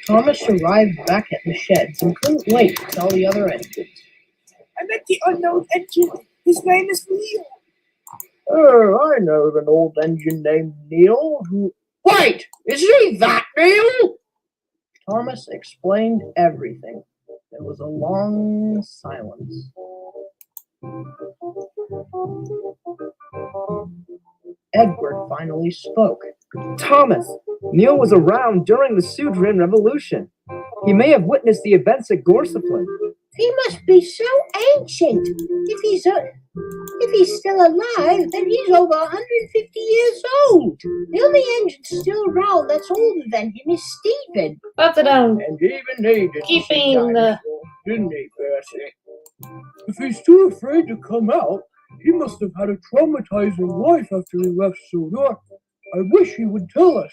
Thomas arrived back at the sheds and couldn't wait to tell the other engines. I met the unknown engine. His name is Neil. Oh, I know of an old engine named Neil who... Wait! Is he that Neil? Thomas explained everything. There was a long silence. Edward finally spoke. Thomas, Neil was around during the Sudran Revolution. He may have witnessed the events at Gorsaflin. He must be so ancient. If he's still alive, then he's over 150 years old. The only engine still around that's older than him is Stephen. But And even he did keeping the... didn't he, Percy? If he's too afraid to come out, he must have had a traumatizing life after he left Sodor. I wish he would tell us.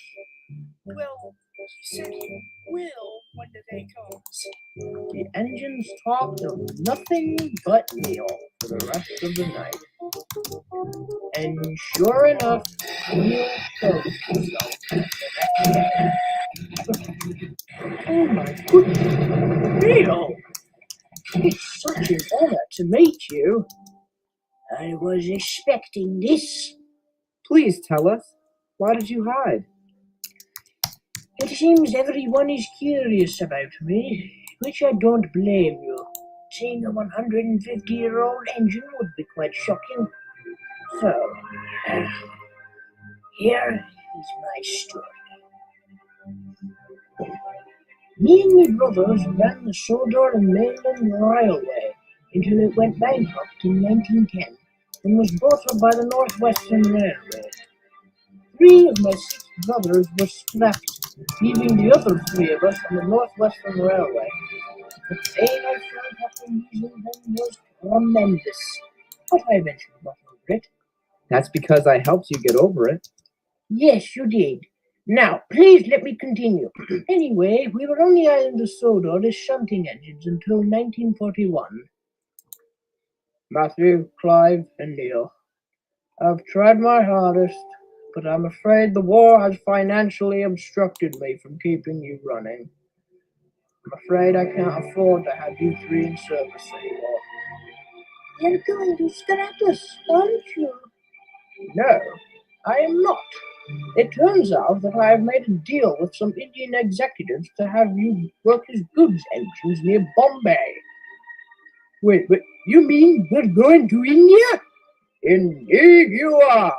Well, he said he will when the day comes. The engines talked of nothing but Neil for the rest of the night. And sure enough, Neil showed himself the next day. Oh my goodness, Neil! It's such an honor to meet you. I was expecting this. Please tell us. Why did you hide? It seems everyone is curious about me, which I don't blame you. Seeing a 150-year-old engine would be quite shocking. So, here is my story. Me and my brothers ran the Sodor and Mainland Railway until it went bankrupt in 1910 and was bought up by the Northwestern Railway. 3 of my 6 brothers were scrapped, leaving the other 3 of us on the Northwestern Railway. The pain I felt after losing them was tremendous, but I eventually got over it. That's because I helped you get over it. Yes, you did. Now, please let me continue. Anyway, we were on the island of Sodor as shunting engines until 1941. Matthew, Clive, and Neil. I've tried my hardest, but I'm afraid the war has financially obstructed me from keeping you running. I'm afraid I can't afford to have you 3 in service anymore. You're going to scrap us, aren't you? No, I am not. It turns out that I have made a deal with some Indian executives to have you work as goods engines near Bombay. Wait, you mean we're going to India? Indeed you are.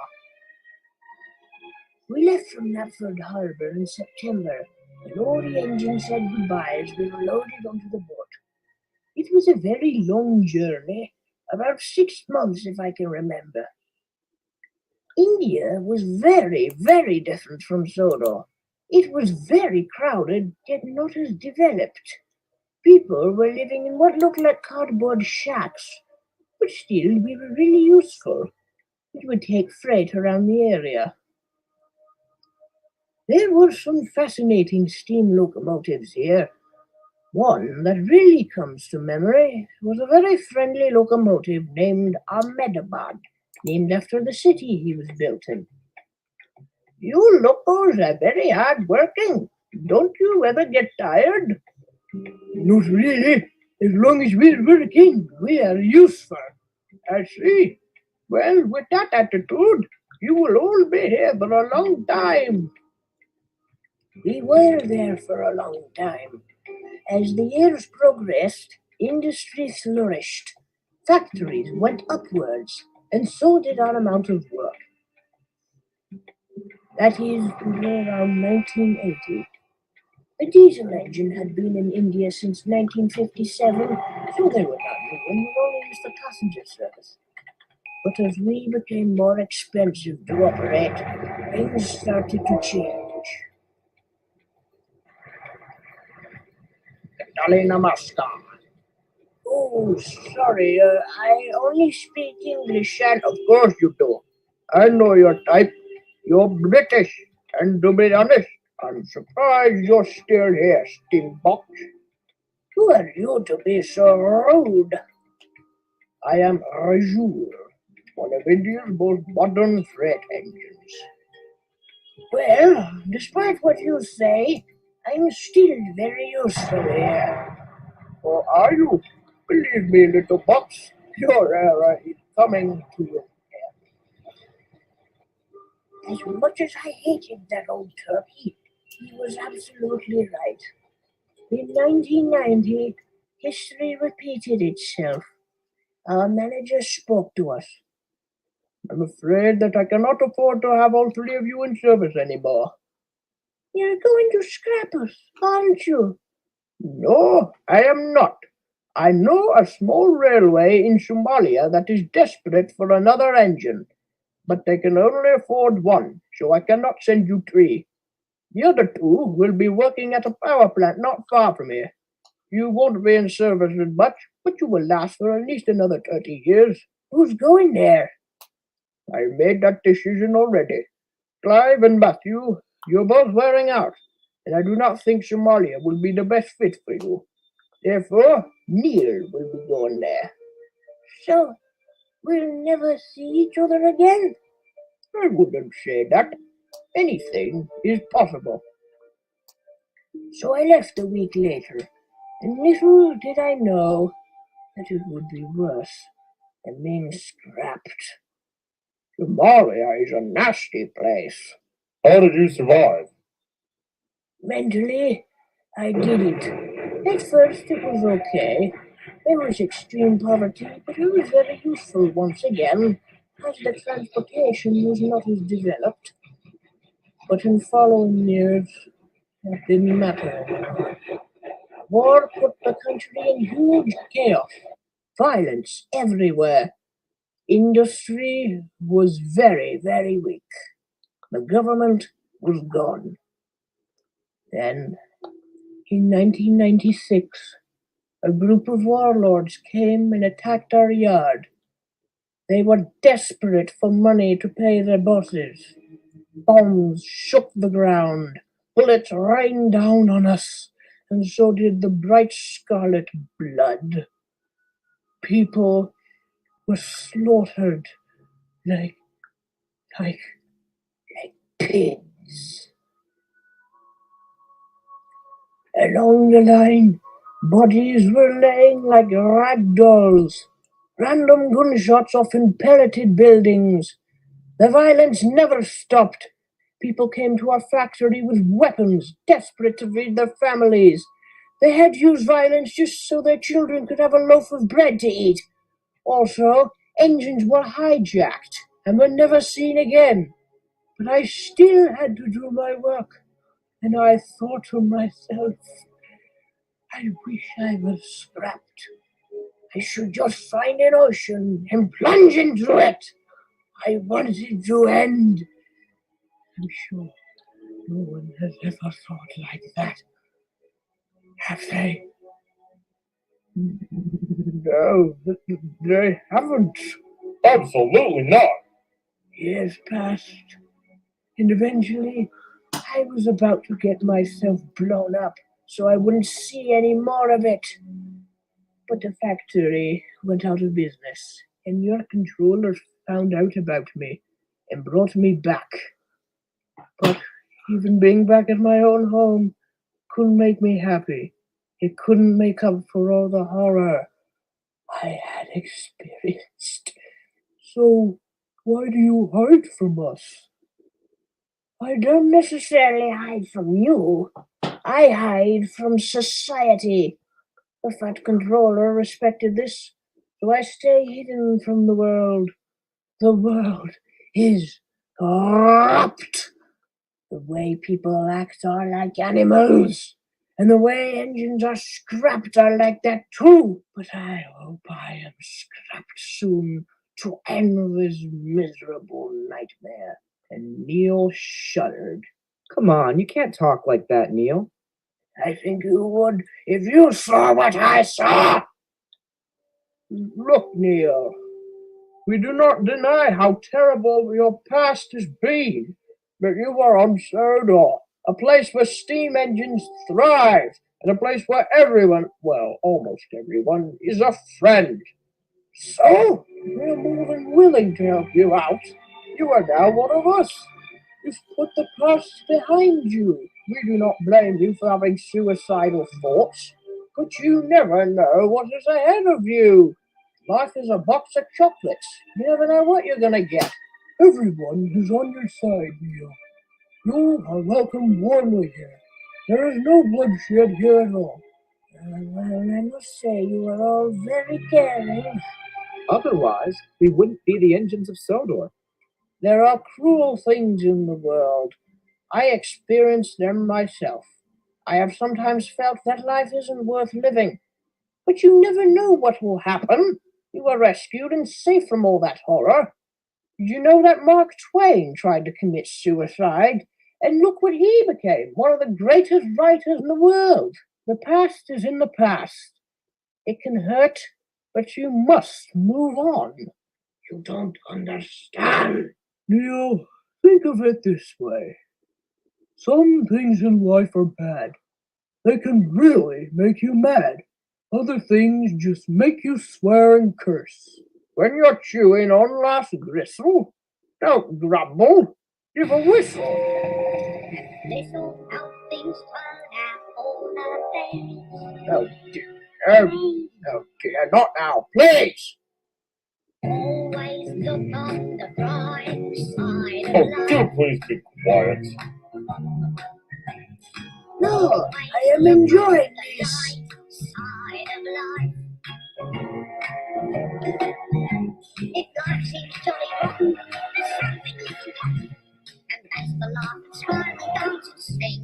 We left from Knapford Harbour in September, and all the engines said goodbye as we were loaded onto the boat. It was a very long journey, about 6 months if I can remember. India was very, very different from Sodor. It was very crowded, yet not as developed. People were living in what looked like cardboard shacks, but still we were really useful. It would take freight around the area. There were some fascinating steam locomotives here. One that really comes to memory was a very friendly locomotive named Ahmedabad, named after the city he was built in. You locos are very hard working. Don't you ever get tired? Not really. As long as we're working, we are useful. I see. Well, with that attitude, you will all be here for a long time. We were there for a long time. As the years progressed, industry flourished. Factories went upwards, and so did our amount of work. That is, until around 1980. The diesel engine had been in India since 1957, so they were not new and would only use the passenger service. But as we became more expensive to operate, things started to change. Dali Namaskar. Oh, sorry, I only speak English, and of course you do. I know your type. You're British, and to be honest, I'm surprised you're still here, Steambox. Who are you to be so rude? I am Razul, one of India's most modern freight engines. Well, despite what you say, I'm still very useful here. Or are you? Believe me, little box, your era is coming to you. As much as I hated that old turkey, he was absolutely right. In 1990, history repeated itself. Our manager spoke to us. I'm afraid that I cannot afford to have all three of you in service anymore. You're going to scrap us, aren't you? No, I am not. I know a small railway in Somalia that is desperate for another engine, but they can only afford one, so I cannot send you three. The other two will be working at a power plant not far from here. You won't be in service as much, but you will last for at least another 30 years. Who's going there? I made that decision already. Clive and Matthew, you're both wearing out, and I do not think Somalia will be the best fit for you. Therefore, Neil will be going there. So, we'll never see each other again? I wouldn't say that. Anything is possible. So I left a week later, and little did I know that it would be worse than being scrapped. Somalia is a nasty place. How did you survive? Mentally, I did it. At first it was okay. There was extreme poverty, but it was very useful once again, as the transportation was not as developed. But in following years, that didn't matter anymore. War put the country in huge chaos, violence everywhere. Industry was very, very weak. The government was gone. Then, in 1996, a group of warlords came and attacked our yard. They were desperate for money to pay their bosses. Bombs shook the ground, bullets rained down on us, and so did the bright scarlet blood. People were slaughtered like pigs. Along the line, bodies were laying like rag dolls. Random gunshots often pelleted buildings. The violence never stopped. People came to our factory with weapons, desperate to feed their families. They had used violence just so their children could have a loaf of bread to eat. Also, engines were hijacked and were never seen again. But I still had to do my work, and I thought to myself, I wish I was scrapped. I should just find an ocean and plunge into it. I wanted to end. I'm sure no one has ever thought like that. Have they? No, they haven't. Absolutely not. Years passed, and eventually I was about to get myself blown up so I wouldn't see any more of it. But the factory went out of business, and your controllers found out about me and brought me back. But even being back at my own home couldn't make me happy. It couldn't make up for all the horror I had experienced. So, why do you hide from us? I don't necessarily hide from you. I hide from society. The fat controller respected this, so I stay hidden from the world. The world is corrupt. The way people act are like animals, and the way engines are scrapped are like that too. But I hope I am scrapped soon to end this miserable nightmare. And Neil shuddered. Come on, you can't talk like that, Neil. I think you would if you saw what I saw. Look, Neil, We do not deny how terrible your past has been, but you were on Sodor, a place where steam engines thrive, and a place where everyone, well, almost everyone, is a friend. So, we're more than willing to help you out. You are now one of us. You've put the past behind you. We do not blame you for having suicidal thoughts, but you never know what is ahead of you. Life is a box of chocolates. You never know what you're going to get. Everyone is on your side, Neil. You are welcome warmly here. There is no bloodshed here at all. Well, I must say you are all very caring. Otherwise, we wouldn't be the engines of Sodor. There are cruel things in the world. I experience them myself. I have sometimes felt that life isn't worth living. But you never know what will happen. You were rescued and safe from all that horror. Did you know that Mark Twain tried to commit suicide? And look what he became, one of the greatest writers in the world. The past is in the past. It can hurt, but you must move on. You don't understand. Neil, think of it this way. Some things in life are bad. They can really make you mad. Other things just make you swear and curse. When you're chewing on last gristle, don't grumble. Give a whistle. This'll help things turn out all the days. Oh dear. Oh dear, not now, please. Always look on the bright side Oh, of life. do please be quiet. No, I am enjoying The this. light side of life. If life seems jolly rotten, there's something you can do. And that's the laugh and smile and dance and sing.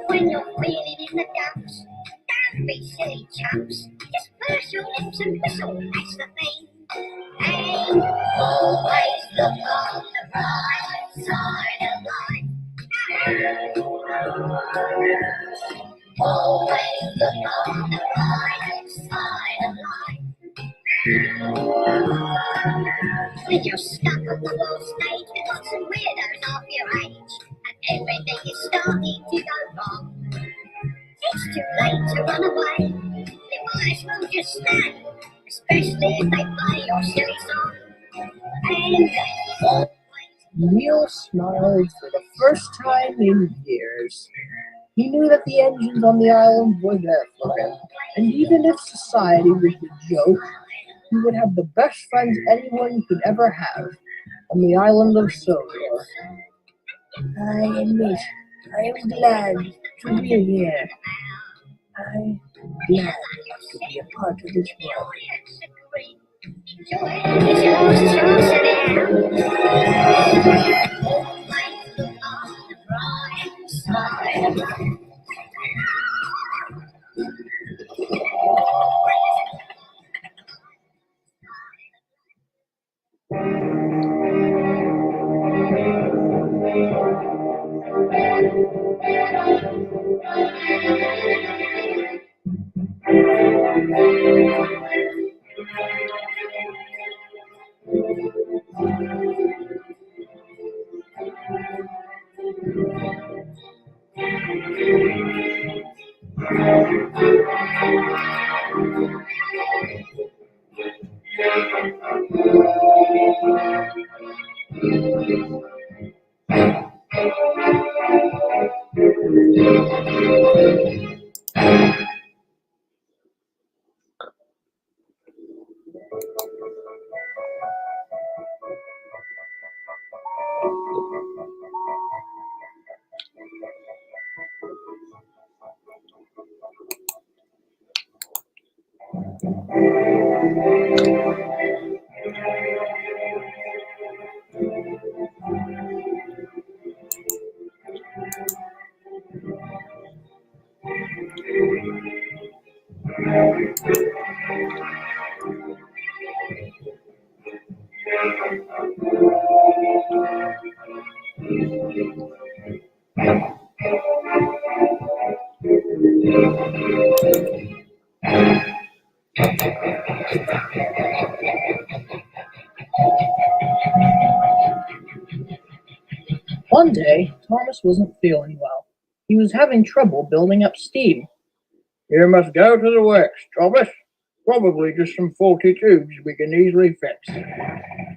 When you're feeling in the dumps, don't be silly chumps. Just purse your lips and whistle, that's the thing. Hey, always look on the bright side of life. Always look on the bright side of life. When you're stuck on the world stage, you've got some weirdos half your age, and everything is starting to go wrong. It's too late to run away. You might as well just stay, especially if they play your silly song. And always Neil smiled for the first time in years. He knew that the engines on the island were there for him, and even if society was a joke, he would have the best friends anyone could ever have on the island of Sodor. I admit, I am glad to be here. I'm glad to be a part of this world. enjoy it's your last chance anyhow. Always look on the bright side of life. Thomas wasn't feeling well. He was having trouble building up steam. You must go to the works, Thomas. Probably just some faulty tubes we can easily fix.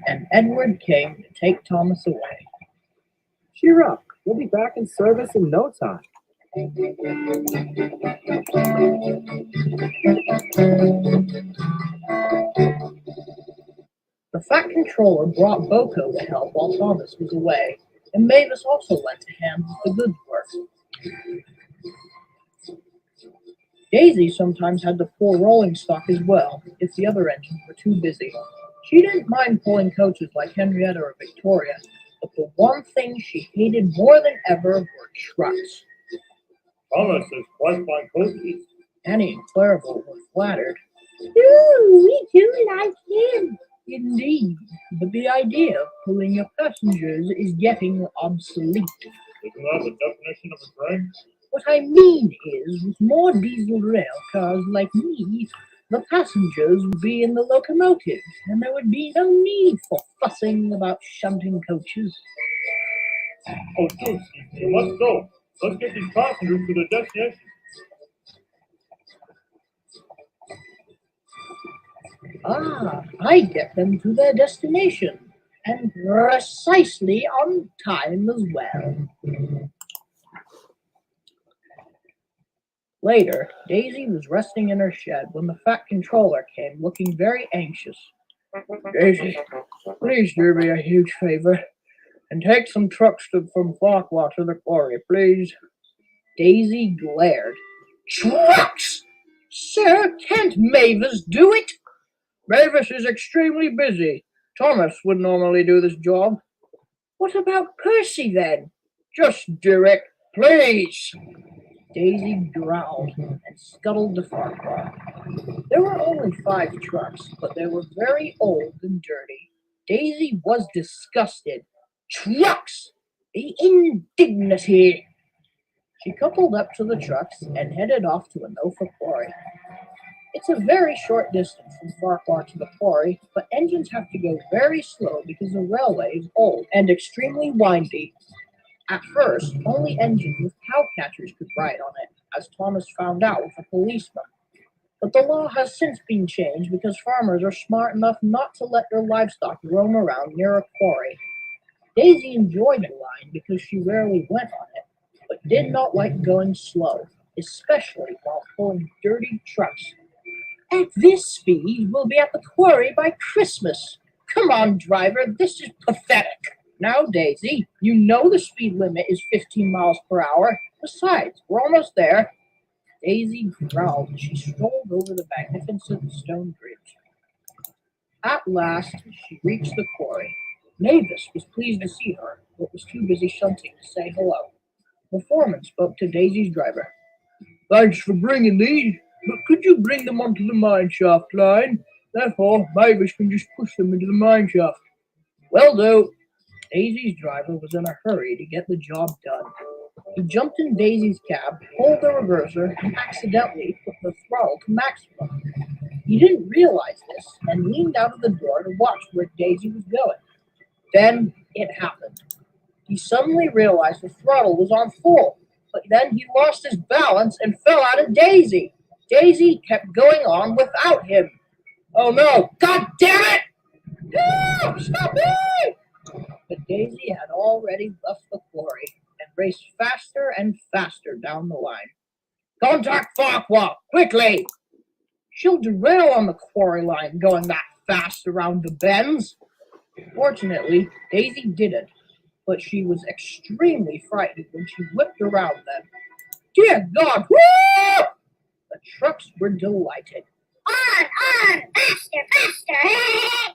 And Edward came to take Thomas away. Cheer up. We'll be back in service in no time. The Fat Controller brought Boko to help while Thomas was away, and Mavis also lent a hand with the goods work. Daisy sometimes had to pull rolling stock as well, if the other engines were too busy. She didn't mind pulling coaches like Henrietta or Victoria, but the one thing she hated more than ever were trucks. Thomas is quite fine coaches. Annie and Clarabelle were flattered. Ooh, we do like him. Indeed, but the idea of pulling your passengers is getting obsolete. Isn't that the definition of a train? What I mean is, with more diesel rail cars like me, the passengers would be in the locomotives, and there would be no need for fussing about shunting coaches. Oh, dude, let's go. Let's get these passengers to their destination. I get them to their destination, and precisely on time as well. Later, Daisy was resting in her shed when the Fat Controller came, looking very anxious. Daisy, please do me a huge favor, and take some trucks from Farquhar to the quarry, please. Daisy glared. Trucks? Sir, can't Mavis do it? Mavis is extremely busy. Thomas would normally do this job. What about Percy, then? Just do it, please. Daisy growled and scuttled to Farquhar. There were only 5 trucks, but they were very old and dirty. Daisy was disgusted. Trucks! The indignity! She coupled up to the trucks and headed off to Anofa Quarry. It's a very short distance from Farquhar to the quarry, but engines have to go very slow because the railway is old and extremely windy. At first, only engines with cowcatchers could ride on it, as Thomas found out with a policeman. But the law has since been changed because farmers are smart enough not to let their livestock roam around near a quarry. Daisy enjoyed the line because she rarely went on it, but did not like going slow, especially while pulling dirty trucks. At this speed, we'll be at the quarry by Christmas. Come on, driver, this is pathetic. Now, Daisy, you know the speed limit is 15 miles per hour. Besides, we're almost there. Daisy growled as she strolled over the magnificent stone bridge. At last, she reached the quarry. Mavis was pleased to see her, but was too busy shunting to say hello. The foreman spoke to Daisy's driver. Thanks for bringing these, but could you bring them onto the mine shaft line? Therefore, Mavis can just push them into the mine shaft. Will do. Daisy's driver was in a hurry to get the job done. He jumped in Daisy's cab, pulled the reverser, and accidentally put the throttle to maximum. He didn't realize this and leaned out of the door to watch where Daisy was going. Then it happened. He suddenly realized the throttle was on full, but then he lost his balance and fell out of Daisy. Daisy kept going on without him. Oh no! God damn it! Help! Stop me! But Daisy had already left the quarry and raced faster and faster down the line. Contact Farquhar, quickly! She'll derail on the quarry line going that fast around the bends. Fortunately, Daisy didn't, but she was extremely frightened when she whipped around them. Dear God! Woo! The trucks were delighted. On, faster, faster!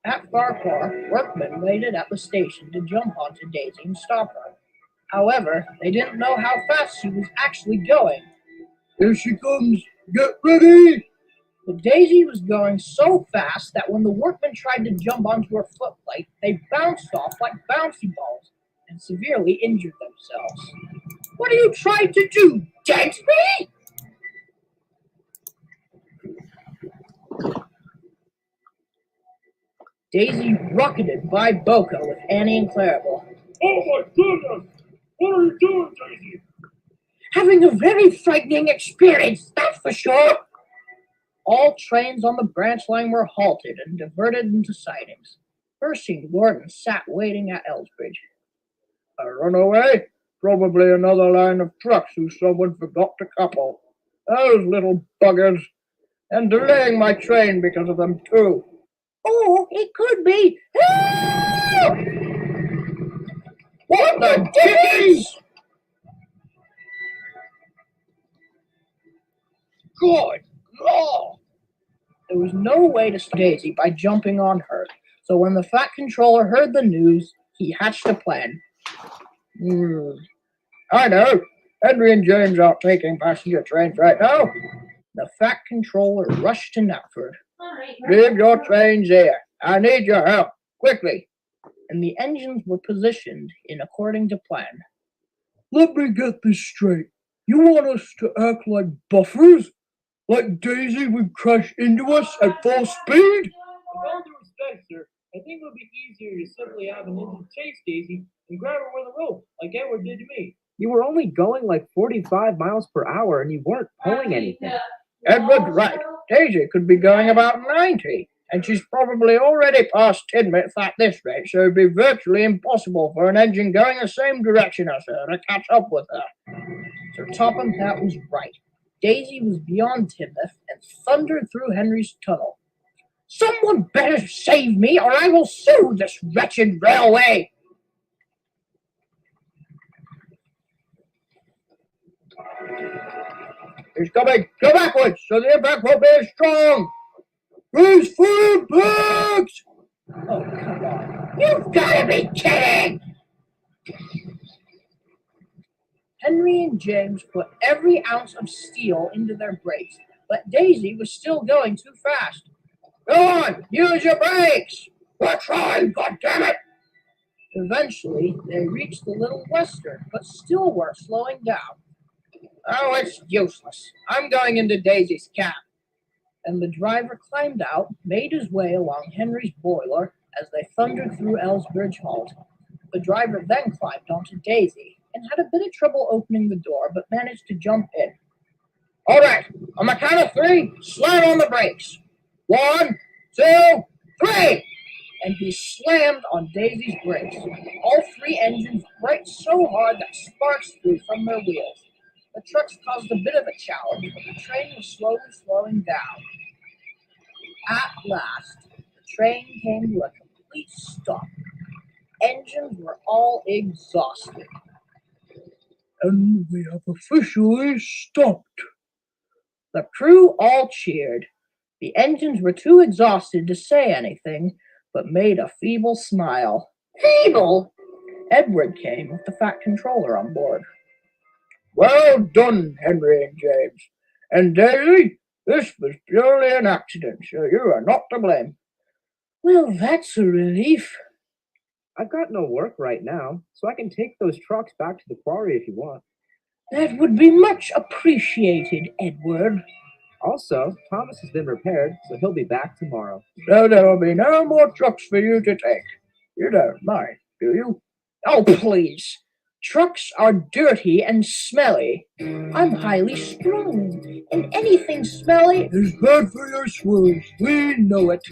At Farquhar, workmen waited at the station to jump onto Daisy and stop her. However, they didn't know how fast she was actually going. Here she comes! Get ready! But Daisy was going so fast that when the workmen tried to jump onto her footplate, they bounced off like bouncy balls and severely injured themselves. What are you trying to do, dent me? Daisy rocketed by Boca with Annie and Clarabelle. Oh my goodness! What are you doing, Daisy? Having a very frightening experience, that's for sure. All trains on the branch line were halted and diverted into sidings. Percy and Gordon sat waiting at Elsbridge. A runaway? Probably another line of trucks who someone forgot to couple. Those little buggers. And delaying my train because of them, too. Oh, it could be. Help! What the dickens? Good Lord! There was no way to stop Daisy by jumping on her, so when the Fat Controller heard the news, he hatched a plan. I know. Henry and James aren't taking passenger trains right now. The Fat Controller rushed to Knapford. Leave your trains here. I need your help. Quickly. And the engines were positioned in according to plan. Let me get this straight. You want us to act like buffers? Like Daisy would crash into us at full speed? With all due respect, sir, I think it would be easier to simply have an engine chase Daisy and grab her with a rope, like Edward did to me. You were only going like 45 miles per hour and you weren't pulling anything. Edward's right. Daisy could be going about 90, and she's probably already past Tidmouth at this rate, so it'd be virtually impossible for an engine going the same direction as her to catch up with her. Sir Topham Hatt was right. Daisy was beyond Tidmouth and thundered through Henry's tunnel. Someone better save me, or I will sue this wretched railway! He's coming! Go backwards, so the impact won't be as strong! Raise full impacts! Oh, come on. You've gotta be kidding! Henry and James put every ounce of steel into their brakes, but Daisy was still going too fast. Go on, use your brakes! We're trying, goddammit! Eventually, they reached the Little Western, but still weren't slowing down. Oh, it's useless. I'm going into Daisy's cab. And the driver climbed out, made his way along Henry's boiler as they thundered through Elsbridge Halt. The driver then climbed onto Daisy and had a bit of trouble opening the door, but managed to jump in. All right, on the count of 3, slam on the brakes. 1, 2, 3! And he slammed on Daisy's brakes. All 3 engines braked so hard that sparks flew from their wheels. The trucks caused a bit of a challenge, but the train was slowly slowing down. At last, the train came to a complete stop. Engines were all exhausted. And we have officially stopped. The crew all cheered. The engines were too exhausted to say anything, but made a feeble smile. Feeble? Edward came with the Fat Controller on board. Well done, Henry and James. And Daisy, this was purely an accident, so you are not to blame. Well, that's a relief. I've got no work right now, so I can take those trucks back to the quarry if you want. That would be much appreciated, Edward. Also, Thomas has been repaired, so he'll be back tomorrow. So there will be no more trucks for you to take. You don't mind, do you? Oh, please. Trucks are dirty and smelly. I'm highly strung, and anything smelly is bad for your swirls. We know it.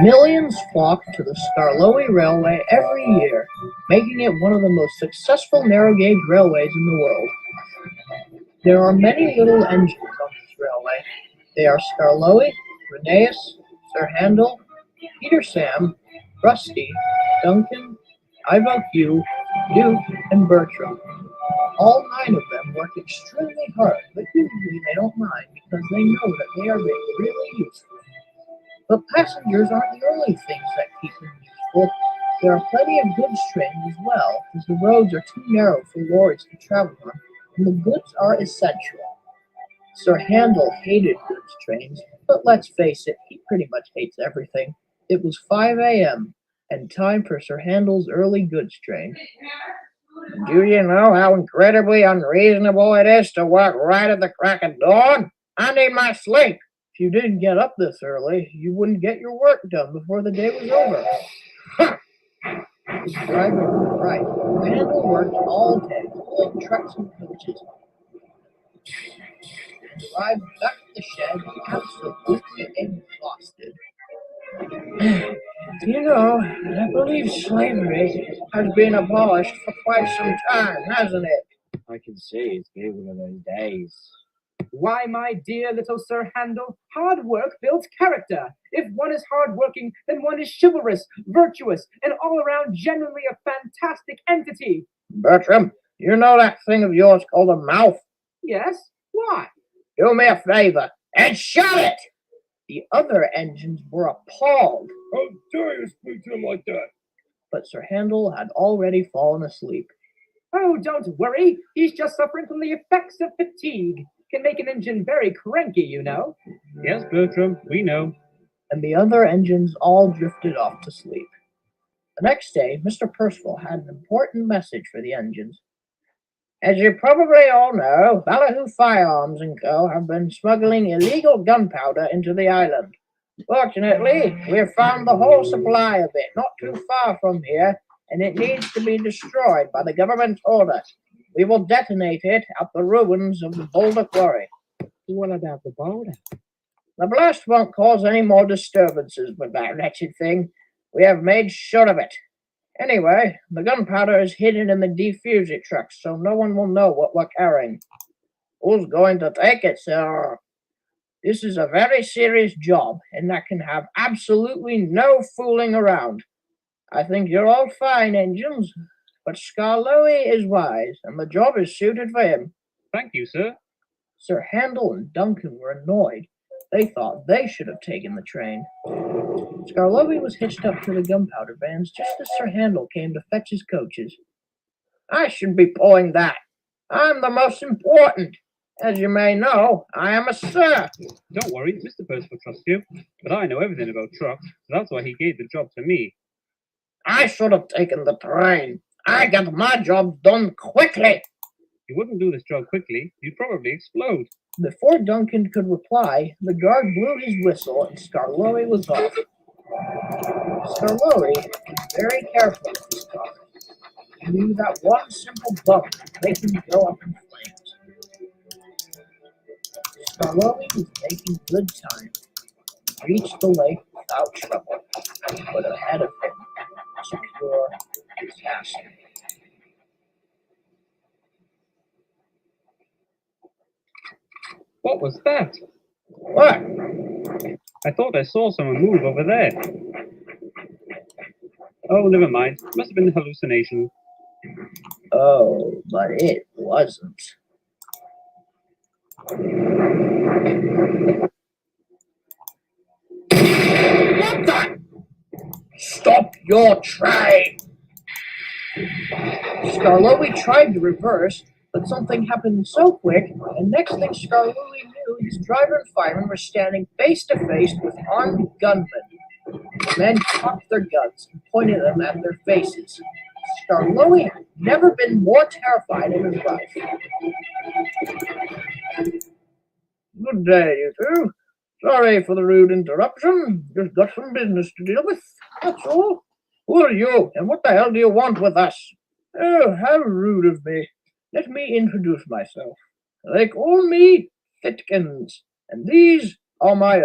Millions flock to the Skarloey Railway every year, making it one of the most successful narrow-gauge railways in the world. There are many little engines on this railway. They are Skarloey, Rheneas, Sir Handel, Peter Sam, Rusty, Duncan, Ivo Q, Duke, and Bertram. All 9 of them work extremely hard, but usually they don't mind because they know that they are being really useful. But passengers aren't the only things that keep them useful. There are plenty of goods trains as well, because the roads are too narrow for lorries to travel on, and the goods are essential. Sir Handel hated goods trains, but let's face it, he pretty much hates everything. It was 5 a.m., and time for Sir Handel's early goods train. Do you know how incredibly unreasonable it is to work right at the crack of dawn? I need my sleep. If you didn't get up this early, you wouldn't get your work done before the day was over. The driver was right. Handel worked all day, pulling trucks and coaches, and arrived back at the shed absolutely exhausted. You know, I believe slavery has been abolished for quite some time, hasn't it? I can see it's been one of those days. Why, my dear little Sir Handel, hard work builds character. If one is hardworking, then one is chivalrous, virtuous, and all around genuinely a fantastic entity. Bertram, you know that thing of yours called a mouth? Yes? Why? Do me a favor and shut it! The other engines were appalled. How dare you speak to him like that? But Sir Handel had already fallen asleep. Oh, don't worry. He's just suffering from the effects of fatigue. Can make an engine very cranky, you know. Yes, Bertram, we know. And the other engines all drifted off to sleep. The next day, Mr. Percival had an important message for the engines. As you probably all know, Ballyhoo Firearms & Co. have been smuggling illegal gunpowder into the island. Fortunately, we have found the whole supply of it not too far from here, and it needs to be destroyed by the government's order. We will detonate it at the ruins of the Boulder Quarry. What about the boulder? The blast won't cause any more disturbances with that wretched thing. We have made sure of it. Anyway, the gunpowder is hidden in the defuse-it trucks, so no one will know what we're carrying. Who's going to take it, sir? This is a very serious job, and that can have absolutely no fooling around. I think you're all fine engines, but Skarloey is wise, and the job is suited for him. Thank you, sir. Sir Handel and Duncan were annoyed. They thought they should have taken the train. Skarloey was hitched up to the gunpowder vans just as Sir Handel came to fetch his coaches. I should be pulling that. I'm the most important. As you may know, I am a sir. Don't worry, Mr. Percival trusts you, but I know everything about trucks, so that's why he gave the job to me. I should have taken the train. I got my job done quickly. If you wouldn't do this job quickly, you'd probably explode. Before Duncan could reply, the guard blew his whistle and Skarloey was off. Skarloey was very careful with his car. He knew that one simple bump would make him go up in flames. Skarloey was making good time. He reached the lake without trouble, but ahead of him, secure disaster. What was that? What? I thought I saw someone move over there. Oh, never mind. Must have been a hallucination. Oh, but it wasn't. What the? Stop your train! Skarloey tried to reverse, but something happened so quick, and next thing Skarloey knew, his driver and fireman were standing face to face with armed gunmen. The men cocked their guns and pointed pointed them at their faces. Skarloey had never been more terrified in his life. Good day, you two. Sorry for the rude interruption. Just got some business to deal with. That's all. Who are you, and what the hell do you want with us? Oh, how rude of me. Let me introduce myself. They call me Fitkins, and these are my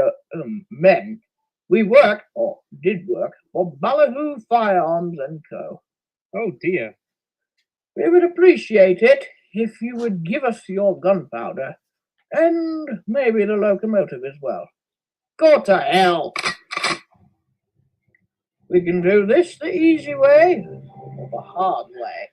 men. We work, or did work, for Ballyhoo Firearms and Co. Oh dear. We would appreciate it if you would give us your gunpowder, and maybe the locomotive as well. Go to hell! We can do this the easy way or the hard way.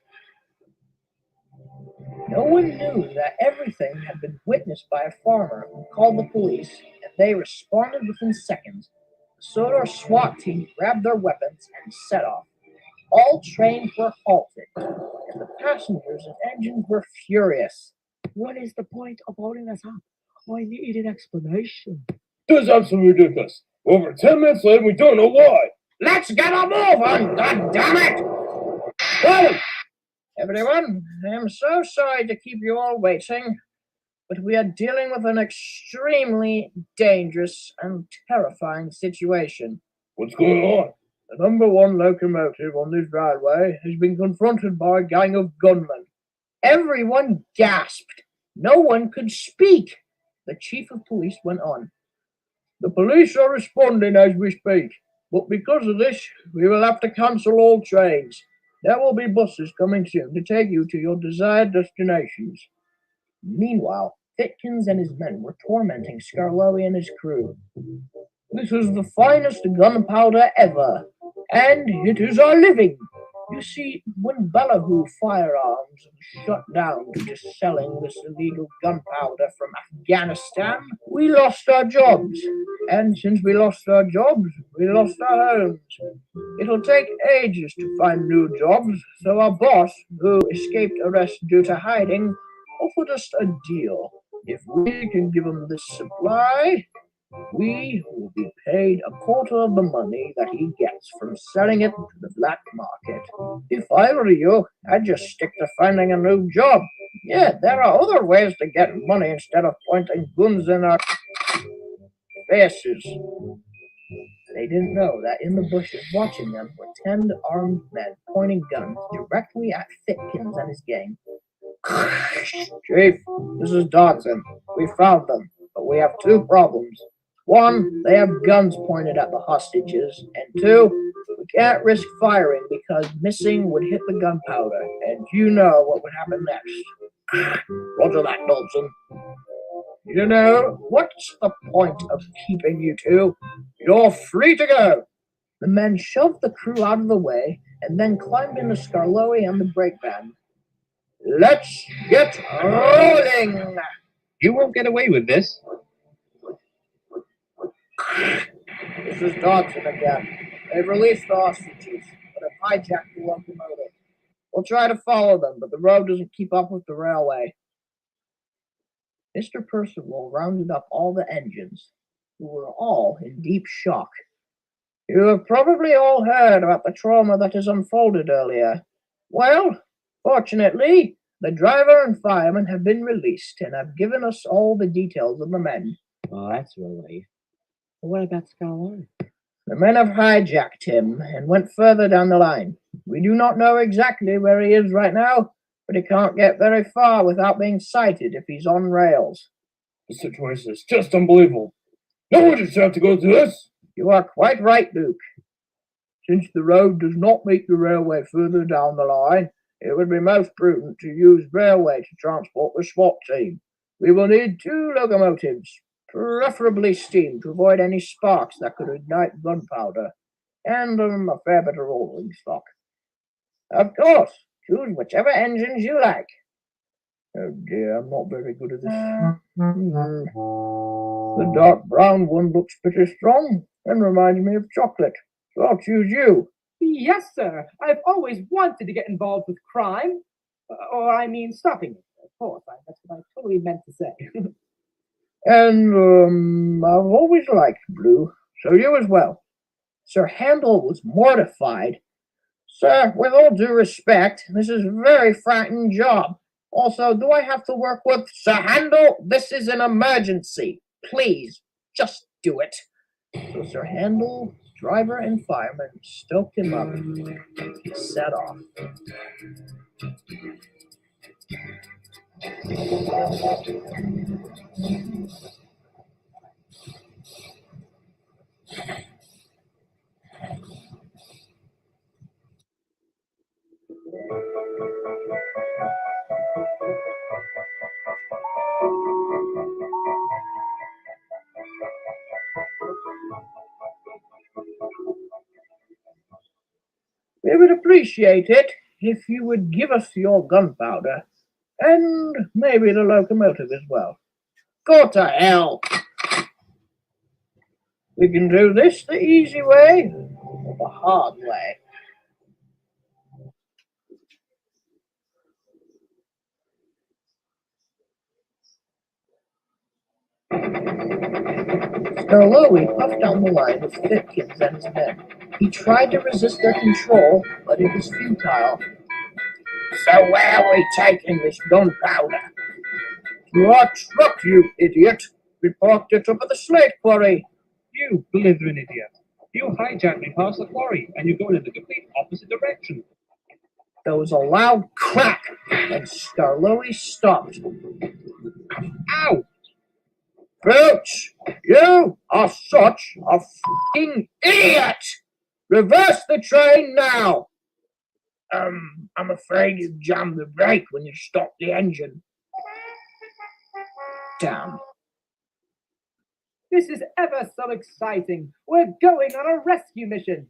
No one knew that everything had been witnessed by a farmer who called the police, and they responded within seconds. The Sodor SWAT team grabbed their weapons and set off. All trains were halted, and the passengers and engines were furious. What is the point of holding us up? I need an explanation. This is absolutely ridiculous. We're over 10 minutes late and we don't know why. Let's get a move on, goddammit! Whoa! Everyone, I am so sorry to keep you all waiting, but we are dealing with an extremely dangerous and terrifying situation. What's going on? The number one locomotive on this railway has been confronted by a gang of gunmen. Everyone gasped. No one could speak. The chief of police went on. The police are responding as we speak, but because of this, we will have to cancel all trains. There will be buses coming soon to take you to your desired destinations. Meanwhile, Fitkins and his men were tormenting Skarloey and his crew. This is the finest gunpowder ever, and it is our living. You see, when Ballyhoo Firearms shut down due to selling this illegal gunpowder from Afghanistan, we lost our jobs. And since we lost our jobs, we lost our homes. It'll take ages to find new jobs, so our boss, who escaped arrest due to hiding, offered us a deal. If we can give him this supply, we will be paid a quarter of the money that he gets from selling it to the black market. If I were you, I'd just stick to finding a new job. Yeah, there are other ways to get money instead of pointing guns in our faces. They didn't know that in the bushes watching them were 10 armed men pointing guns directly at Fitkins and his gang. Chief, this is Dodson. We found them, but we have two problems. One, they have guns pointed at the hostages, and two, we can't risk firing because missing would hit the gunpowder, and you know what would happen next. Roger that, Dodson. You know, what's the point of keeping you two? You're free to go. The men shoved the crew out of the way and then climbed into Skarloey and the brake band. Let's get rolling! You won't get away with this. This is Dodson again. They've released the hostages, but have hijacked the locomotive. We'll try to follow them, but the road doesn't keep up with the railway. Mr. Percival rounded up all the engines, who were all in deep shock. You have probably all heard about the trauma that has unfolded earlier. Well, fortunately, the driver and fireman have been released and have given us all the details of the men. Oh, that's relief. But what about Skarloey? The men have hijacked him and went further down the line. We do not know exactly where he is right now, but he can't get very far without being sighted if he's on rails. The situation is just unbelievable. No one should have to go through this. You are quite right, Luke. Since the road does not meet the railway further down the line, it would be most prudent to use railway to transport the SWAT team. We will need 2 locomotives, preferably steam, to avoid any sparks that could ignite gunpowder, and a fair bit of rolling stock. Of course, choose whichever engines you like. Oh dear, I'm not very good at this. The dark brown one looks pretty strong and reminds me of chocolate, so I'll choose you. Yes, sir. I've always wanted to get involved with crime. Or, I mean, stopping it, of course. That's what I totally meant to say. And, I've always liked blue, so you as well. Sir Handel was mortified Sir, with all due respect, this is a very frightening job. Also, do I have to work with Sir Handel? This is an emergency. Please, just do it. So Sir Handel, driver, and fireman stoked him up and he set off. We would appreciate it if you would give us your gunpowder, and maybe the locomotive as well. Go to hell! We can do this the easy way or the hard way. Skarloey puffed down the line with Thitkins and his men. He tried to resist their control, but it was futile. So where are we taking this gunpowder? To our truck, you idiot! We parked it up at the slate quarry. You blithering idiot. You hijacked me past the quarry, and you're going in the complete opposite direction. There was a loud crack, and Skarloey stopped. Ow! Filch, you are such a f***ing idiot! Reverse the train now! I'm afraid you jammed the brake when you stopped the engine. Damn. This is ever so exciting. We're going on a rescue mission.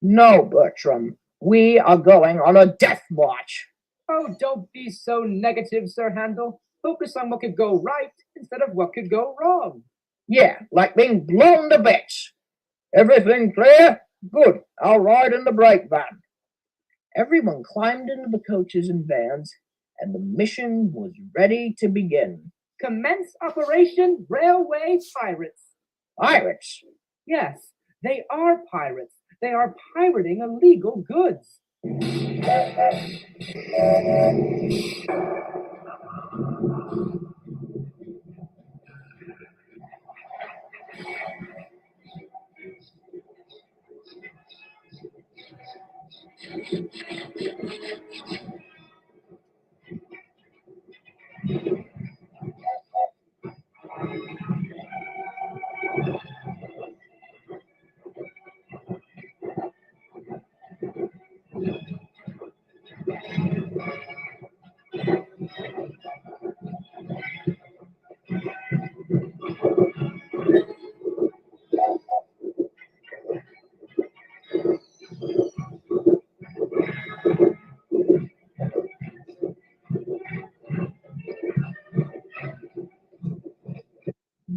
No, Bertram. We are going on a death march. Oh, don't be so negative, Sir Handel. Focus on what could go right instead of what could go wrong. Yeah, like being blown to bits. Everything clear? Good. I'll ride in the brake van. Everyone climbed into the coaches and vans, and the mission was ready to begin. Commence Operation Railway Pirates. Pirates? Yes, they are pirates. They are pirating illegal goods.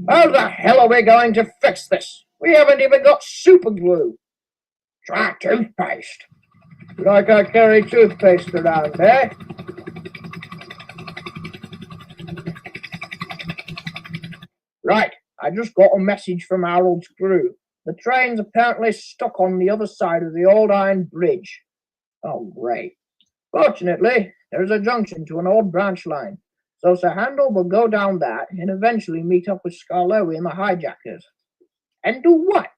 How the hell are we going to fix this? We haven't even got super glue. Try toothpaste. Like I carry toothpaste around, eh? Right, I just got a message from Harold's crew. The train's apparently stuck on the other side of the old iron bridge. Oh, great. Fortunately, there's a junction to an old branch line, so Sir Handel will go down that and eventually meet up with Skarloey and the hijackers. And do what?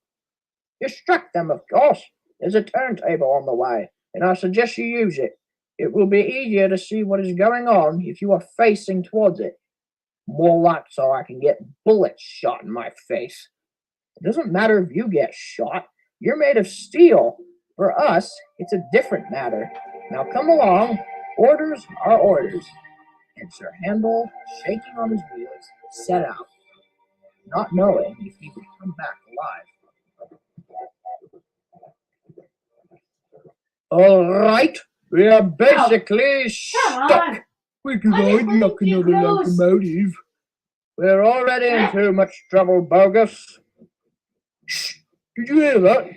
Distract them, of course. There's a turntable on the way, and I suggest you use it. It will be easier to see what is going on if you are facing towards it. More like so I can get bullets shot in my face. It doesn't matter if you get shot. You're made of steel. For us, it's a different matter. Now come along. Orders are orders. And Sir Handel, shaking on his wheels, set out, not knowing if he would come back alive. All right, we are basically stuck. We can ride like another locomotive. We're already in too much trouble, Bogus. Shh! Did you hear that?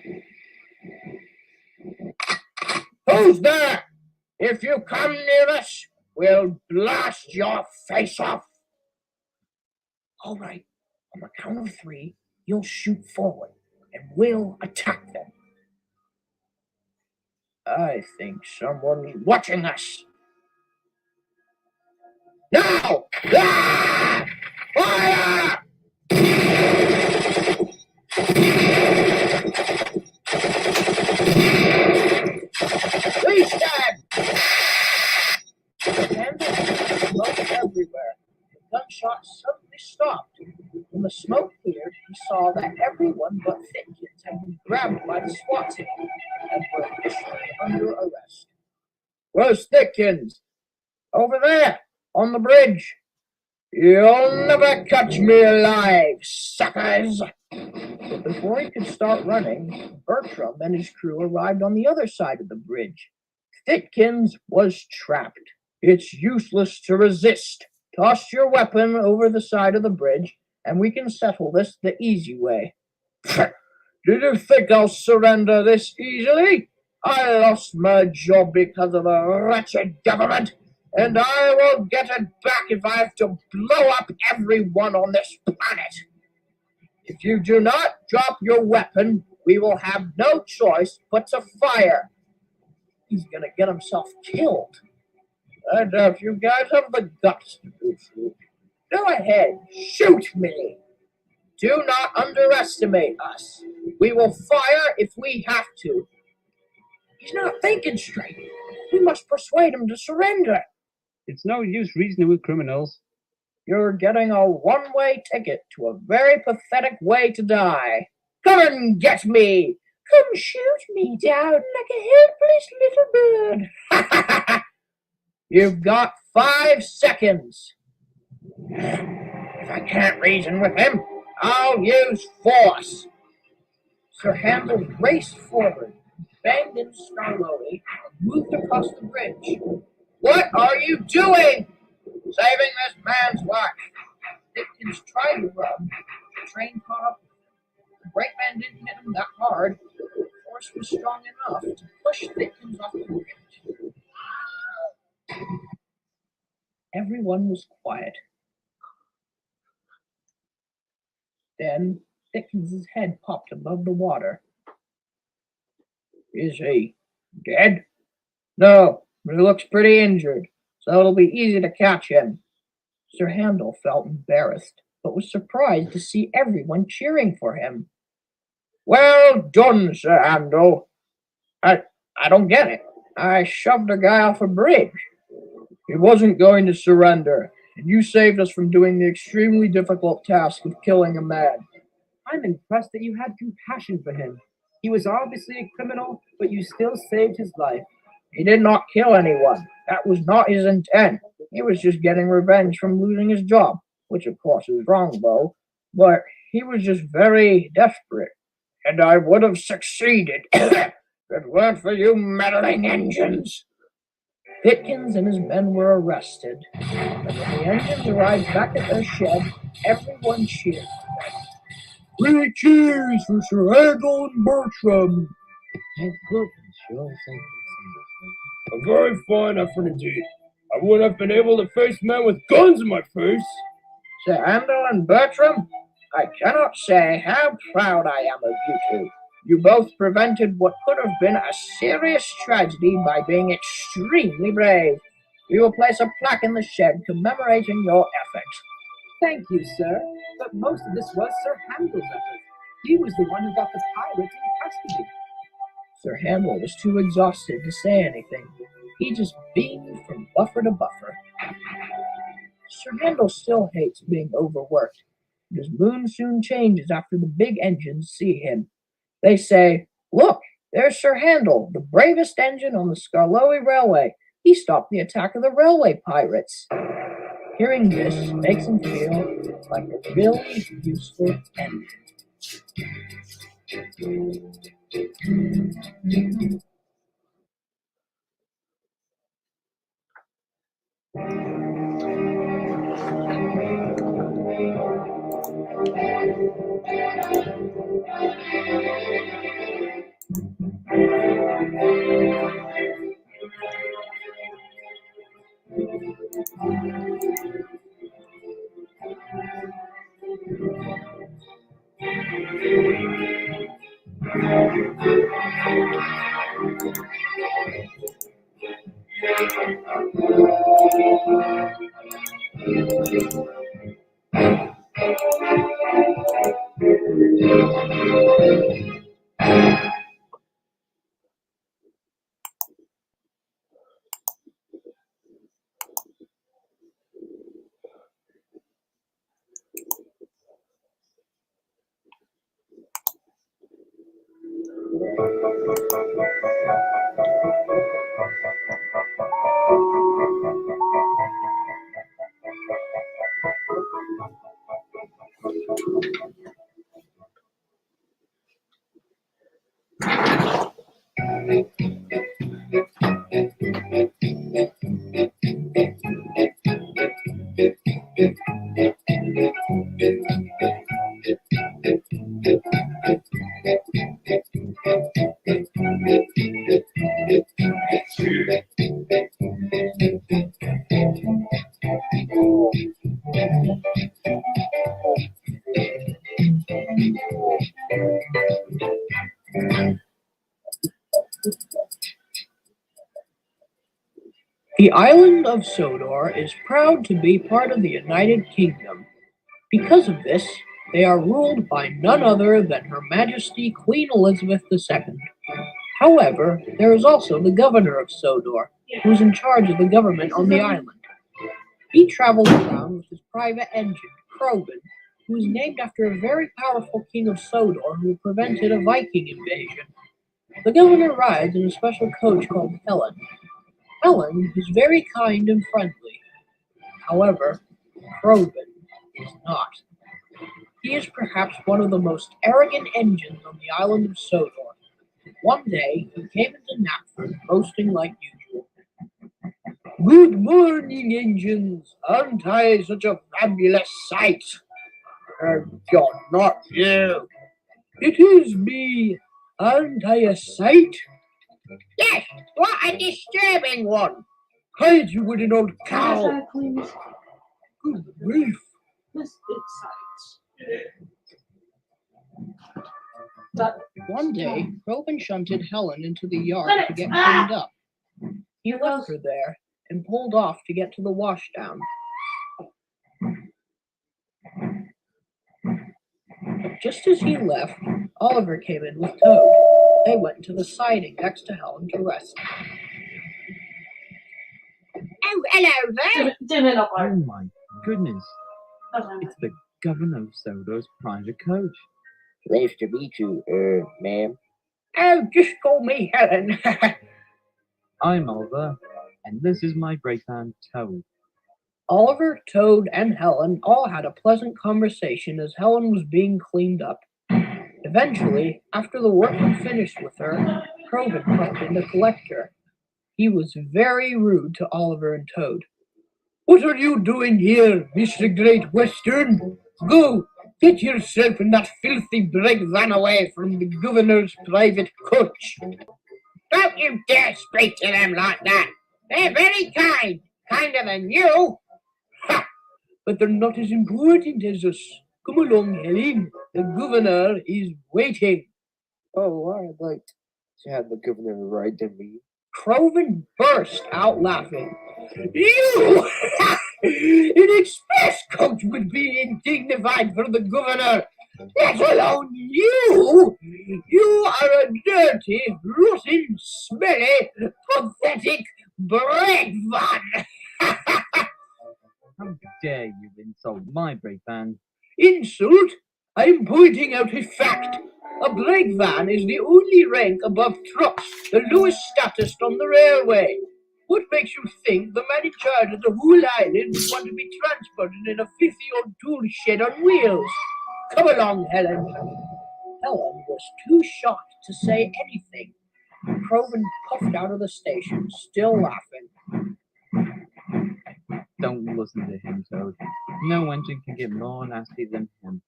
Who's there? If you come near us, we'll blast your face off. All right, on the count of 3, you'll shoot forward, and we'll attack them. I think someone's watching us. Now! Ah! Fire! Please stand! The smoke everywhere. The gunshots suddenly stopped. When the smoke cleared, he saw that everyone but Thitkins had been grabbed by the SWAT team and were officially under arrest. Where's Thitkins? Over there, on the bridge. You'll never catch me alive, suckers! But before he could start running, Bertram and his crew arrived on the other side of the bridge. Thitkins was trapped. It's useless to resist. Toss your weapon over the side of the bridge, and we can settle this the easy way. Did you think I'll surrender this easily? I lost my job because of a wretched government, and I will get it back if I have to blow up everyone on this planet. If you do not drop your weapon, we will have no choice but to fire. He's gonna get himself killed. I doubt you guys have the guts to do so. Go ahead, shoot me. Do not underestimate us. We will fire if we have to. He's not thinking straight. We must persuade him to surrender. It's no use reasoning with criminals. You're getting a one-way ticket to a very pathetic way to die. Come and get me. Come shoot me down like a helpless little bird. You've got 5 seconds. If I can't reason with him, I'll use force. Sir Handel raced forward, banged into Skarloey, and moved across the bridge. What are you doing? Saving this man's life. Thitkins tried to run. The train caught up. The brakeman didn't hit him that hard. The force was strong enough to push Thitkins off the bridge. Everyone was quiet. Then Thitkins' head popped above the water. Is he dead? No, but he looks pretty injured, so it'll be easy to catch him. Sir Handel felt embarrassed, but was surprised to see everyone cheering for him. Well done, Sir Handel. I don't get it. I shoved a guy off a bridge. He wasn't going to surrender, and you saved us from doing the extremely difficult task of killing a man. I'm impressed that you had compassion for him. He was obviously a criminal, but you still saved his life. He did not kill anyone. That was not his intent. He was just getting revenge from losing his job, which of course is wrong, though. But he was just very desperate. And I would have succeeded if it weren't for you meddling engines. Thitkins and his men were arrested, and when the engines arrived back at their shed, everyone cheered. 3 cheers for Sir Handel and Bertram. Thank goodness, sure, thank you. A very fine effort indeed. I wouldn't have been able to face men with guns in my face. Sir Handel and Bertram, I cannot say how proud I am of you two. You both prevented what could have been a serious tragedy by being extremely brave. We will place a plaque in the shed commemorating your efforts. Thank you, sir. But most of this was Sir Handel's effort. He was the one who got the pirates in custody. Sir Handel was too exhausted to say anything. He just beamed from buffer to buffer. Sir Handel still hates being overworked. His mood soon changes after the big engines see him. They say, "Look, there's Sir Handel, the bravest engine on the Skarloey Railway. He stopped the attack of the railway pirates." Hearing this makes him feel like a really useful engine. The island of Sodor is proud to be part of the United Kingdom. Because of this, they are ruled by none other than Her Majesty Queen Elizabeth II. However, there is also the governor of Sodor, who is in charge of the government on the island. He travels around with his private engine, Krogan, who is named after a very powerful king of Sodor who prevented a Viking invasion. The governor rides in a special coach called Helen. Helen is very kind and friendly. However, Krogan is not. He is perhaps one of the most arrogant engines on the island of Sodor. One day, he came into Knapford boasting like usual. "Good morning, engines! Aren't I such a fabulous sight?" "John, not you." "It is me. Aren't I a sight?" "Yes, what a disturbing one!" "Hide, you wooden old cow!" "Good grief!" One day, Robin shunted Helen into the yard to get cleaned up. He left her there and pulled off to get to the washdown. Just as he left, Oliver came in with Toad. They went to the siding next to Helen to rest. "Oh, hello there!" Oh my goodness. It's the governor of Sodor's private coach. Pleased to meet you, ma'am. "Oh, just call me Helen." I'm Oliver, and this is my brakeman, Toad. Oliver, Toad, and Helen all had a pleasant conversation as Helen was being cleaned up. Eventually, after the work had finished with her, Krogan popped in to collect her. He was very rude to Oliver and Toad. "What are you doing here, Mr. Great Western? Go, get yourself and that filthy brake van away from the governor's private coach." "Don't you dare speak to them like that. They're very kind, kinder than you." "Ha! But they're not as important as us. Come along, Helen. The governor is waiting." Oh, I'd like to have the governor ride to me. Krogan burst out laughing. "You! An express coach would be indignified for the governor, let alone you! You are a dirty, rotten, smelly, pathetic brake van!" How dare you insult my brakeman? "Insult? I'm pointing out a fact. A brake van is the only rank above trucks, the lowest status on the railway. What makes you think the man in charge of the whole island would want to be transported in a 50-old tool shed on wheels? Come along, Helen." Helen was too shocked to say anything. Krogan puffed out of the station, still laughing. Don't listen to him, Toad. No engine can get more nasty than him.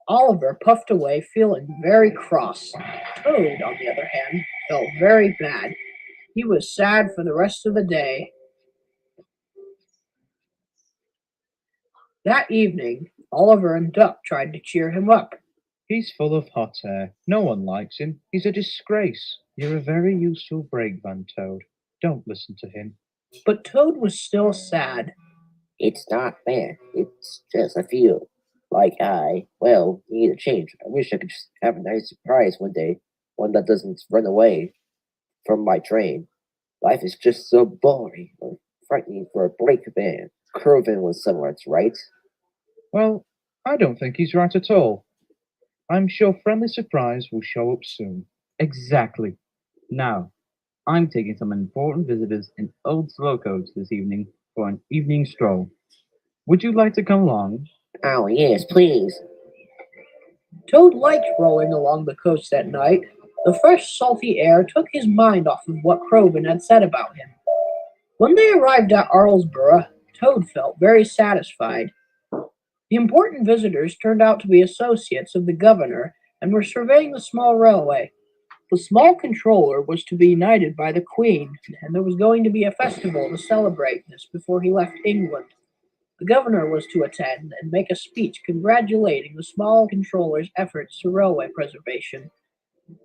Oliver puffed away, feeling very cross. Toad, on the other hand, felt very bad. He was sad for the rest of the day. That evening, Oliver and Duck tried to cheer him up. "He's full of hot air. No one likes him. He's a disgrace. You're a very useful brake van, Toad. Don't listen to him." But Toad was still sad. "It's not bad. It's just I feel like need a change. I wish I could just have a nice surprise one day, one that doesn't run away from my train. Life is just so boring or frightening for a brake van." Krogan was somewhat right. Well, I don't think he's right at all. I'm sure friendly surprise will show up soon. Exactly. Now, I'm taking some important visitors in Old Slowcoach this evening for an evening stroll. Would you like to come along? Oh, yes, please. Toad liked rolling along the coast that night. The fresh, salty air took his mind off of what Croven had said about him. When they arrived at Arlesborough, Toad felt very satisfied. The important visitors turned out to be associates of the governor and were surveying the small railway. The small controller was to be knighted by the Queen, and there was going to be a festival to celebrate this before he left England. The governor was to attend and make a speech congratulating the small controller's efforts to railway preservation.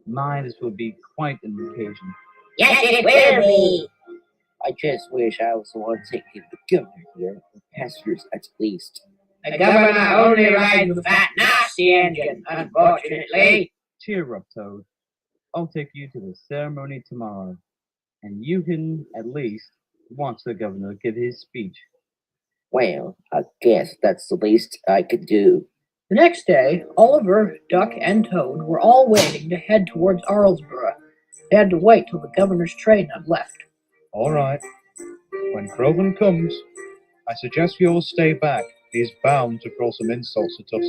My, this will be quite an occasion. Yes, it will be. I just wish I was the one taking the governor here, for passengers at least. The governor only rides with that nasty engine, unfortunately. Cheer up, Toad. I'll take you to the ceremony tomorrow, and you can at least watch the governor give his speech. Well, I guess that's the least I could do. The next day, Oliver, Duck, and Toad were all waiting to head towards Arlesborough. They had to wait till the governor's train had left. All right. When Croven comes, I suggest we all stay back. He's bound to throw some insults at us.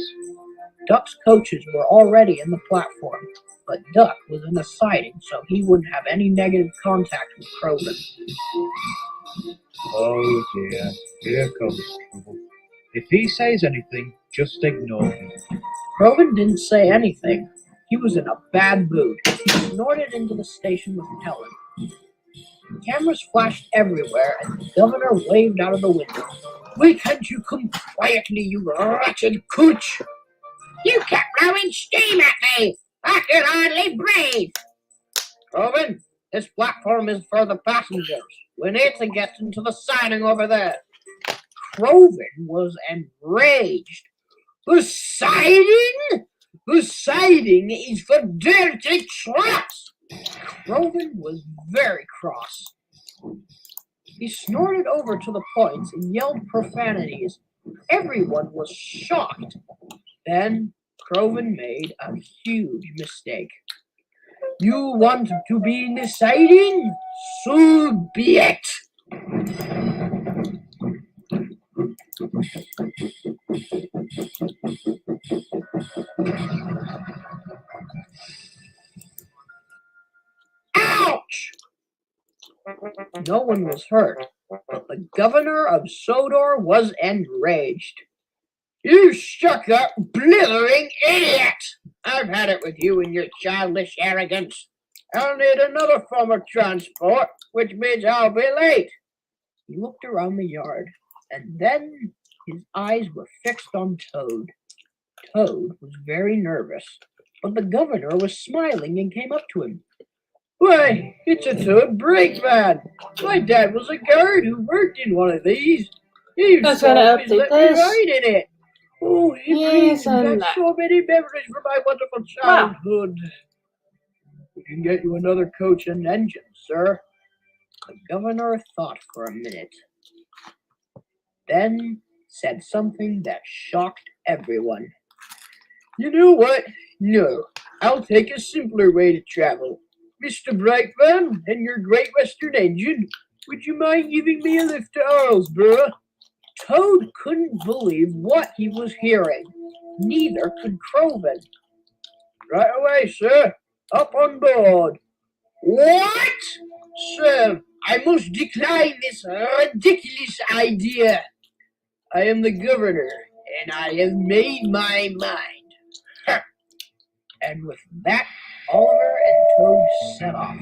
Duck's coaches were already in the platform, but Duck was in a siding, so he wouldn't have any negative contact with Croven. Oh dear, here comes trouble. If he says anything, just ignore him. Croven didn't say anything. He was in a bad mood. He snorted into the station with Helen. Cameras flashed everywhere, and the governor waved out of the window. "Why can't you come quietly, you wretched cooch?" You kept blowing steam at me. I could hardly breathe. Croven, this platform is for the passengers. We need to get into the siding over there. Croven was enraged. The siding? The siding is for dirty trucks. Croven was very cross. He snorted over to the points and yelled profanities. Everyone was shocked. Then Croven made a huge mistake. You want to be in the siding? So be it. Ouch! No one was hurt, but the governor of Sodor was enraged. You stuck-up, blithering idiot! I've had it with you and your childish arrogance. I'll need another form of transport, which means I'll be late. He looked around the yard, and then his eyes were fixed on Toad. Toad was very nervous, but the governor was smiling and came up to him. Why, it's a Toad brakeman. My dad was a guard who worked in one of these. He That's gonna always update let me this. ride in it. Oh, it Yes, brings and back so many memories from my wonderful childhood. We can get you another coach and engine, sir. The governor thought for a minute, then said something that shocked everyone. You know what? No, I'll take a simpler way to travel. Mr. Brakeman and your Great Western engine, would you mind giving me a lift to Arlesborough? Toad couldn't believe what he was hearing. Neither could Croven. Right away, sir. Up on board. What? Sir, I must decline this ridiculous idea. I am the governor, and I have made my mind. Huh. And with that, Oliver and Toad set off.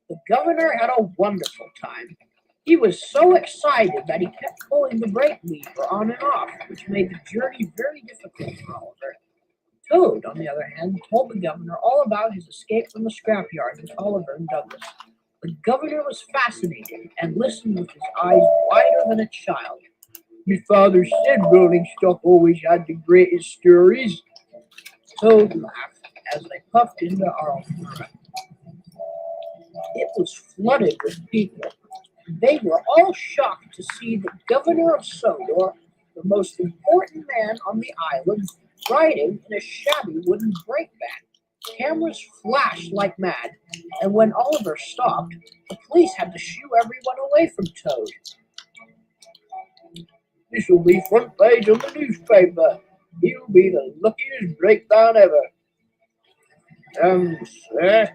The governor had a wonderful time. He was so excited that he kept pulling the brake lever on and off, which made the journey very difficult for Oliver. Toad, on the other hand, told the governor all about his escape from the scrapyard with Oliver and Douglas. The governor was fascinated and listened with his eyes wider than a child. My father said rolling stock always had the greatest stories. Toad laughed as they puffed into Arlesborough. It was flooded with people. They were all shocked to see the governor of Sodor, the most important man on the island, riding in a shabby wooden brake van. Cameras flashed like mad, and when Oliver stopped, the police had to shoo everyone away from Toad. This'll be front page on the newspaper. He'll be the luckiest breakdown ever. Sir,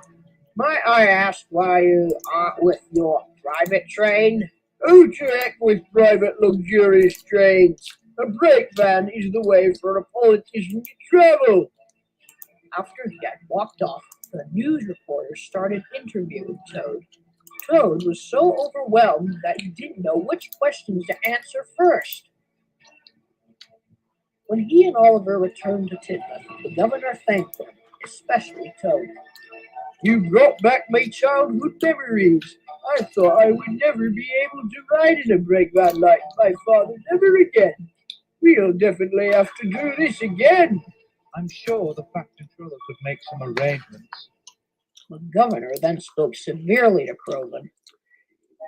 might I ask why you aren't with your private train? Who to heck with private luxurious trains? A brake van is the way for a politician to travel. After he had walked off, the news reporter started interviewing Toad. Toad was so overwhelmed that he didn't know which questions to answer first. When he and Oliver returned to Tidmouth, the governor thanked them, especially Toad. You brought back my childhood memories. I thought I would never be able to ride in a brake van like my father ever again. We'll definitely have to do this again. I'm sure the Fat Controller could make some arrangements. The governor then spoke severely to Croven.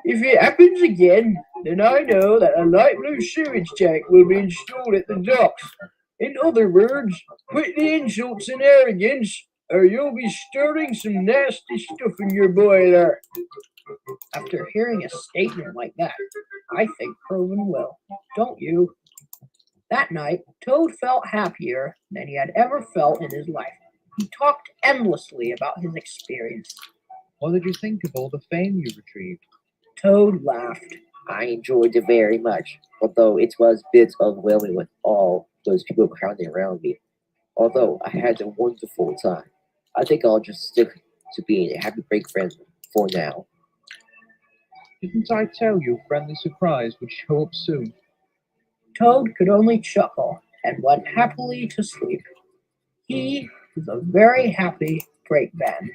If it happens again, then I know that a light blue sewage tank will be installed at the docks. In other words, quit the insults and arrogance, or you'll be stirring some nasty stuff in your boiler. After hearing a statement like that, I think Croven will. Don't you? That night, Toad felt happier than he had ever felt in his life. He talked endlessly about his experience. What did you think of all the fame you retrieved? Toad laughed. I enjoyed it very much, although it was a bit overwhelming with all those people crowding around me. Although I had a wonderful time, I think I'll just stick to being a happy break friend for now. Didn't I tell you a friendly surprise would show up soon? Toad could only chuckle and went happily to sleep. He was a very happy brake van.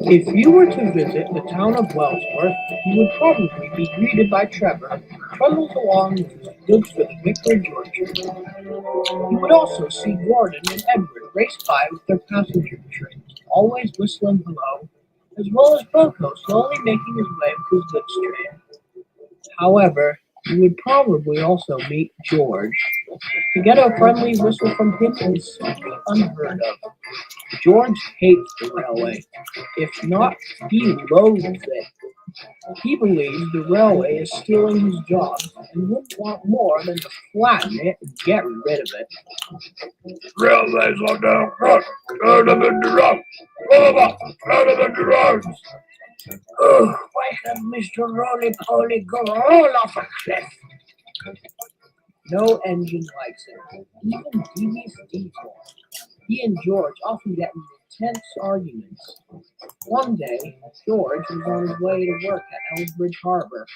If you were to visit the town of Wellsworth, you would probably be greeted by Trevor, who trundles along with his goods for the Victor George. You would also see Gordon and Edward race by with their passenger trains, always whistling hello, as well as Boko slowly making his way with his goods train. However, you would probably also meet George. To get a friendly whistle from him is simply unheard of. George hates the railway. If not, he loathes it. He believes the railway is stealing his job and wouldn't want more than to flatten it and get rid of it. Railways are down front. Turn them into rocks. Over. Turn them into roads. Oh, why can't Mr. Roly-Poly go all off a cliff? No engine likes him, even Devious Diesel. He and George often get into intense arguments. One day, George was on his way to work at Elsbridge Harbor.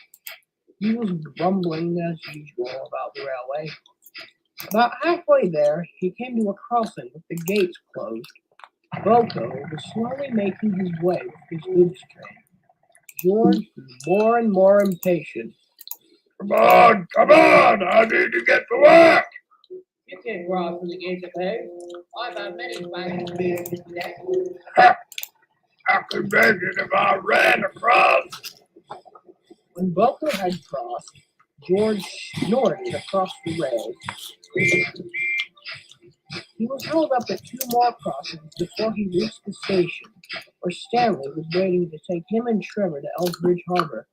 He was grumbling as usual about the railway. About halfway there, he came to a crossing with the gates closed. Boko was slowly making his way with his goods train. George grew more and more impatient. Come on, I need to get to work. You can't cross from the gates of hay. I've had many wagons today. I could make it if I ran across. When Buckle had crossed, George snorted across the rails. He was held up at 2 more crossings before he reached the station, where Stanley was waiting to take him and Trevor to Elbridge Harbor.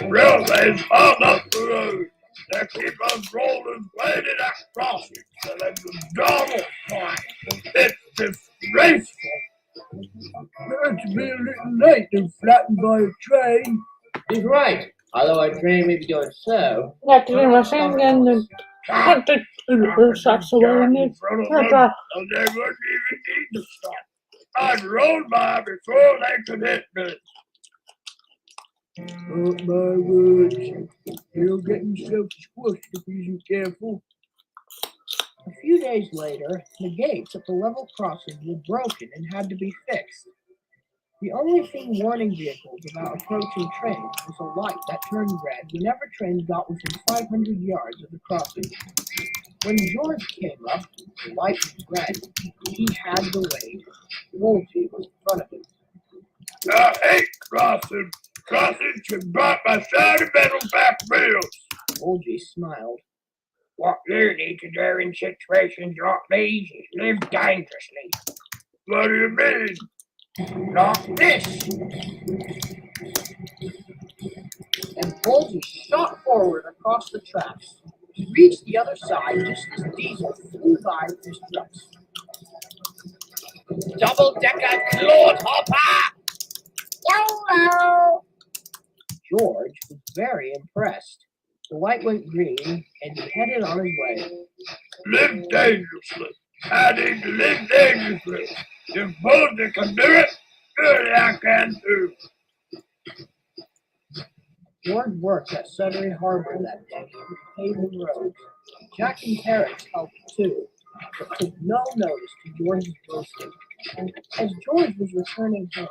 Railways all up the road. They keep us rolling right at that crossing, so they can double time. It's disgraceful. It's been a little late to flattened by a train. He's right. Although our train may be going slow. Shots away in it. And they wouldn't even need to stop. I'd roll by before they could hit me. Oh my words, he'll get himself squished if he isn't careful. A few days later, the gates at the level crossing were broken and had to be fixed. The only thing warning vehicles about approaching trains was a light that turned red whenever trains got within 500 yards of the crossing. When George came up, the light was red. He had to wait. Wolsey was in front of him. I hate crossing. Crossing should bite my sentimental back wheels. Wolsey smiled. What you need to do in situations like these is live dangerously. What do you mean? Like this. And Wolsey shot forward across the tracks. He reached the other side just as Diesel flew by with his trucks. Double-decker clodhopper! YOLO! George was very impressed. The light went green, and he headed on his way. Live dangerously. I need to live dangerously. If Bolger can do it, surely I can too. George worked at Sudbury Harbor that day, paving roads. Jack and Terrence helped too, but took no notice to George's boasting. As George was returning home,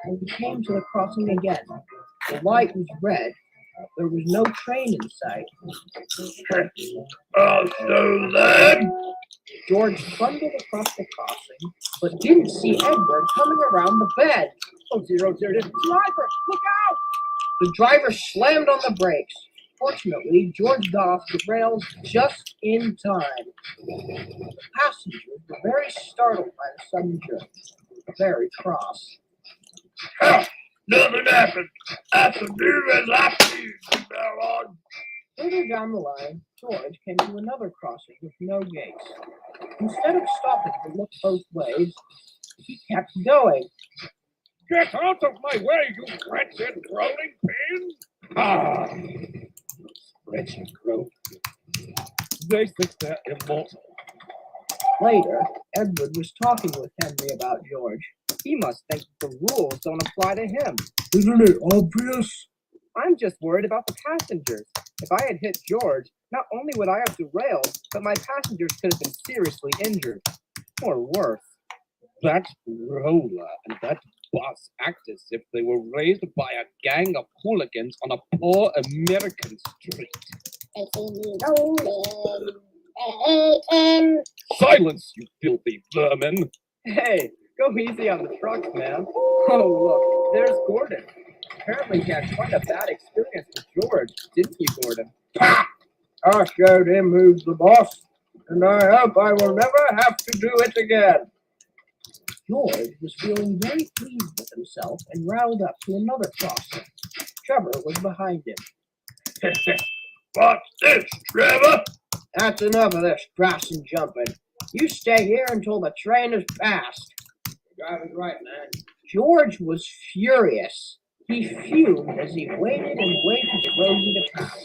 and he came to the crossing again, the light was red. There was no train in sight. So then, George trundled across the crossing, but didn't see Edward coming around the bend. Oh, zero, driver, look out! The driver slammed on the brakes. Fortunately, George got off the rails just in time. The passengers were very startled by the sudden jerk, very cross. hell, nothing happened. I can do as I please from now on. Further down the line, George came to another crossing with no gates. Instead of stopping to look both ways, he kept going. Get out of my way, you wretched rolling pin! Ah, wretched grown. They think they're immortal. Later, Edward was talking with Henry about George. He must think the rules don't apply to him. Isn't it obvious? I'm just worried about the passengers. If I had hit George, not only would I have derailed, but my passengers could have been seriously injured. Or worse. That roller and that bus act as if they were raised by a gang of hooligans on a poor American street. They see me rolling. A-A-M. Silence, you filthy vermin! Hey, go easy on the trucks, man. Oh, look, there's Gordon. Apparently he had quite a bad experience with George, didn't you, Gordon? I showed him who's the boss, and I hope I will never have to do it again. George was feeling very pleased with himself and riled up to another crossing. Trevor was behind him. What's this, Trevor? That's enough of this crossing jumping. You stay here until the train is passed. You're driving right, man. George was furious. He fumed as he waited and waited for Rosie to pass,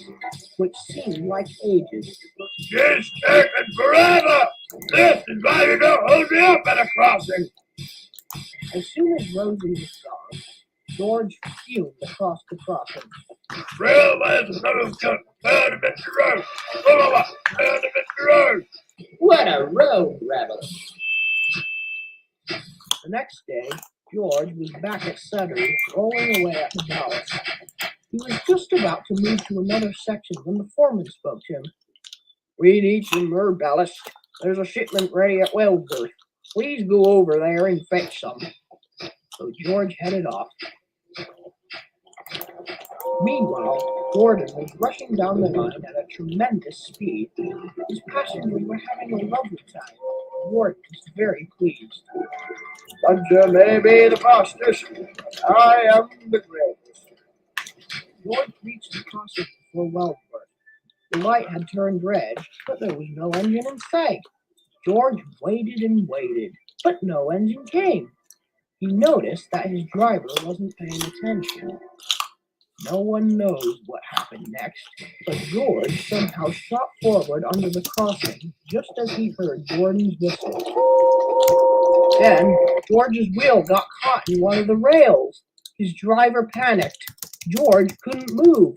which seemed like ages. She's taking forever! This is why you don't hold me up at a crossing! As soon as Rosie was gone, George fumed across the crossing. Railways moved to turn to Mr. Road! Pull over! Turn to Mr. Road! What a road rebel! The next day, George was back at Sudbury, rolling away at the ballast. He was just about to move to another section when the foreman spoke to him. "We need some more ballast. There's a shipment ready at Wellsworth. Please go over there and fetch some." so George headed off. Meanwhile, Gordon was rushing down the line at a tremendous speed. His passengers were having a lovely time. Gordon was very pleased. Buncher may be the fastest. I am the greatest. George reached the crossing before Wellsworth. The light had turned red, but there was no engine in sight. George waited and waited, but no engine came. He noticed that his driver wasn't paying attention. No one knows what happened next, but George somehow shot forward under the crossing just as he heard Gordon's whistle. Then, George's wheel got caught in one of the rails. His driver panicked. George couldn't move.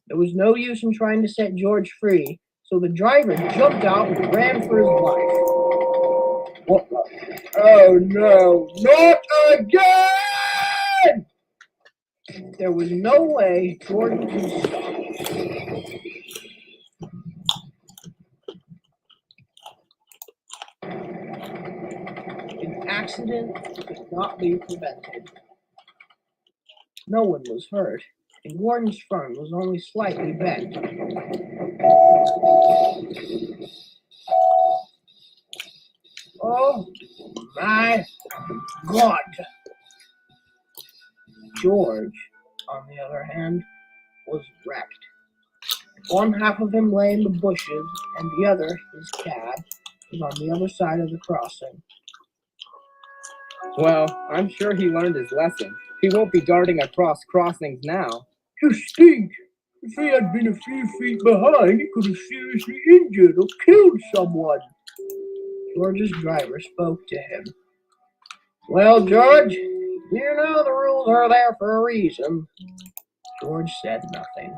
There was no use in trying to set George free, so the driver jumped out and ran for his life. What the? Oh no, not again! There was no way Gordon could stop. An accident could not be prevented. No one was hurt, and Gordon's front was only slightly bent. Oh my God! George, on the other hand, was wrecked. One half of him lay in the bushes, and the other, his cab, was on the other side of the crossing. Well, I'm sure he learned his lesson. He won't be darting across crossings now. Just think, if he had been a few feet behind, he could have seriously injured or killed someone. George's driver spoke to him. Well, George, you know the rules are there for a reason. George said nothing.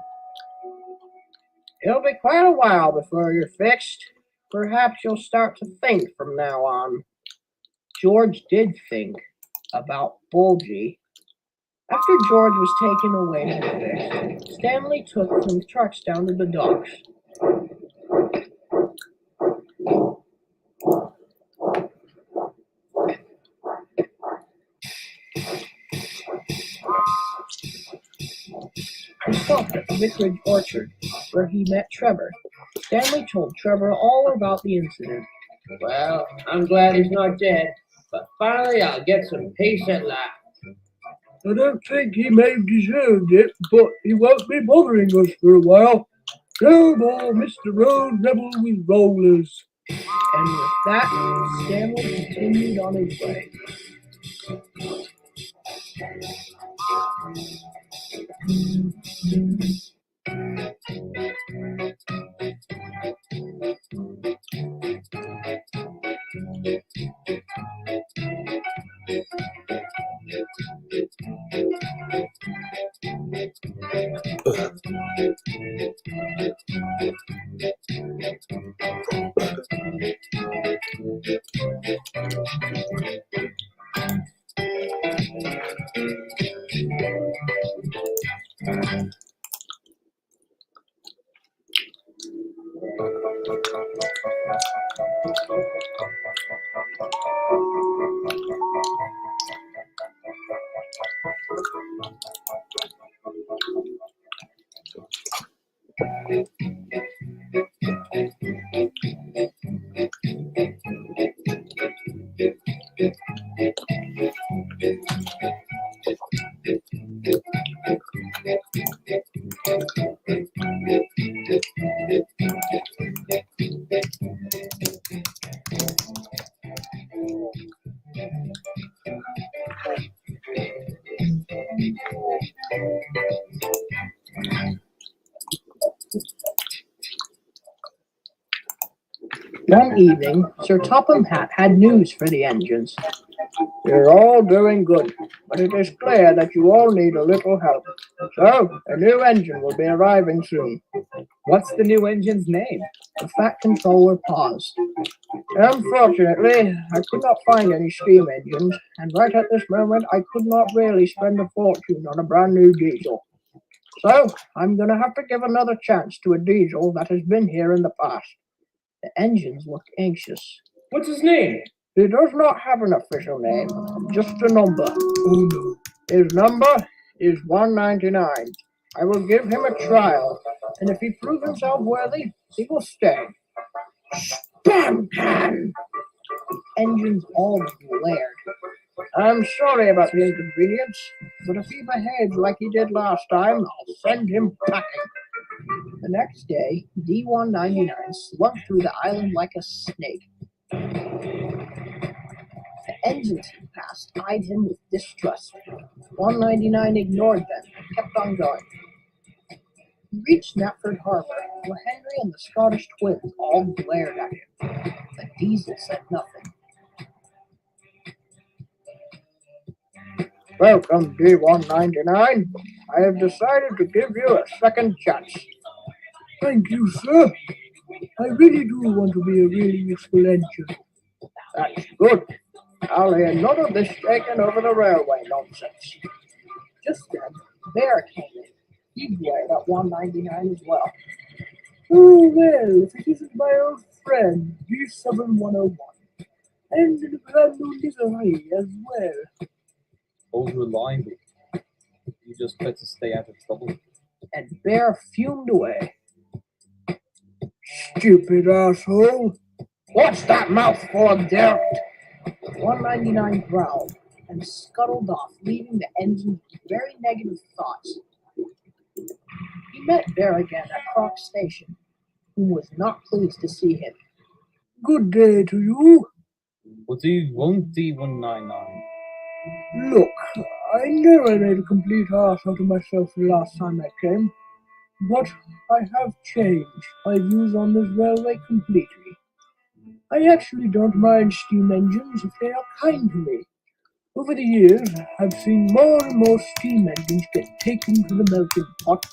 It'll be quite a while before you're fixed. Perhaps you'll start to think from now on. George did think about Bulgy. After George was taken away to be fixed, Stanley took some trucks down to the docks. He stopped at the Vicarage Orchard, where he met Trevor. Stanley told Trevor all about the incident. Well, I'm glad he's not dead, but finally I'll get some peace at last. I don't think he may have deserved it, but he won't be bothering us for a while. No more Mr. Road Rebel with rollers. And with that, Stanley continued on his way. One evening, Sir Topham Hatt had news for the engines. You're all doing good, but it is clear that you all need a little help. So, a new engine will be arriving soon. What's the new engine's name? The Fat Controller paused. Unfortunately, I could not find any steam engines, and right at this moment I could not really spend a fortune on a brand new diesel. So, I'm gonna have to give another chance to a diesel that has been here in the past. The engines looked anxious. What's his name? He does not have an official name, just a number. Oh no. His number is 199. I will give him a trial, and if he proves himself worthy, he will stay. Spam can! Engines all glared. I'm sorry about the inconvenience, but if he behaves like he did last time, I'll send him packing. The next day, D-199 slunk through the island like a snake. The engines he passed eyed him with distrust. 199 ignored them and kept on going. He reached Knapford Harbor, where Henry and the Scottish twins all glared at him. But Diesel said nothing. Welcome, D-199. I have decided to give you a second chance. Thank you, sir. I really do want to be a really useful engine. That's good. I'll hear none of this taking over the railway nonsense. Just then, Bear came in. He glared at 199 as well. Oh, well, if it isn't my old friend, D7101. And in a brand new livery as well. Old reliable. You just better stay out of trouble. And Bear fumed away. Stupid asshole! What's that mouthful of dirt? 199 growled and scuttled off, leaving the engine with very negative thoughts. He met Bear again at Croc Station, who was not pleased to see him. Good day to you. What do you want, D-199? Look, I know I made a complete ass out of myself the last time I came, but I have changed my views on this railway completely. I actually don't mind steam engines if they are kind to me. Over the years, I've seen more and more steam engines get taken to the melting pot,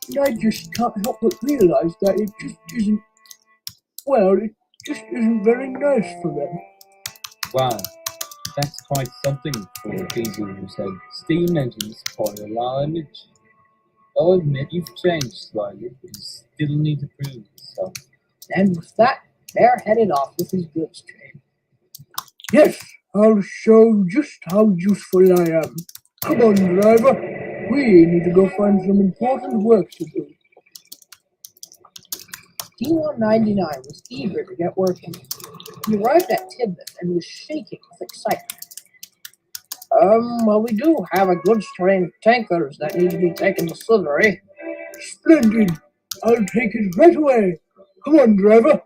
and I just can't help but realize that it just isn't very nice for them. Wow, that's quite something for a diesel who said steam engines spoil our image. I'll admit you've changed slightly, but you still need to prove yourself. And with that, Bear headed off with his goods train. Yes, I'll show just how useful I am. Come on, driver. We need to go find some important work to do. D-199 was eager to get working. He arrived at Tidmouth and was shaking with excitement. Well, we do have a goods train of tankers that need to be taken to Slithery. Splendid! I'll take it right away. Come on, driver.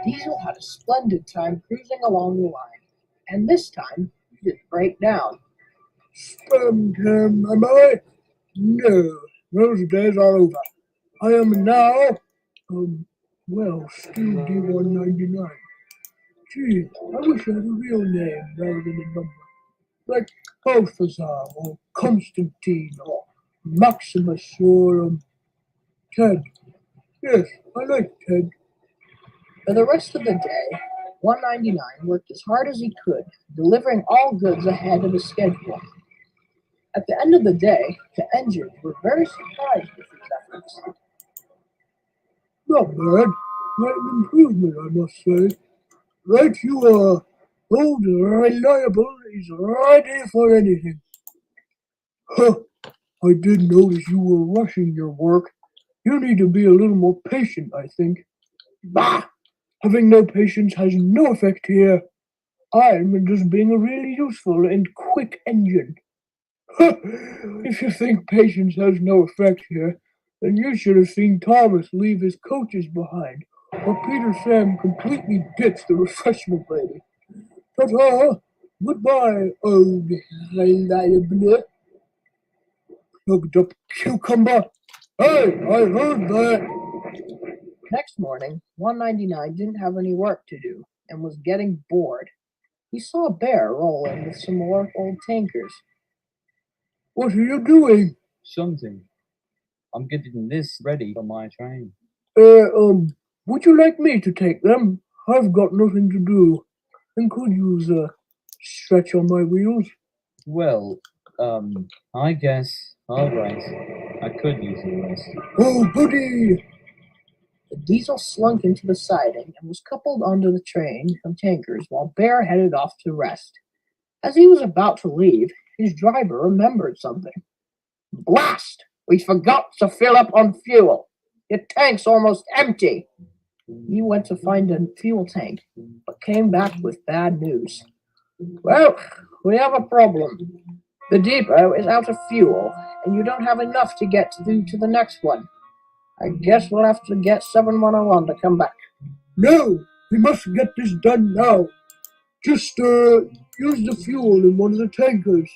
Diesel had a splendid time cruising along the line, and this time he didn't break down. Spam time, am I? No, those days are over. I am now, still D-199. Gee, I wish I had a real name rather than a number. Like Balthazar or Constantine or Maximus or, Ted. Yes, I like Ted. For the rest of the day, 199 worked as hard as he could, delivering all goods ahead of his schedule. At the end of the day, the engines were very surprised with his efforts. Not bad. Quite an improvement, I must say. Right you are. Old, reliable, is ready for anything. Huh. I did notice you were rushing your work. You need to be a little more patient, I think. Bah! Having no patience has no effect here. I'm just being a really useful and quick engine. If you think patience has no effect here, then you should have seen Thomas leave his coaches behind, or Peter Sam completely ditch the refreshment lady. Ta-ta! Goodbye, old reliable. Plugged up cucumber. Hey, I heard that. Next morning, 199 didn't have any work to do and was getting bored. He saw Bear roll in with some more old tankers. What are you doing? Shunting. I'm getting this ready for my train. Would you like me to take them? I've got nothing to do, and could use a stretch on my wheels. Well, I guess. All right. I could use a rest. Oh, buddy! The diesel slunk into the siding and was coupled onto the train of tankers while Bear headed off to rest. As he was about to leave, his driver remembered something. Blast! We forgot to fill up on fuel. Your tank's almost empty. He went to find a fuel tank, but came back with bad news. Well, we have a problem. The depot is out of fuel, and you don't have enough to get through to the next one. I guess we'll have to get 7101 to come back. No, we must get this done now. Just use the fuel in one of the tankers.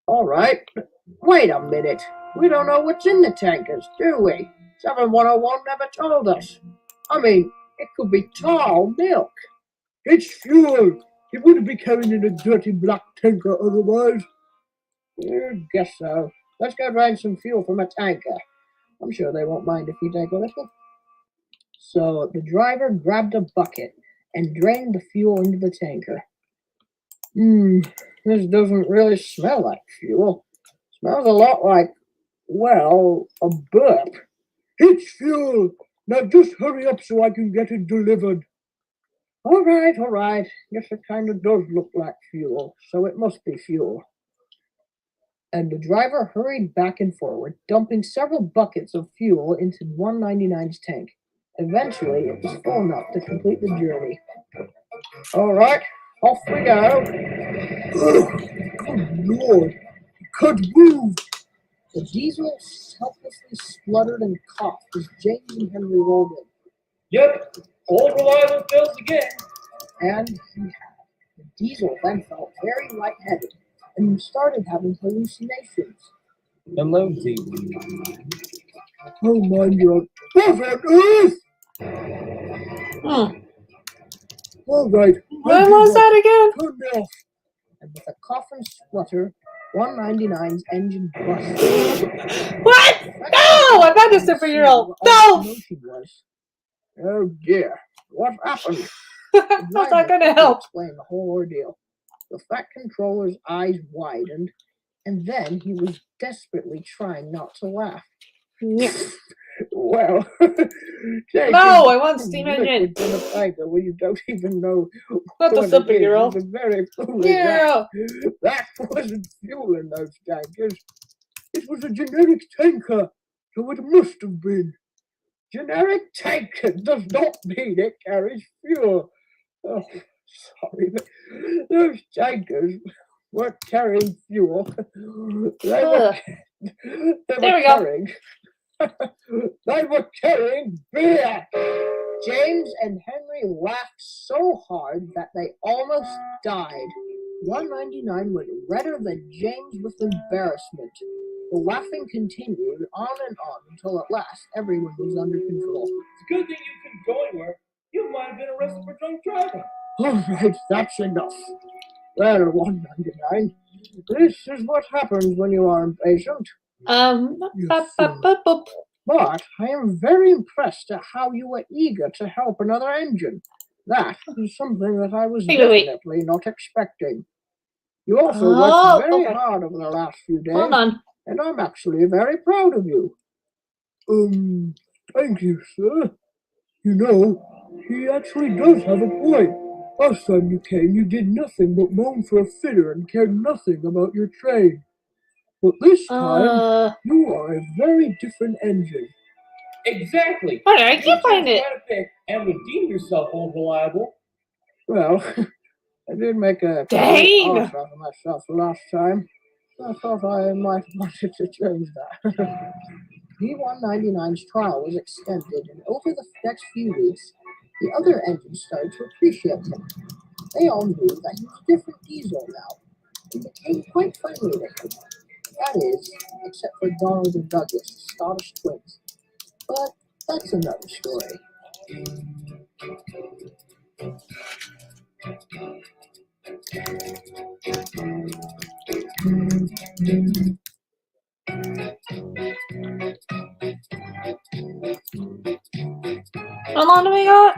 All right. Wait a minute. We don't know what's in the tankers, do we? 7101 never told us. I mean, it could be tar milk. It's fuel. He wouldn't be carrying in a dirty black tanker otherwise. I guess so. Let's go drain some fuel from a tanker. I'm sure they won't mind if we take a little. So the driver grabbed a bucket and drained the fuel into the tanker. This doesn't really smell like fuel. Smells a lot like, well, a burp. It's fuel. Now just hurry up so I can get it delivered. All right. Guess it kind of does look like fuel, so it must be fuel. And the driver hurried back and forward, dumping several buckets of fuel into 199's tank. Eventually, it was full enough to complete the journey. All right, off we go. Good Lord, he can't move. The diesel helplessly spluttered and coughed as James and Henry rolled in. Yep, old reliable fills again. And he had. The diesel then felt very lightheaded and started having hallucinations. Hello, D199. Oh my God. What on earth? All right. What was that again? Turn me off. And with a cough and splutter, 199's engine busted. What? No! I'm not a superhero. No! Oh dear, what happened? That's not going to help. Explain the whole ordeal. The Fat Controller's eyes widened, and then he was desperately trying not to laugh. Well, no, I want steam engine. In a tiger where you don't even know. Not the superhero. Very foolish. Yeah. That wasn't fuel in those tankers. It was a generic tanker, so it must have been. Generic tanker does not mean it carries fuel. Oh, sorry, but those tankers weren't carrying fuel. They were carrying. They were carrying beer. James and Henry laughed so hard that they almost died. 199 was redder than James with embarrassment. The laughing continued on and on until at last everyone was under control. It's a good thing you couldn't go anywhere. You might have been arrested for drunk driving. All right, that's enough. Well, 199, this is what happens when you are impatient. But I am very impressed at how you were eager to help another engine. That is something that I was definitely not expecting. You also worked very hard over the last few days. Hold on. And I'm actually very proud of you. Thank you, sir. You know, he actually does have a point. Last time you came, you did nothing but moan for a fitter and cared nothing about your train. But this time, you are a very different engine. Exactly. All right, I can't find it. And redeem yourself, old reliable. Well, I did make a Dang! ass out of myself last time. I thought I might wanted to change that. B199's trial was extended, and over the next few weeks, the other engines started to appreciate him. They all knew that he was a different diesel now, and became quite friendly to him. That is, except for Donald and Douglas, the Scottish twins. But that's another story. How long do we got?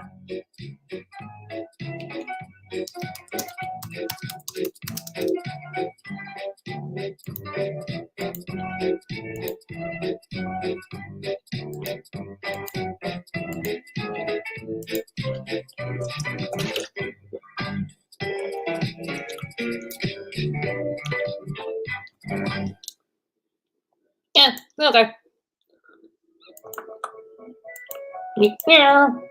Okay. Meow.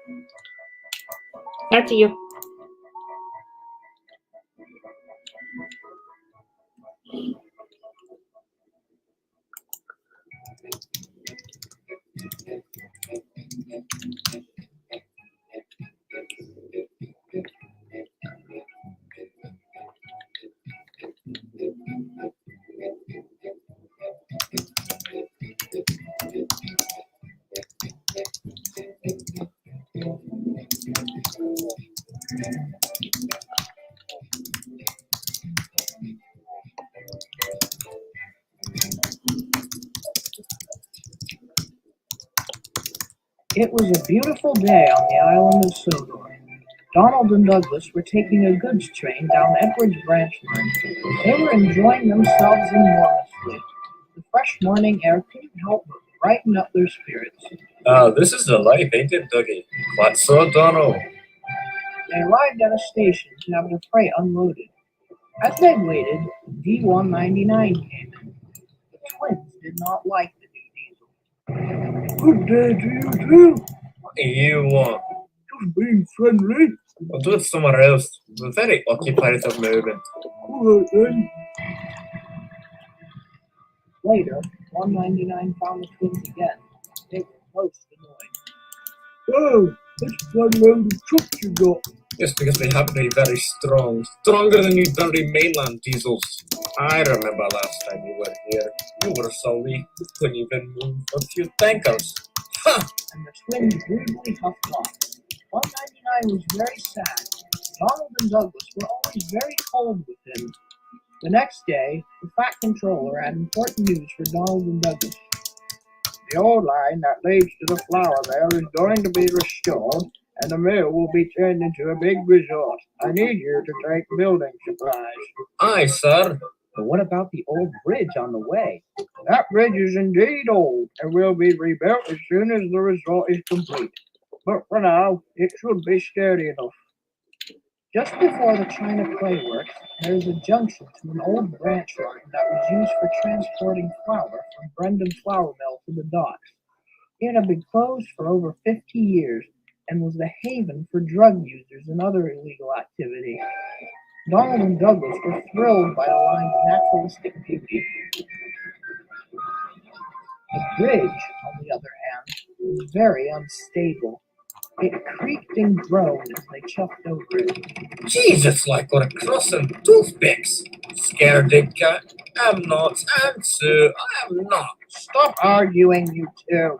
Back to you. It was a beautiful day on the island of Sodor. Donald and Douglas were taking a goods train down Edward's branch line. They were enjoying themselves enormously. The fresh morning air couldn't help but brighten up their spirits. This is the life, ain't it, Dougie? What's so, Donald? They arrived at a station to have their freight unloaded. As they waited, D-199 came in. The twins did not like the new diesel. Good day to you too. What do you want? Just being friendly. I'll do it somewhere else. We're very occupied at the moment. Alright then. Later, 199 found the twins again. They were most annoyed. Oh, this one load of trucks you got. Just because they happen to be very strong. Stronger than you dirty mainland diesels. I remember last time you were here. You were so weak, you couldn't even move a few tankers. Ha! And the twins rudely huffed off. 199 was very sad. Donald and Douglas were always very cold with him. The next day, the Fat Controller had important news for Donald and Douglas. The old line that leads to the flour mill is going to be restored, and the mill will be turned into a big resort. I need you to take building supplies. Aye, sir. But what about the old bridge on the way? That bridge is indeed old, and will be rebuilt as soon as the resort is complete. But for now, it should be sturdy enough. Just before the China Clay Works, there is a junction to an old branch line that was used for transporting flour from Brendan Flour Mill to the docks. It had been closed for over 50 years and was the haven for drug users and other illegal activity. Donald and Douglas were thrilled by the line's naturalistic beauty. The bridge, on the other hand, was very unstable. It creaked and groaned as they chuffed over it. Jeez, it's like we're crossing toothpicks. Scaredy cat. I'm not. I'm Sue. I'm not. Stop arguing, you two.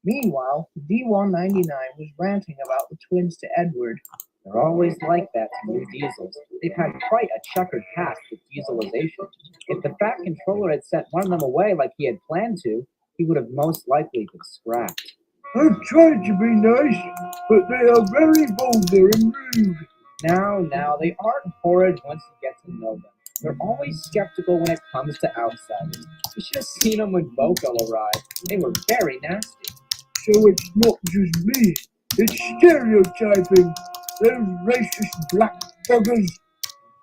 Meanwhile, D-199 was ranting about the twins to Edward. They're always like that to new diesels. They've had quite a checkered past with dieselization. If the Fat Controller had sent one of them away like he had planned to, he would have most likely been scrapped. I've tried to be nice, but they are very vulgar and rude. Now, they aren't horrid once you get to know them. They're always skeptical when it comes to outsiders. You should have seen them when Boko arrived. They were very nasty. So it's not just me, it's stereotyping. Those racist black buggers.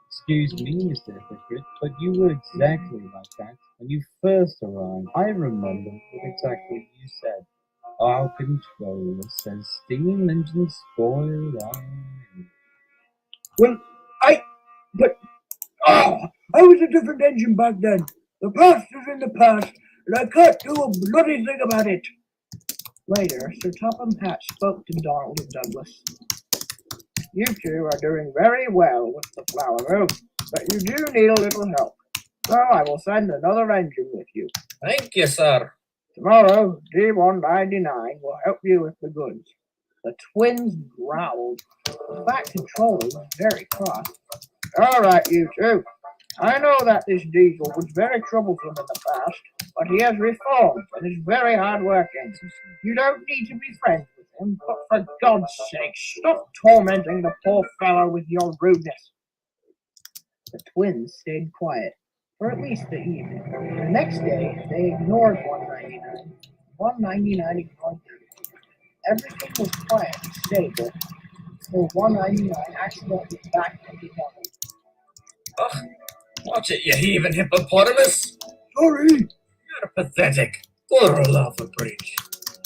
Excuse me, Mr. Hypocrite, but you were exactly like that when you first arrived. I remember what exactly you said. Our controller says steam engines spoil our engine. Well, I was a different engine back then. The past is in the past, and I can't do a bloody thing about it. Later, Sir Topham Hatt spoke to Donald and Douglas. You two are doing very well with the flour mill, but you do need a little help. So I will send another engine with you. Thank you, sir. Tomorrow, D-199 will help you with the goods. The twins growled. The Fat Controller was very cross. All right, you two. I know that this diesel was very troublesome in the past, but he has reformed and is very hard-working. You don't need to be friends with him, but for God's sake, stop tormenting the poor fellow with your rudeness. The twins stayed quiet for at least the evening. The next day, they ignored 199. 199 ignored them. Everything was quiet and stable until 199 accidentally backed into Donald. Oh, watch it, you heaving hippopotamus. Sorry. You're Pathetic. For love of bridge.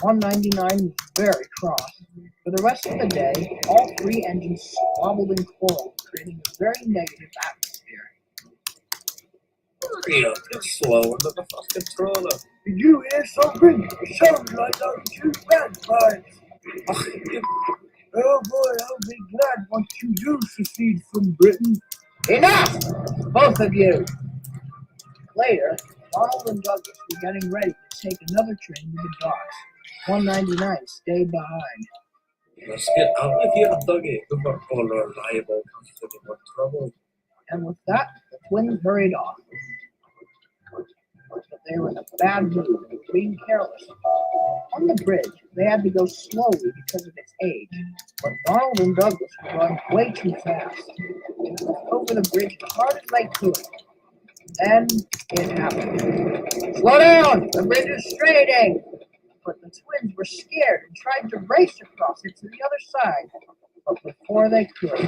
199 was very cross. For the rest of the day, all three engines squabbled and quarreled, creating a very negative atmosphere. Hurry up, you're slow under the first controller. Did you hear something? It sounded like those two bagpipes. Oh boy, I'll be glad once you do secede from Britain. Enough! Both of you! Later, Donald and Douglas were getting ready to take another train to the docks. 199 stayed behind. Let's get out of here, Dougie. We're not all reliable considering what trouble. And with that, the twins hurried off. But they were in a bad mood and being careless. On the bridge, they had to go slowly because of its age, but Donald and Douglas were going way too fast. They went over the bridge as hard as they could. Then it happened. Slow down! The bridge is straining! But the twins were scared and tried to race across it to the other side. But before they could,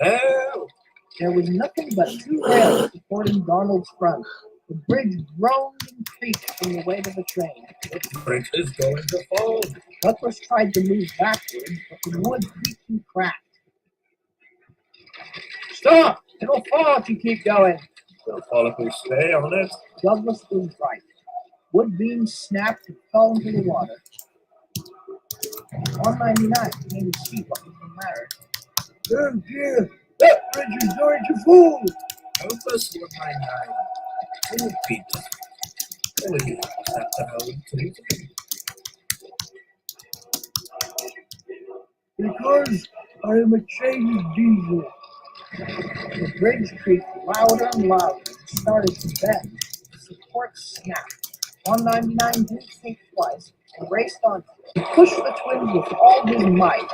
Help! there was nothing but two rails supporting Donald's front. The bridge groaned and creaked from the weight of the train. The bridge is going to fall. Douglas tried to move backward, but the wood creaked and cracked. Stop! It'll fall if you keep going. We'll fall if we stay on it. Douglas was right. Wood beams snapped and fell into the water. 199 came to see what was the matter. Oh dear, that bridge is going to fall. Help us, 199. Oh, Peter. Oh, you have to help please. Because I am a Chinese diesel. The bridge creaked louder and louder and started to bend. The supports snapped. 199 didn't think twice and raced on. He pushed the twins with all his might.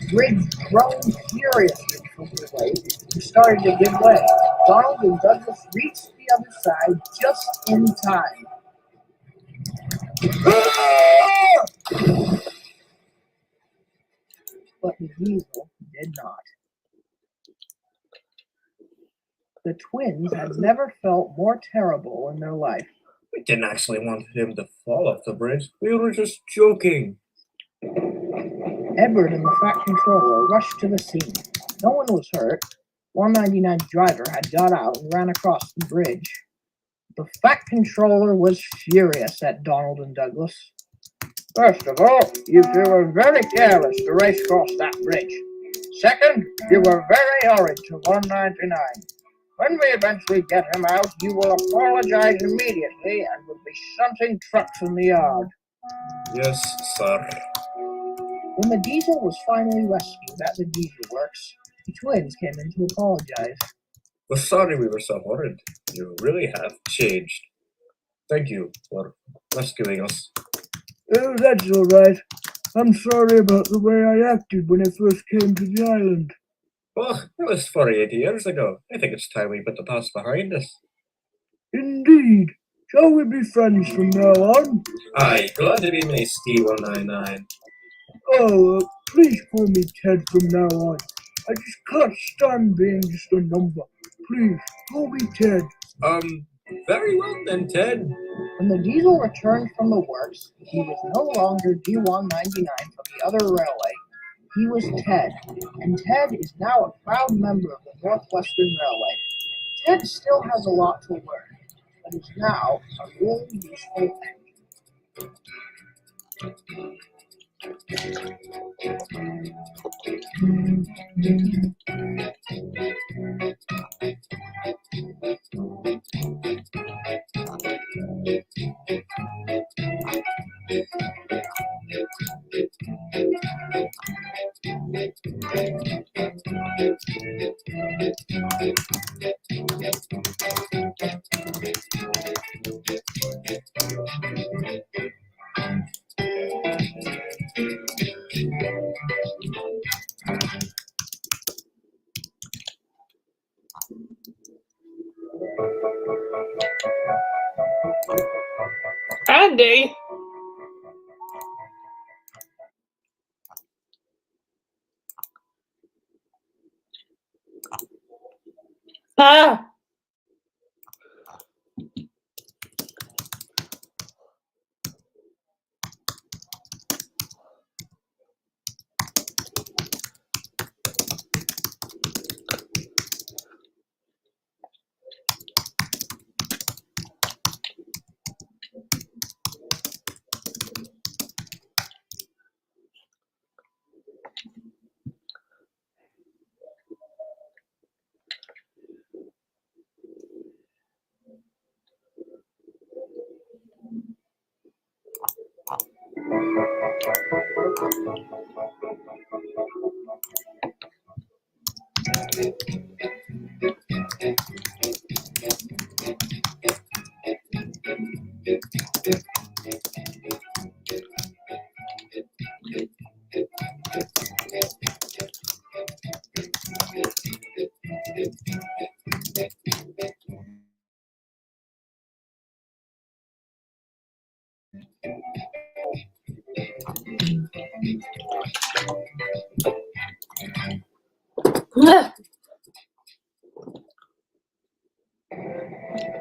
The bridge groaned furiously from the weight and started to give way. Donald and Douglas reached the other side just in time. But the diesel did not. The twins had never felt more terrible in their life. We didn't actually want him to fall off the bridge. We were just joking. Edward and the Fat Controller rushed to the scene. No one was hurt. 199's driver had got out and ran across the bridge. The Fat Controller was furious at Donald and Douglas. First of all, you two were very careless to race across that bridge. Second, you were very horrid to 199. When we eventually get him out, you will apologize immediately and will be shunting trucks in the yard. Yes, sir. When the diesel was finally rescued at the diesel works, the twins came in to apologize. We're sorry we were so horrid. You really have changed. Thank you for rescuing us. Oh, that's all right. I'm sorry about the way I acted when I first came to the island. Oh, that was 48 years ago. I think it's time we put the past behind us. Indeed. Shall we be friends from now on? Aye, glad to be Miss D199. Oh, please call me Ted from now on. I just can't stand being just a number. Please, call me Ted. Very well then, Ted. When the diesel returned from the works, he was no longer D199 from the other railway. He was Ted, and Ted is now a proud member of the Northwestern Railway. Ted still has a lot to learn, but is now a really useful Andy? Ah!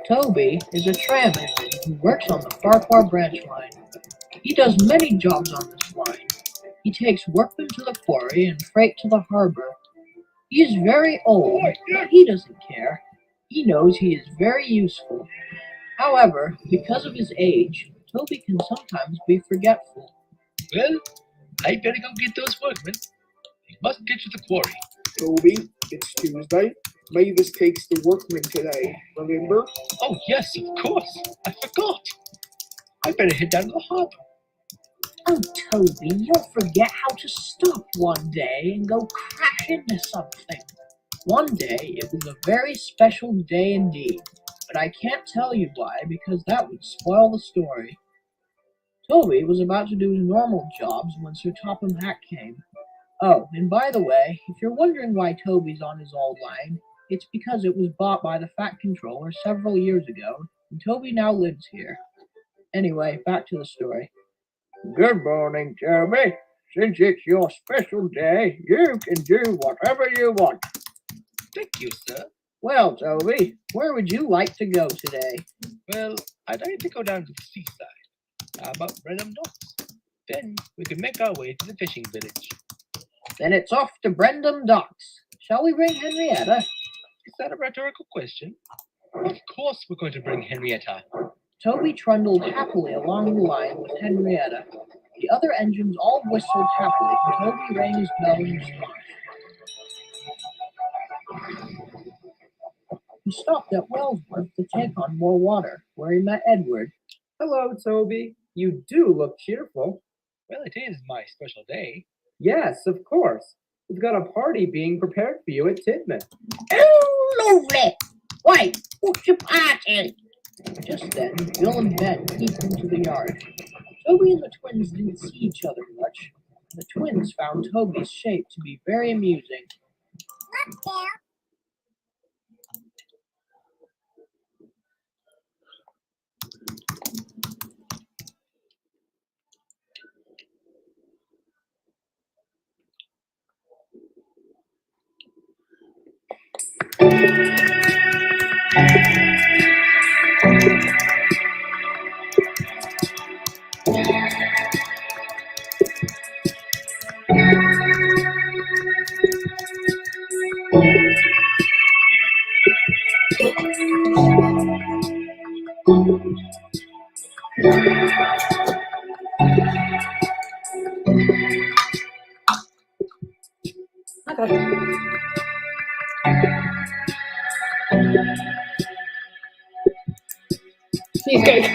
Toby is a tramman who works on the Farquhar branch line. He does many jobs on this line. He takes workmen to the quarry and freight to the harbor. He is very old, but he doesn't care. He knows he is very useful. However, because of his age, Toby can sometimes be forgetful. Well, I better go get those workmen. They must get to the quarry. Toby, it's Tuesday. Mavis takes the workmen today, remember? Oh, yes, of course. I forgot. I better head down to the harbor. Oh, Toby, you'll forget how to stop one day and go crash into something. One day, it was a very special day indeed, but I can't tell you why because that would spoil the story. Toby was about to do his normal jobs when Sir Topham Hatt came. Oh, and by the way, if you're wondering why Toby's on his old line, it's because it was bought by the Fat Controller several years ago, and Toby now lives here. Anyway, back to the story. Good morning, Toby. Since it's your special day, you can do whatever you want. Thank you, sir. Well, Toby, where would you like to go today? Well, I'd like to go down to the seaside. How about Brenham Docks? Then we can make our way to the fishing village. Then it's off to Brendam Docks. Shall we bring Henrietta? Is that a rhetorical question? Of course we're going to bring Henrietta. Toby trundled happily along the line with Henrietta. The other engines all whistled happily, and Toby rang his bell in response. He stopped at Wellsworth to take on more water, where he met Edward. Hello, Toby. You do look cheerful. Well, it is my special day. Yes, of course. We've got a party being prepared for you at Tidman. Oh, lovely! Why, what's your party? Just then, Bill and Ben peeped into the yard. Toby and the twins didn't see each other much. The twins found Toby's shape to be very amusing. Look, Bill. Cheesecake.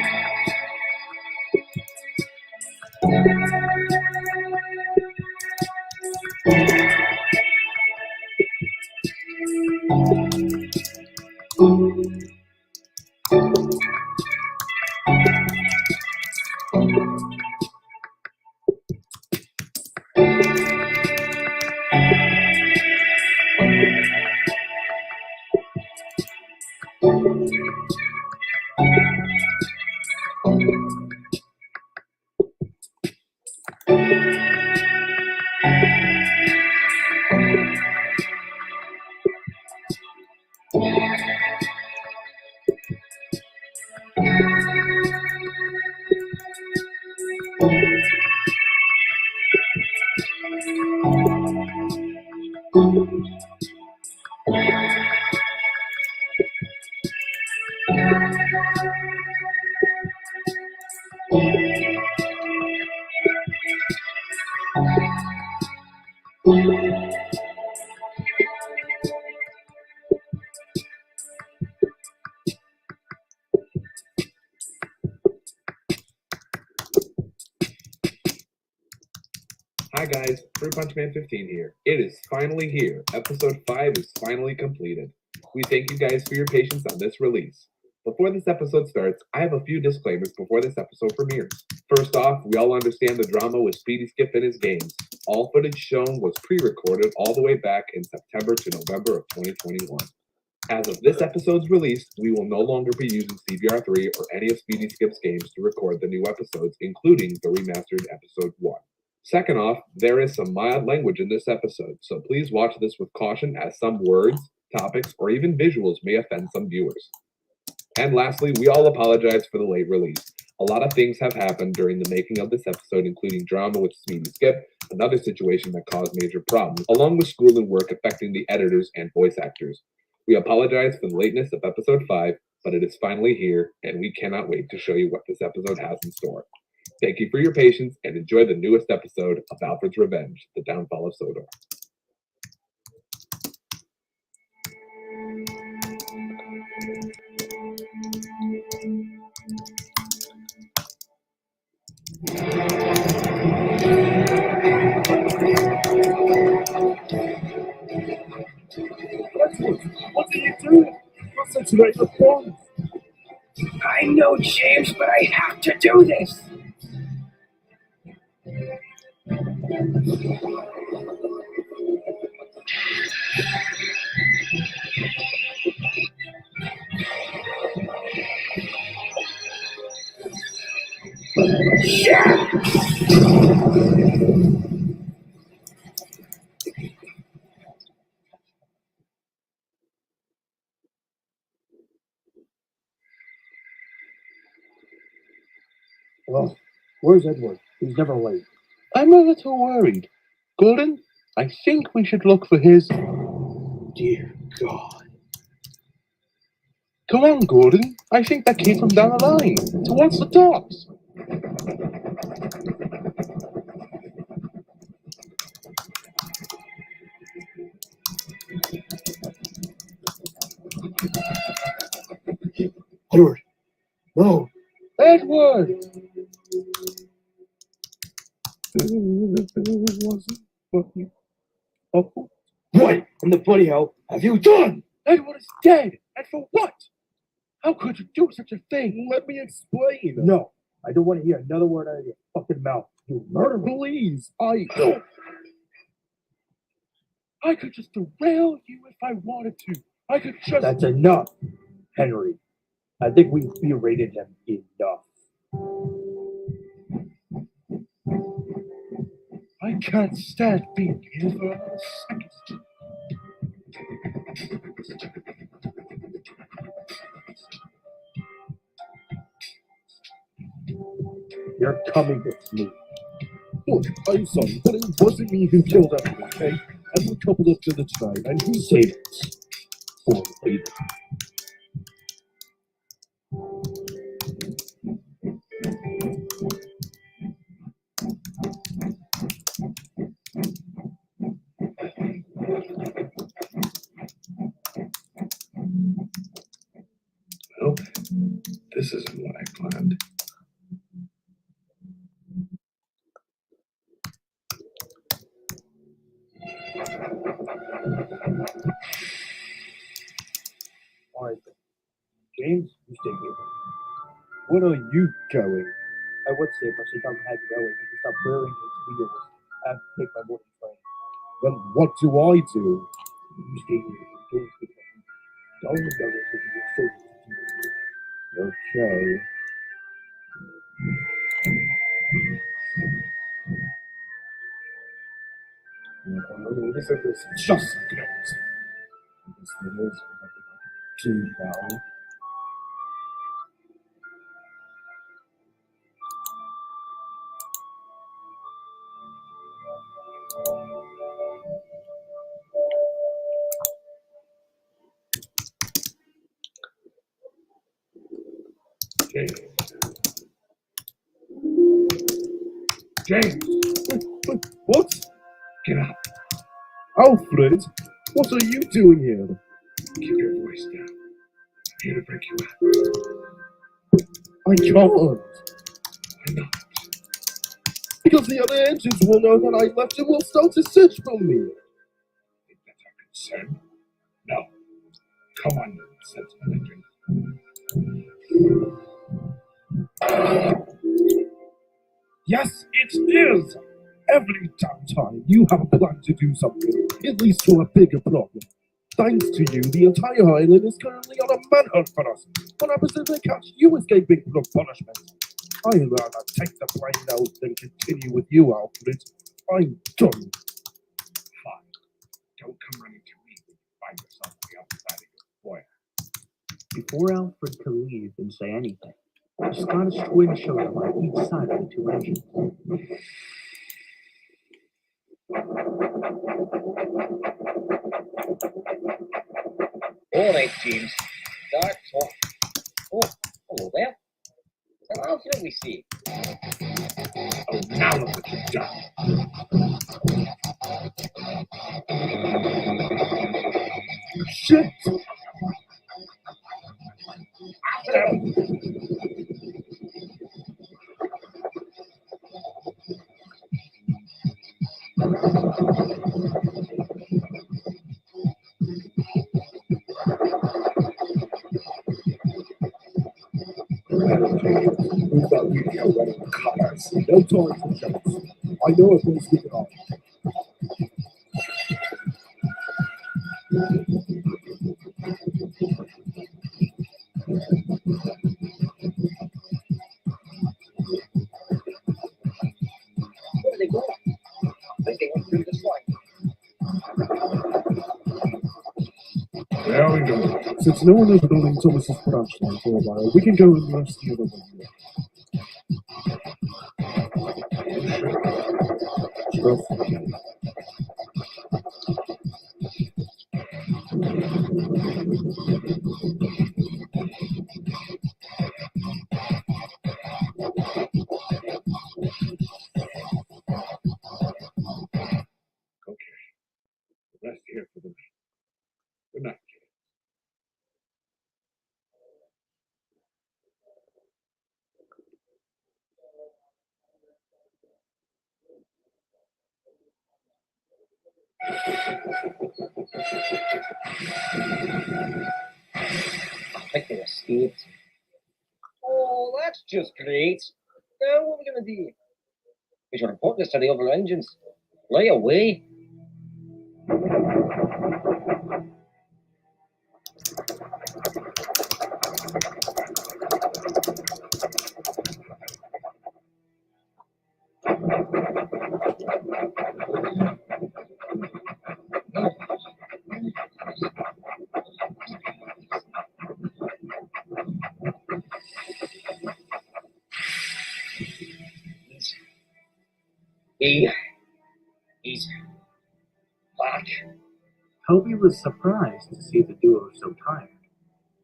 Hi guys, Fruit Punch Man 15 here. It is finally here. Episode 5 is finally completed. We thank you guys for your patience on this release. Before this episode starts, I have a few disclaimers before this episode premieres. First off, we all understand the drama with Speedy Skip and his games. All footage shown was pre-recorded all the way back in September to November of 2021. As of this episode's release, we will no longer be using CBR3 or any of Speedy Skip's games to record the new episodes, including the remastered episode 1. Second off, there is some mild language in this episode, so please watch this with caution as some words, topics, or even visuals may offend some viewers. And lastly, we all apologize for the late release. A lot of things have happened during the making of this episode, including drama with Speedy Skip, another situation that caused major problems, along with school and work affecting the editors and voice actors. We apologize for the lateness of episode 5, but it is finally here, and we cannot wait to show you what this episode has in store. Thank you for your patience, and enjoy the newest episode of Alfred's Revenge, The Downfall of Sodor. What are you doing? Concentrate the phone. I know, James, but I have to do this. Well, where's Edward? He's never late. I'm a little worried. Gordon, I think we should look for his... Dear God. Come on, Gordon. I think that came from down the line, towards the docks. Edward. No. Edward! What in the bloody hell have you done? Edward is dead! And for what? How could you do such a thing? Let me explain. No. I don't want to hear another word out of your fucking mouth. You murder me. Please, I could just derail you if I wanted to. I could just... That's enough, Henry. I think we've berated him enough. I can't stand being here for a second. You're coming with me. Look, I'm sorry, but it wasn't me who killed him, okay? I was coupled up to the tribe, and he saved us. For later. Well, this isn't what I planned. All right, James, you stay here. Where are you going? I would say, but she doesn't have going. If you stop wearing its wheels, I have to take my morning train. Then what do I do? You stay here. Don't speak to me. Don't notice if you show you. Okay. This is just a good. This is nothing I can do now. James! What? Get up. Alfred! What are you doing here? Keep your voice down. I'm here to break you out. I can't. Why not? because the other engines will know that I left and will start to search for me. Is that a concern? No. Come on, Sentinel engine. Yes, it is! Every damn time you have a plan to do something, it leads to a bigger problem. Thanks to you, the entire island is currently on a manhunt for us. What happens if they catch you escaping from punishment? I'd rather take the blame now than continue with you, Alfred. I'm done. Fine. Don't come running to me when you find yourself on the outside of your foyer. Before Alfred could leave and say anything, the Scottish twin showed up on each side of the two engines. All right, James. Start talk. Oh, hello there. So how can we see? Oh, now look what you've done. Shit! We've got radio running cars. No time for jokes. I know it was with it all. Where do they go? I think they went through this line. There we go. Since no one is building Thomas's production line for a while, we can go and rest the other one here. Okay. Rest here for the night. Good night. I think they escaped. Oh, that's just great. Now what are we gonna do? We should report this to the other engines. Right away. He's back. Toby was surprised to see the duo so tired.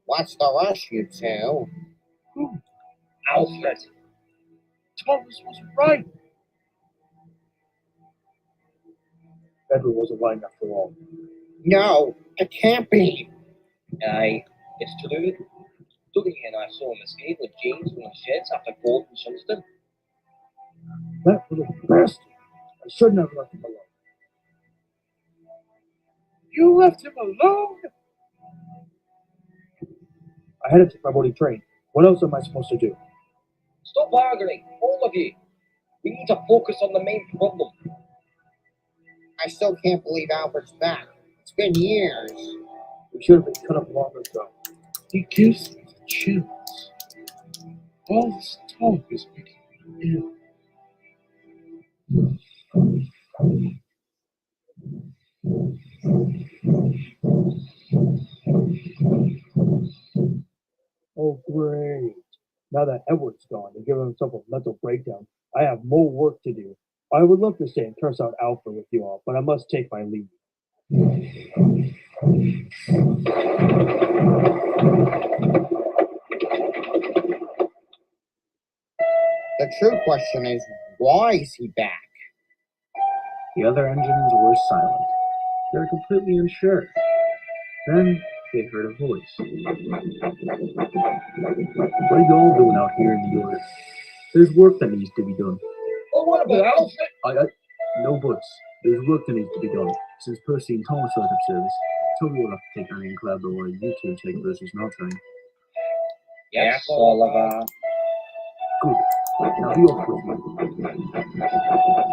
What's the rush, you two? Alfred. Thomas was right. Edward wasn't lying after all. No, it can't be. Aye, it's true. Dougie and I saw him escape with James from the sheds after Gordon Shunston. That little bastard. I shouldn't have left him alone. You left him alone? I had to take my morning train. What else am I supposed to do? Stop arguing, all of you. We need to focus on the main problem. I still can't believe Albert's back. It's been years. We should have been cut up long ago. He gives me the chills. All this talk is making me ill. Oh, great. Now that Edward's gone and given himself a mental breakdown, I have more work to do. I would love to stay and curse out Alfred with you all, but I must take my leave. The true question is, why is he back? The other engines were silent. They were completely unsure. Then they heard a voice. What are you all doing out here in the yard? There's work that needs to be done. Oh, what about? No buts. There's work that needs to be done. Since Percy and Thomas are out of service, Toby will have to take Annie and Clever while you two take Percy's Maltrain. Yes, Oliver. Good. Now be off with you.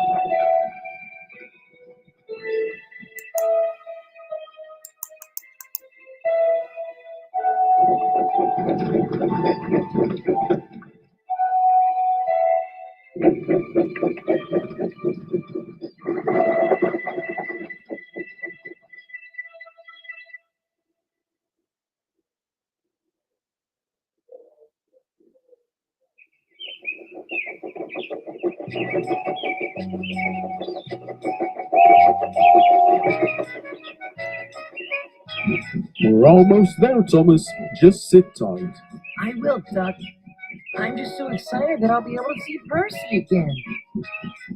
We're almost there, Thomas. Just sit tight. I will, Duck. I'm just so excited that I'll be able to see Percy again.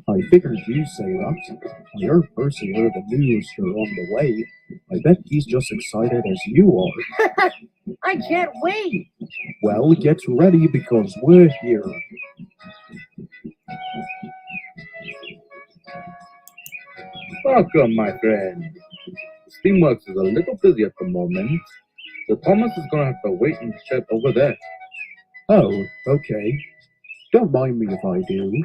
I figured you'd say that. I heard Percy heard the news you're on the way. I bet he's just excited as you are. I can't wait. Well, get ready because we're here. Welcome, my friend. Steamworks is a little busy at the moment, so Thomas is gonna have to wait in the shed over there. Oh, okay. Don't mind me if I do.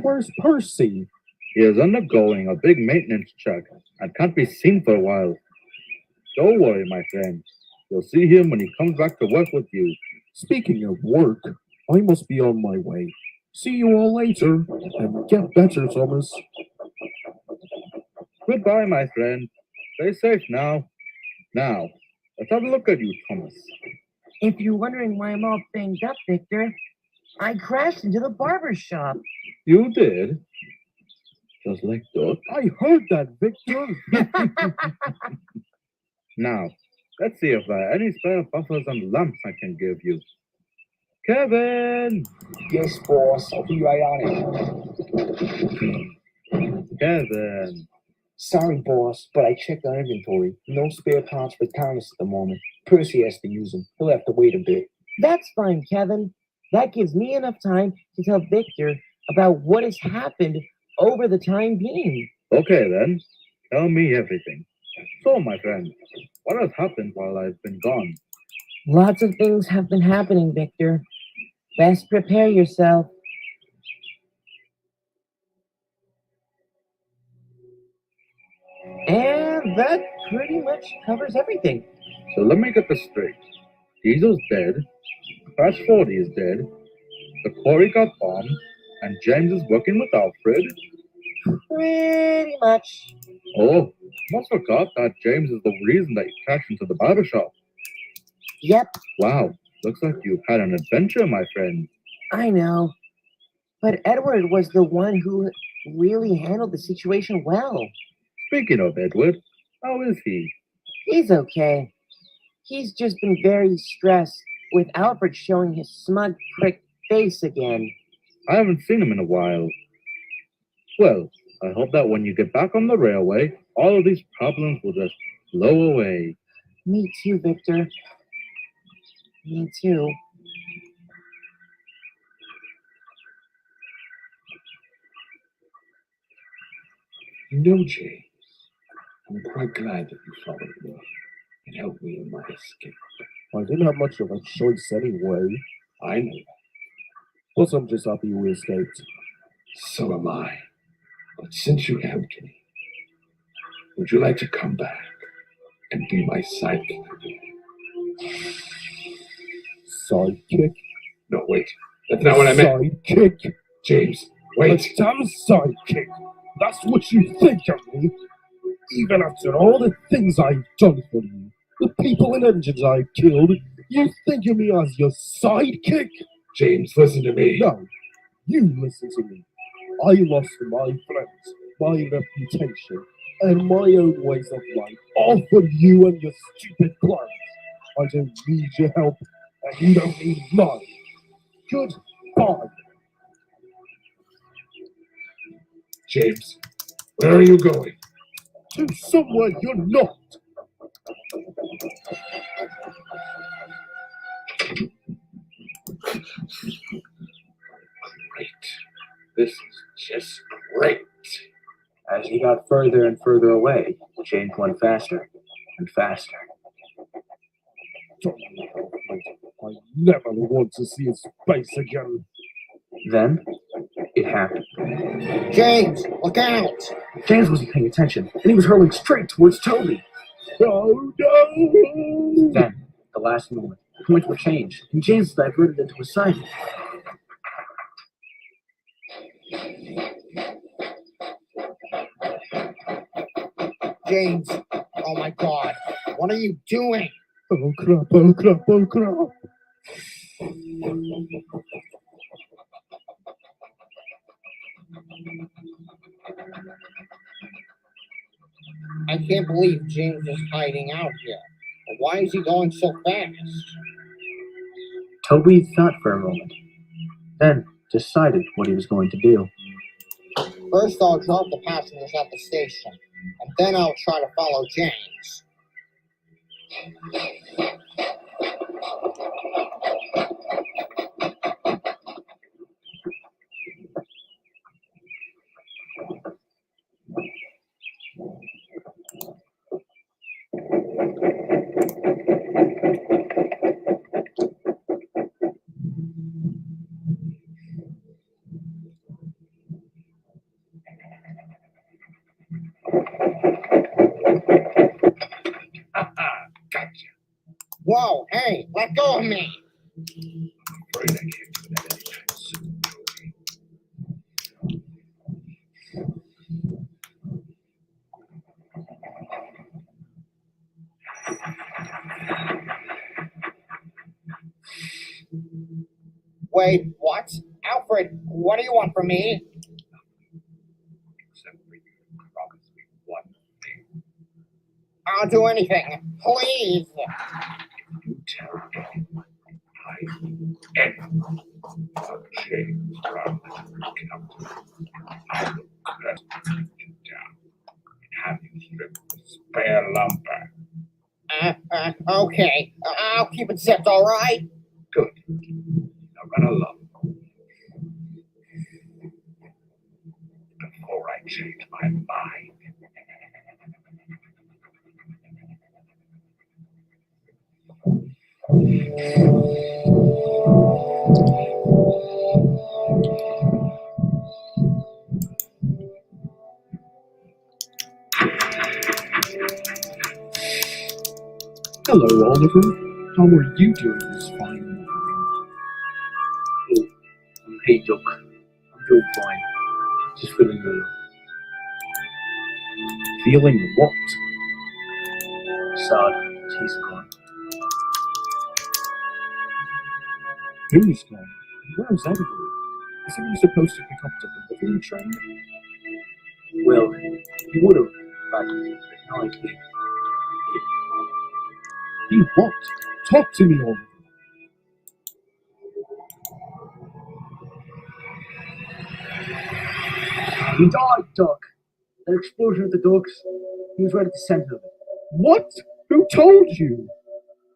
Where's Percy? He is undergoing a big maintenance check and can't be seen for a while. Don't worry, my friend. You'll see him when he comes back to work with you. Speaking of work, I must be on my way. See you all later, and get better, Thomas. Goodbye, my friend. Stay safe now. Now, let's have a look at you, Thomas. If you're wondering why I'm all banged up, Victor, I crashed into the barber shop. You did? Just like that. I heard that, Victor. Now, let's see if there are any spare buffers and lamps I can give you. Kevin! Yes, boss. I'll be right on it. Kevin. Sorry, boss, but I checked our inventory. No spare parts for Thomas at the moment. Percy has to use them. He'll have to wait a bit. That's fine, Kevin. That gives me enough time to tell Victor about what has happened over the time being. Okay, then. Tell me everything. So, my friend, what has happened while I've been gone? Lots of things have been happening, Victor. Best prepare yourself. And that pretty much covers everything. So let me get this straight. Diesel's dead, Crash 40 is dead, the quarry got bombed, and James is working with Alfred? Pretty much. Oh, almost forgot that James is the reason that you crashed into the barber shop. Yep, Wow, looks like you've had an adventure, my friend. I know. But Edward was the one who really handled the situation well. Speaking of Edward, how is he? He's okay. He's just been very stressed with Alfred showing his smug prick face again. I haven't seen him in a while. Well, I hope that when you get back on the railway, all of these problems will just blow away. Me too, Victor. Me too. No, James. I'm quite glad that you followed me and helped me in my escape. I didn't have much of a choice anyway. I know that. Plus, I'm just happy we escaped. So am I. But since you helped me, would you like to come back and be my sidekick again? Sidekick? No, wait. That's not what I meant. Sidekick? James, A wait. damn sidekick. That's what you think of me. Even after all the things I've done for you, the people and engines I've killed, you think of me as your sidekick? James, listen to me. No, you listen to me. I lost my friends, my reputation, and my own ways of life, all for you and your stupid plans. I don't need your help, and you don't need mine. Goodbye. James, where are you going? To somewhere you're not. This is just great. As he got further and further away, James went faster and faster. I never want to see his face again. Then, it happened. James, look out! James wasn't paying attention, and he was hurling straight towards Toby. Oh no! Then, at the last moment, the points were changed, and James diverted into his side. James, oh my god, what are you doing? Oh crap, oh crap, oh crap. I can't believe James is hiding out here. But why is he going so fast? Toby thought for a moment, then decided what he was going to do. First, I'll drop the passengers at the station, and then I'll try to follow James. Gotcha. Whoa, hey, let go of me! Afraid I can't do that anytime soon, Toby. Wait, what? Alfred, what do you want from me? Except for you to promise me one thing. I'll do anything. Please! You tell me I am a James Brown Captain. I will cut you down and have you strip the spare lumber. Okay. I'll keep it zipped, alright? Good. Now run along. Before I change my mind. Hello, Oliver. How are you doing this fine morning? Oh, hey, Doc. I'm doing fine. Just feeling a little. Feeling what? Sad. He's gone. Who's gone? Where's Oliver? Isn't he supposed to pick up the delivery train? Well, he would have, but now I can't. He what? Talk to me, Oliver. He died, Doc. That explosion at the docks, he was right at the center of it. What? Who told you?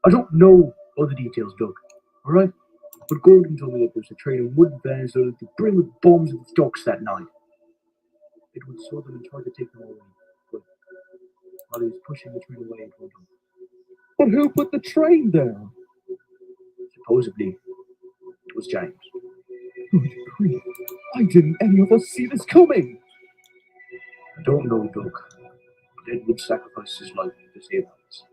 I don't know all the details, Doc. Alright? But Gordon told me that there's a train of wooden vans that would bring with bombs at the docks that night. It would saw them and tried to take them away. But while he was pushing the train away, it went on. But who put the train there? Supposedly, it was James. Good grief. Why didn't any of us see this coming? I don't know, Doc. But Edward sacrificed his life to save us.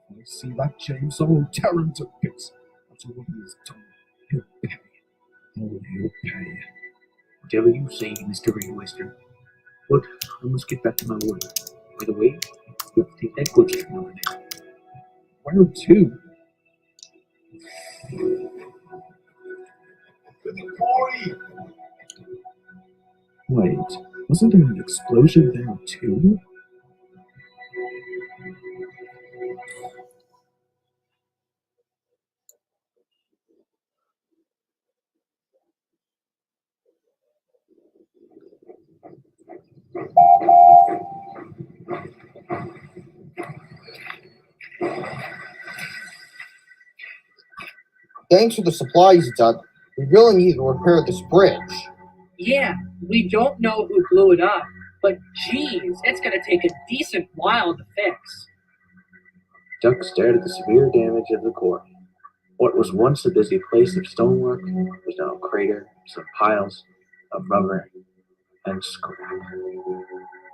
If I see that James, I'll tear him to bits. After what he has done, he'll pay. Oh, he'll pay. Whatever you say, Mr. Ray Western. But I must get back to my work. By the way, you have to take that goods train over there. Where to? Wait, wasn't there an explosion there too? Thanks for the supplies, Doug. We really need to repair this bridge. Yeah, we don't know who blew it up, but geez, it's gonna take a decent while to fix. Duck stared at the severe damage of the core. What was once a busy place of stonework was now a crater, some piles of rubber and scrap.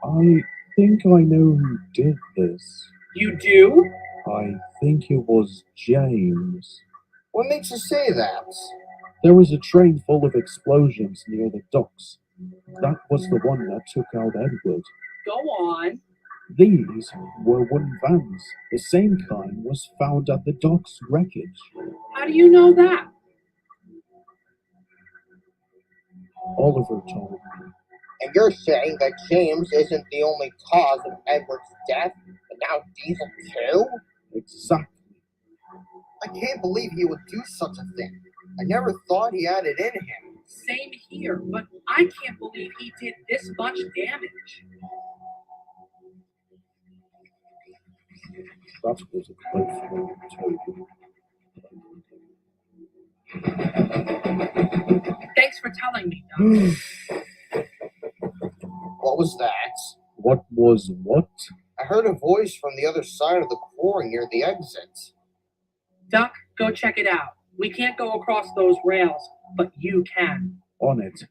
I think I know who did this. You do? I think it was James. What makes you say that? There was a train full of explosions near the docks. That was the one that took out Edward. Go on. These were wooden vans. The same kind was found at the dock's wreckage. How do you know that? Oliver told me. And you're saying that James isn't the only cause of Edward's death, but now Diesel too? Exactly. I can't believe he would do such a thing. I never thought he had it in him. Same here, but I can't believe he did this much damage. That was a close one, Toby. Thanks for telling me, Doc. What was that? What was what? I heard a voice from the other side of the quarry near the exit. Duck, go check it out. We can't go across those rails, but you can. On it.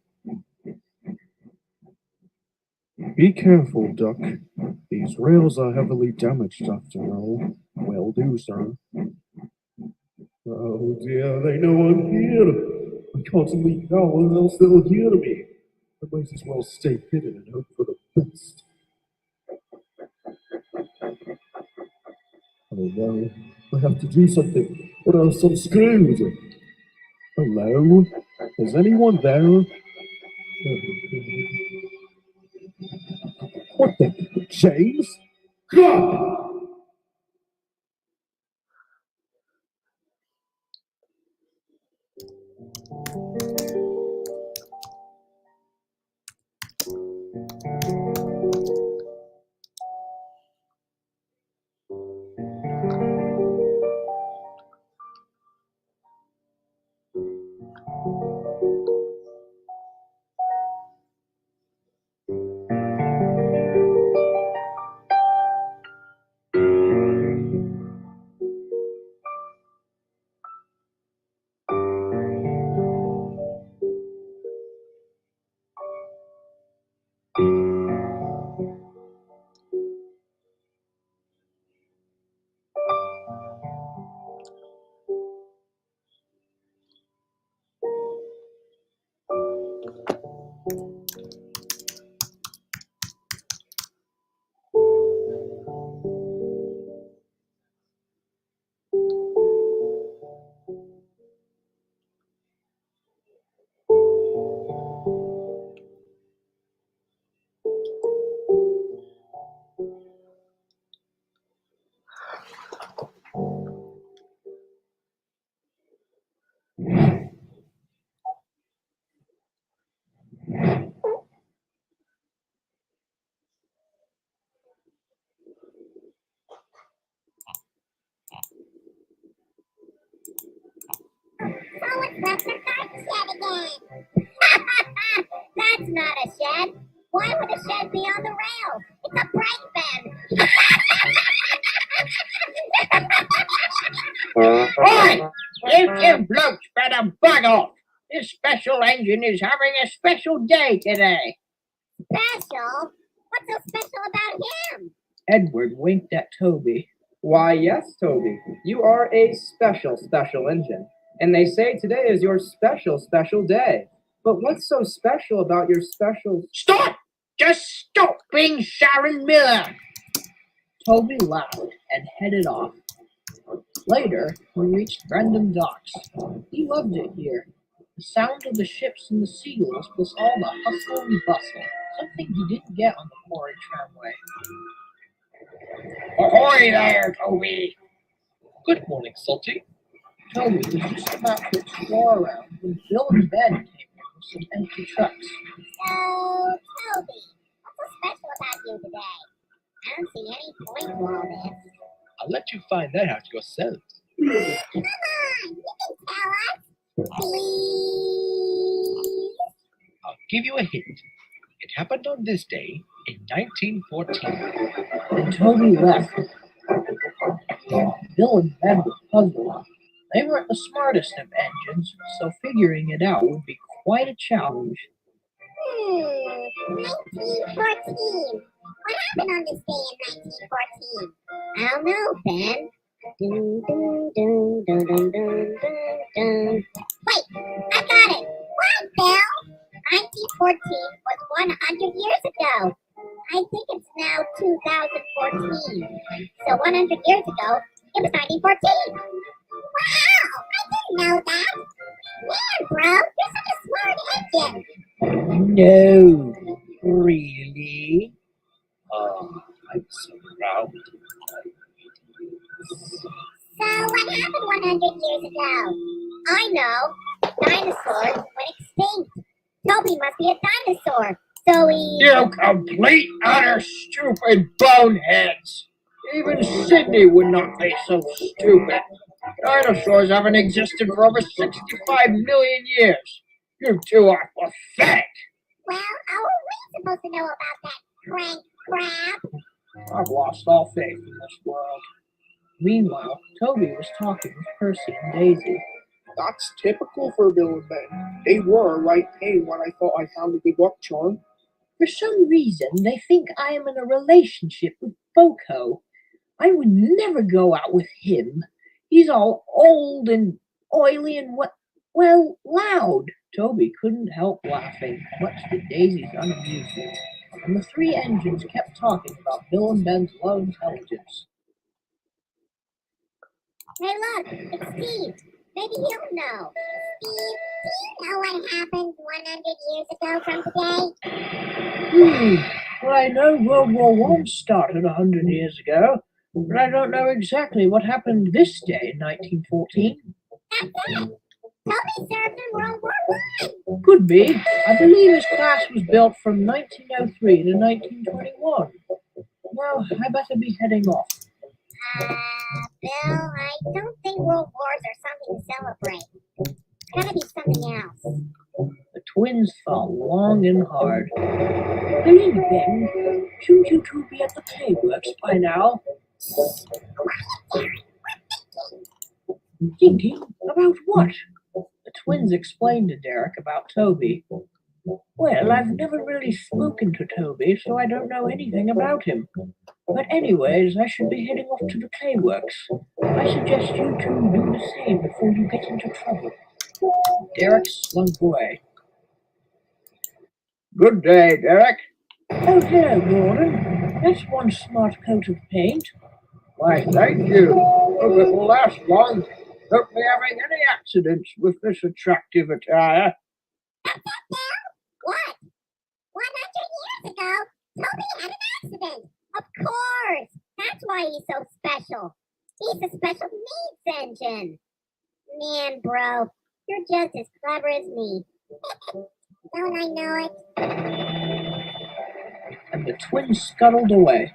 Be careful, Duck. These rails are heavily damaged after all. Will do, sir. Oh dear, they know I'm here. I can't leave now or else they'll hear me. I might as well stay hidden and hope for the best. Oh no, I have to do something, or else I'm screwed. Hello? Is anyone there? What the? James? God! Oh, it's not the garden shed again. That's not a shed. Why would a shed be on the rail? It's a brake bed. Oi! You blokes better bug off. This special engine is having a special day today. Special? What's so special about him? Edward winked at Toby. Why, yes, Toby. You are a special engine. And they say today is your special day. But what's so special about your special... Stop! Just stop being Sharon Miller! Toby laughed and headed off. Later, we reached Brandon Docks. He loved it here. The sound of the ships and the seagulls plus all the hustle and bustle, something he didn't get on the quarry tramway. Ahoy there, Toby! Good morning, Salty. Toby was just about to explore around when Bill and Ben came in with some empty trucks. So, Toby, what's so special about you today? I don't see any point to all this. I'll let you find that out yourself. Come on, you can tell us. Please. I'll give you a hint. It happened on this day in 1914. And Toby left. Bill and Ben were puzzled. They weren't the smartest of engines, so figuring it out would be quite a challenge. 1914. What happened on this day in 1914? I don't know, Ben. Dun, dun, dun, dun, dun, dun, dun. Wait, I got it. What, Bill? 1914 was 100 years ago. I think it's now 2014. So 100 years ago, it was 1914. Wow, I didn't know that. Man, bro, you're such a smart engine. No, really? Oh, I'm so proud. So what happened 100 years ago? I know. Dinosaurs went extinct. Toby must be a dinosaur. So he... You complete, utter, stupid boneheads! Even Sydney would not be so stupid. Dinosaurs haven't existed for over 65 million years. You two are pathetic. Well, how are we supposed to know about that crank crab? I've lost all faith in this world. Meanwhile, Toby was talking with Percy and Daisy. That's typical for Bill and Ben. They were a right pain when I thought I found a good luck charm. For some reason, they think I am in a relationship with Boko. I would never go out with him. He's all old and oily and loud. Toby couldn't help laughing, much to Daisy's unamusement, and the three engines kept talking about Bill and Ben's low intelligence. Hey, look, it's Steve. Maybe he'll know. Steve, do you know what happened 100 years ago from today? Well, I know World War I started 100 years ago, but I don't know exactly what happened this day in 1914. That's it. Toby served in World War I. Could be. I believe his class was built from 1903 to 1921. Well, I better be heading off. Bill, I don't think World Wars are something to celebrate. It's gotta be something else. The twins thought long and hard. Hello, Ben. Shouldn't you two be at the Playworks by now? Thinking about what? The twins explained to Derek about Toby. Well, I've never really spoken to Toby, so I don't know anything about him. But anyways, I should be heading off to the Clayworks. I suggest you two do the same before you get into trouble. Derek slunk away. Good day, Derek. Oh, hello, Gordon. That's one smart coat of paint. Why, thank you. Hope it will last long. Don't be having any accidents with this attractive attire. What? 100 years ago, Toby had an accident. Of course. That's why he's so special. He's a special needs engine. Man, bro, you're just as clever as me. Don't I know it? And the twins scuttled away.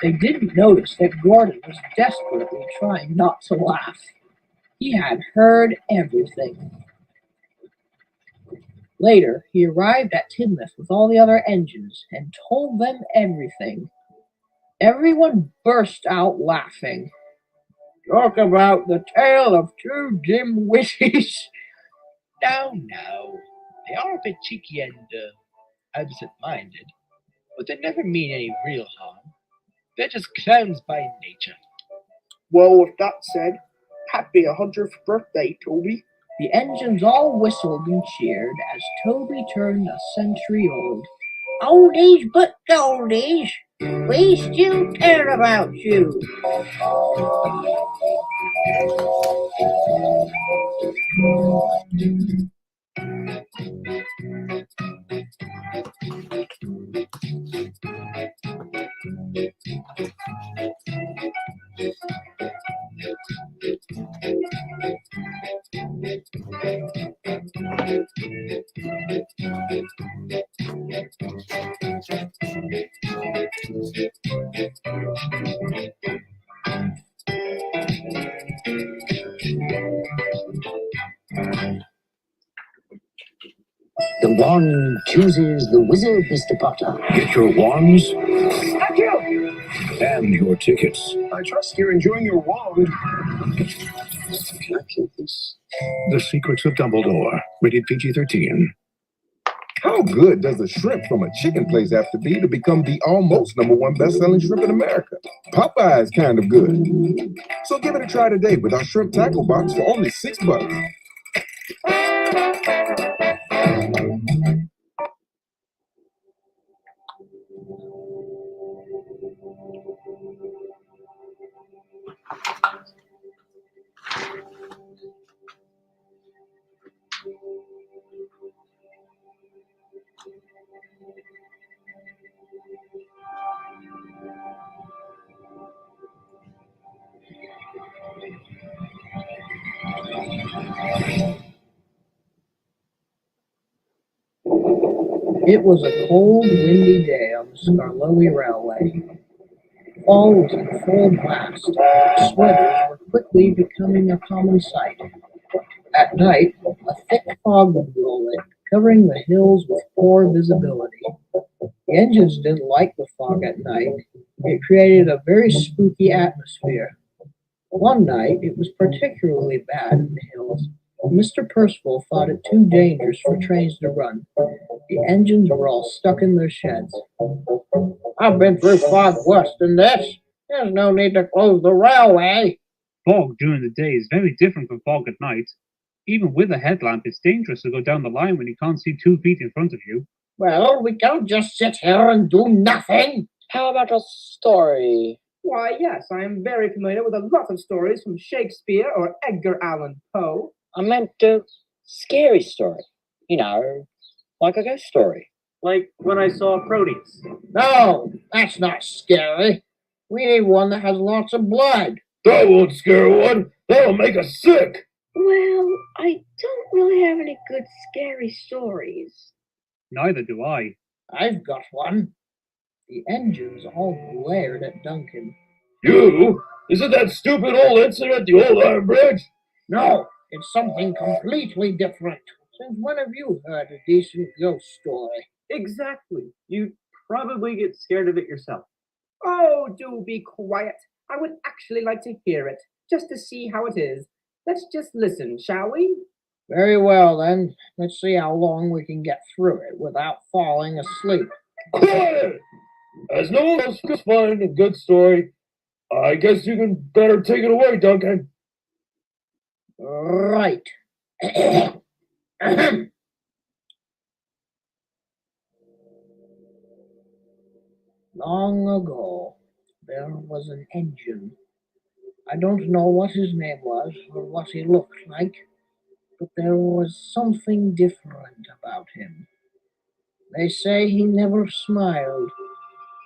They didn't notice that Gordon was desperately trying not to laugh. He had heard everything. Later, he arrived at Tidmouth with all the other engines and told them everything. Everyone burst out laughing. Talk about the tale of two dim witties. No, they are a bit cheeky and absent-minded, but they never mean any real harm. They're just clowns by nature. Well, with that said, happy 100th birthday, Toby. The engines all whistled and cheered as Toby turned a century old. Oldies but goldies, we still care about you. Your wand chooses the wizard, Mr. Potter. Get your wands Thank you. and your tickets. I trust you're enjoying your wand. Can I keep this? The Secrets of Dumbledore. Rated PG-13. How good does a shrimp from a chicken place have to be to become the almost #1 best-selling shrimp in America? Popeye's kind of good. So give it a try today with our shrimp tackle box for only $6. It was a cold, windy day on the Skarloey Railway. Fall was in full blast. Sweaters were quickly becoming a common sight. At night, a thick fog would roll in, covering the hills with poor visibility. The engines didn't like the fog at night. It created a very spooky atmosphere. One night, it was particularly bad in the hills. Mr. Percival thought it too dangerous for trains to run. The engines were all stuck in their sheds. I've been through fog worse than this. There's no need to close the railway. Fog during the day is very different from fog at night. Even with a headlamp, it's dangerous to go down the line when you can't see 2 feet in front of you. Well, we can't just sit here and do nothing. How about a story? Why, yes, I am very familiar with a lot of stories from Shakespeare or Edgar Allan Poe. I meant a scary story. You know, like a ghost story. Like when I saw Proteus. No, that's not scary. We need one that has lots of blood. That won't scare one. That'll make us sick. Well, I don't really have any good scary stories. Neither do I. I've got one. The engines all glared at Duncan. You? Isn't that stupid old incident at the old Iron Bridge? No, it's something completely different. Since when have you heard a decent ghost story? Exactly. You'd probably get scared of it yourself. Oh, do be quiet. I would actually like to hear it, just to see how it is. Let's just listen, shall we? Very well, then. Let's see how long we can get through it without falling asleep. Quiet! As no one else can find a good story, I guess you can better take it away, Duncan. Right. Long ago, there was an engine. I don't know what his name was or what he looked like, but there was something different about him. They say he never smiled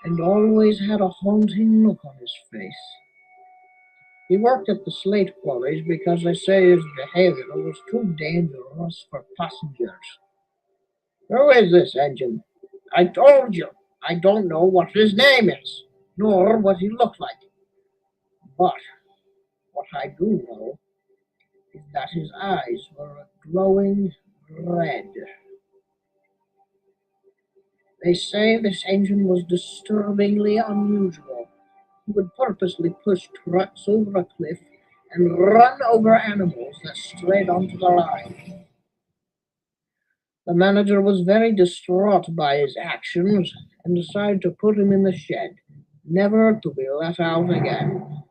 and always had a haunting look on his face. He worked at the slate quarries because they say his behavior was too dangerous for passengers. Who is this engine? I told you, I don't know what his name is, nor what he looked like. But what I do know is that his eyes were a glowing red. They say this engine was disturbingly unusual. He would purposely push trucks over a cliff and run over animals that strayed onto the line. The manager was very distraught by his actions and decided to put him in the shed, never to be let out again.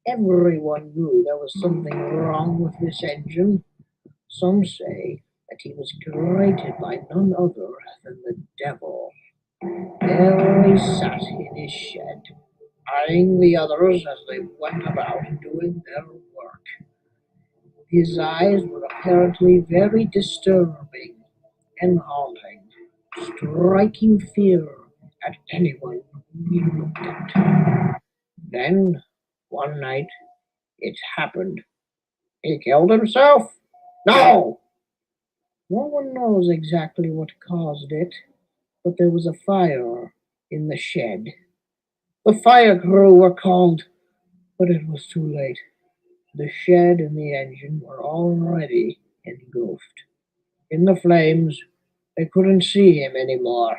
Everyone knew there was something wrong with this engine. Some say that he was created by none other than the devil. There he sat in his shed, eyeing the others as they went about doing their work. His eyes were apparently very disturbing and haunting, striking fear at anyone he looked at. Then, one night, it happened. He killed himself? No! No one knows exactly what caused it, but there was a fire in the shed. The fire crew were called, but it was too late. The shed and the engine were already engulfed. In the flames, they couldn't see him anymore.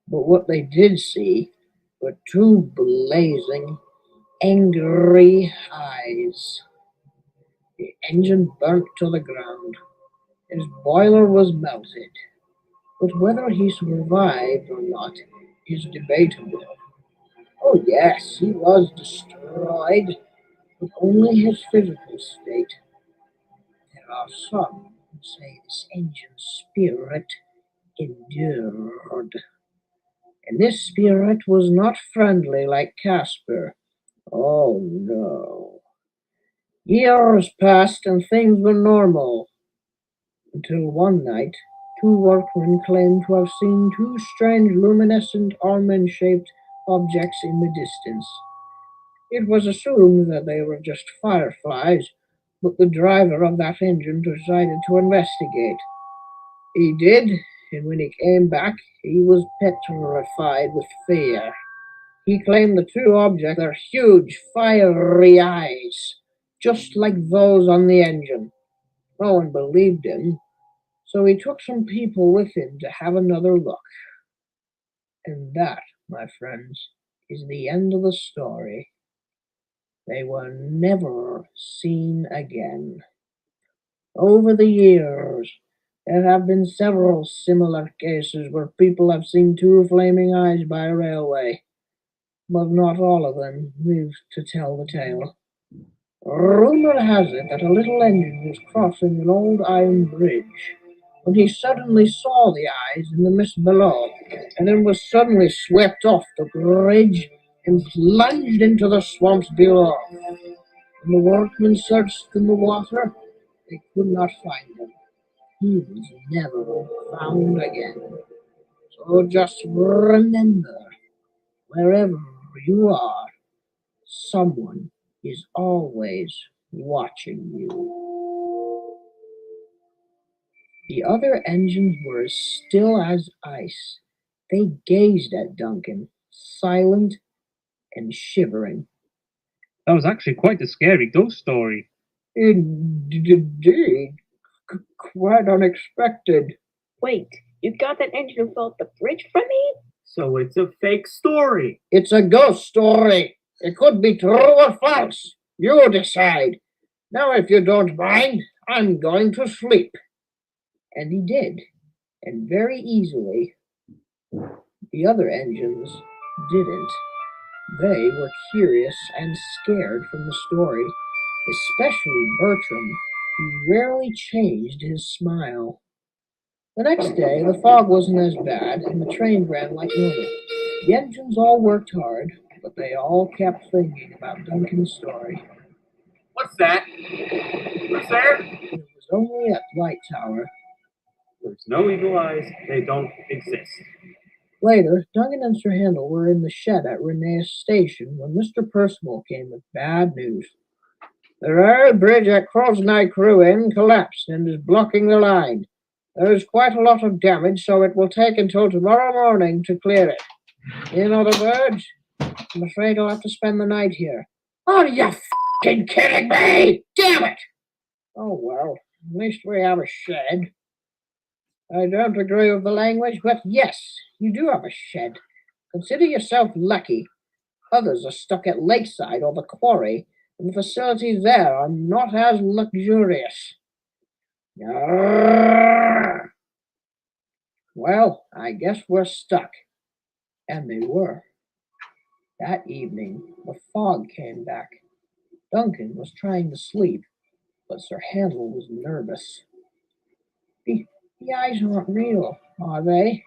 But what they did see were two blazing, angry eyes. The engine burnt to the ground. His boiler was melted. But whether he survived or not is debatable. Oh, yes, he was destroyed, but only his physical state. There are some who say this engine's spirit endured. And this spirit was not friendly like Casper. Oh, no. Years passed and things were normal. Until one night, two workmen claimed to have seen two strange luminescent almond-shaped objects in the distance. It was assumed that they were just fireflies, but the driver of that engine decided to investigate. He did, and when he came back, he was petrified with fear. He claimed the two objects are huge, fiery eyes, just like those on the engine. No one believed him, so he took some people with him to have another look. And that, my friends, is the end of the story. They were never seen again. Over the years, there have been several similar cases where people have seen two flaming eyes by a railway, but not all of them lived to tell the tale. Rumor has it that a little engine was crossing an old iron bridge when he suddenly saw the eyes in the mist below, and then was suddenly swept off the bridge and plunged into the swamps below. When the workmen searched in the water, they could not find him. He was never found again. So just remember, wherever you are, someone is always watching you. The other engines were as still as ice. They gazed at Duncan, silent and shivering. That was actually quite a scary ghost story. Indeed. Quite unexpected. Wait, you got that engine who fell off the bridge from me? So it's a fake story. It's a ghost story. It could be true or false. You decide. Now, if you don't mind, I'm going to sleep. And he did, and very easily. The other engines didn't. They were curious and scared from the story, especially Bertram, who rarely changed his smile. The next day, the fog wasn't as bad, and the train ran like normal. The engines all worked hard, but they all kept thinking about Duncan's story. What's that? Who's there? It was only at Light Tower. There's no evil eyes. They don't exist. Later, Duncan and Sir Handel were in the shed at Renee's station when Mr. Percival came with bad news. The rail bridge at Crow's Neck Ruin collapsed and is blocking the line. There is quite a lot of damage, so it will take until tomorrow morning to clear it. In other words, I'm afraid I'll have to spend the night here. Are you f***ing kidding me? Damn it! Oh, well, at least we have a shed. I don't agree with the language, but yes, you do have a shed. Consider yourself lucky. Others are stuck at Lakeside or the quarry, and the facilities there are not as luxurious. Arrgh. Well, I guess we're stuck. And they were. That evening, the fog came back. Duncan was trying to sleep, but Sir Handel was nervous. The eyes aren't real, are they?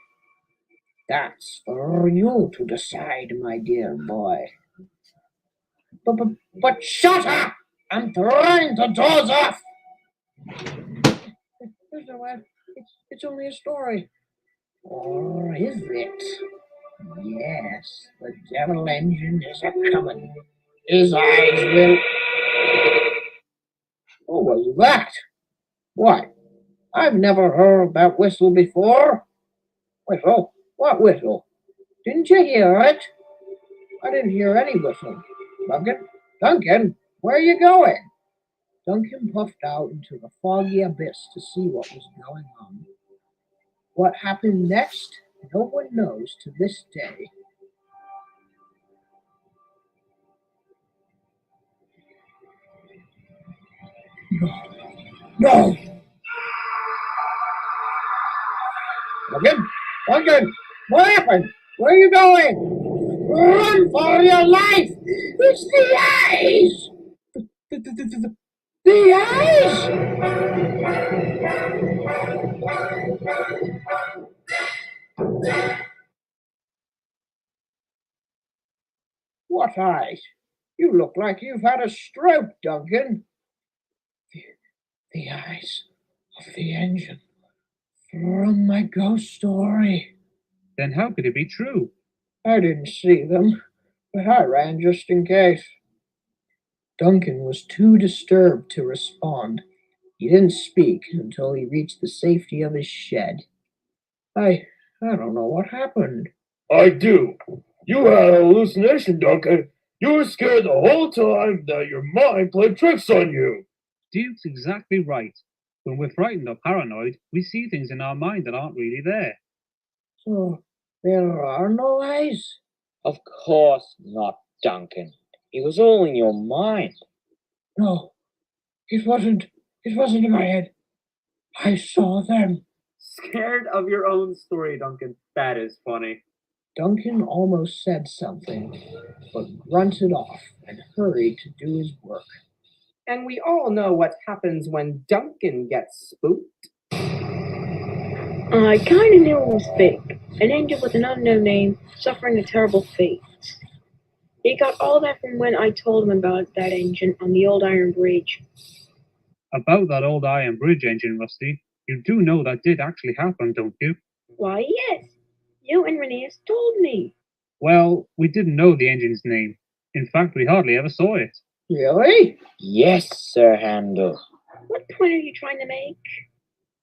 That's for you to decide, my dear boy. But shut up! I'm trying to doze off! It's only a story. Or is it? Yes, the devil engine is a-comin'. His eyes will... What was that? What? I've never heard that whistle before. Whistle? What whistle? Didn't you hear it? I didn't hear any whistle. Duncan? Duncan, where are you going? Duncan puffed out into the foggy abyss to see what was going on. What happened next, no one knows to this day. No! Duncan! What happened? Where are you going? Run for your life! It's the eyes! The eyes! What eyes? You look like you've had a stroke, Duncan. The eyes of the engine from my ghost story. Then how could it be true? I didn't see them, but I ran just in case. Duncan was too disturbed to respond. He didn't speak until he reached the safety of his shed. I don't know what happened. I do. You had a hallucination, Duncan. You were scared the whole time that your mind played tricks on you. Duke's exactly right. When we're frightened or paranoid, we see things in our mind that aren't really there. So there are no eyes? Of course not, Duncan. It was all in your mind. No, it wasn't in my head. I saw them. Scared of your own story, Duncan. That is funny. Duncan almost said something, but grunted off and hurried to do his work. And we all know what happens when Duncan gets spooked. I kinda knew it was fake. An angel with an unknown name, suffering a terrible fate. He got all that from when I told him about that engine on the old iron bridge. About that old iron bridge engine, Rusty, you do know that did actually happen, don't you? Why, yes. You and Rheneas told me. Well, we didn't know the engine's name. In fact, we hardly ever saw it. Really? Yes, Sir Handel. What point are you trying to make?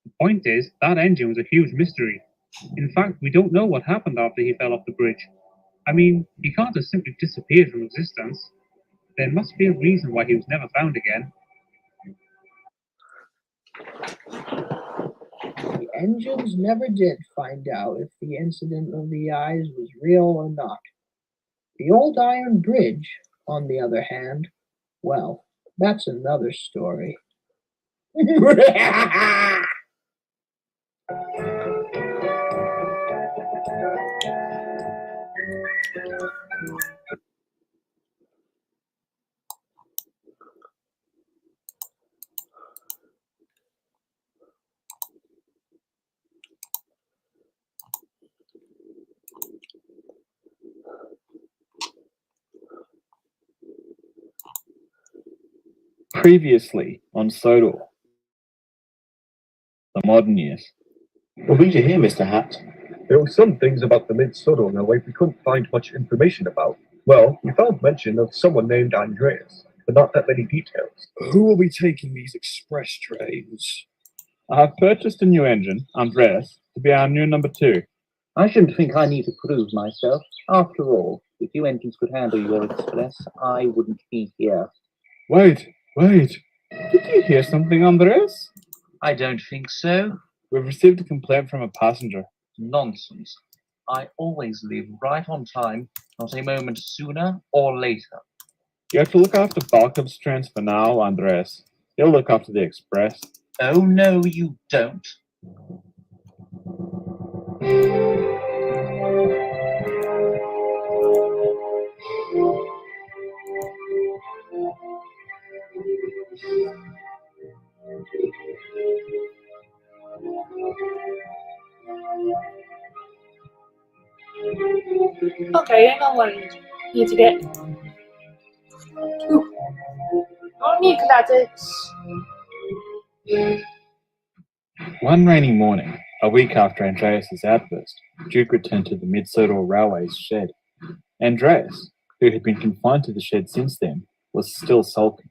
The point is, that engine was a huge mystery. In fact, we don't know what happened after he fell off the bridge. I mean, he can't have simply disappeared from existence. There must be a reason why he was never found again. The engines never did find out if the incident of the eyes was real or not. The old iron bridge, on the other hand, well, that's another story. Previously on Sodor. The modern years. Well, read you here, Mr. Hat. There were some things about the mid-Sodor railway we couldn't find much information about. Well, we found mention of someone named Andreas, but not that many details. Who will be taking these express trains? I have purchased a new engine, Andreas, to be our new number 2. I shouldn't think I need to prove myself. After all, if you engines could handle your express, I wouldn't be here. Wait. Did you hear something, Andreas? I don't think so. We've received a complaint from a passenger. Nonsense. I always leave right on time, not a moment sooner or later. You have to look after Barkov's trains for now, Andreas. He'll look after the express. Oh, no, you don't. Okay, hang on one. Need to get. I need glasses. One rainy morning, a week after Andreas's outburst, Duke returned to the Mid-Sodor Railway's shed. Andreas, who had been confined to the shed since then, was still sulking.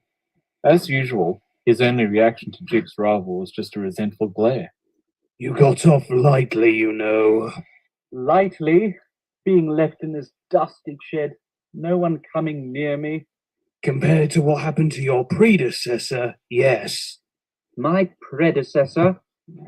As usual, his only reaction to Duke's arrival was just a resentful glare. You got off lightly, you know. Lightly? Being left in this dusty shed, no one coming near me. Compared to what happened to your predecessor, yes. My predecessor?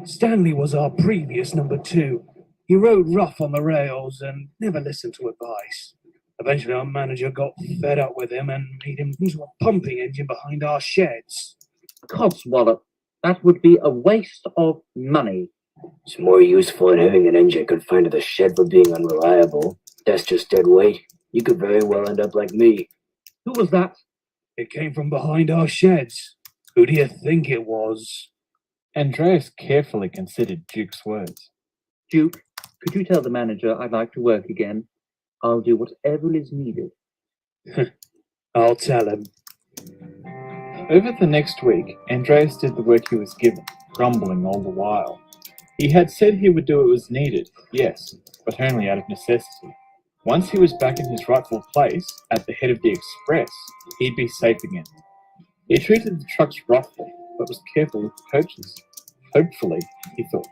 Stanley was our previous number 2. He rode rough on the rails and never listened to advice. Eventually our manager got fed up with him and made him into a pumping engine behind our sheds. Codswallop, that would be a waste of money. It's more useful than having an engine confined to the shed for being unreliable. That's just dead weight. You could very well end up like me. Who was that? It came from behind our sheds. Who do you think it was? Andreas carefully considered Duke's words. Duke, could you tell the manager I'd like to work again? I'll do whatever is needed. I'll tell him. Over the next week, Andreas did the work he was given, grumbling all the while. He had said he would do what was needed, yes, but only out of necessity. Once he was back in his rightful place, at the head of the express, he'd be safe again. He treated the trucks roughly, but was careful with the coaches. Hopefully, he thought,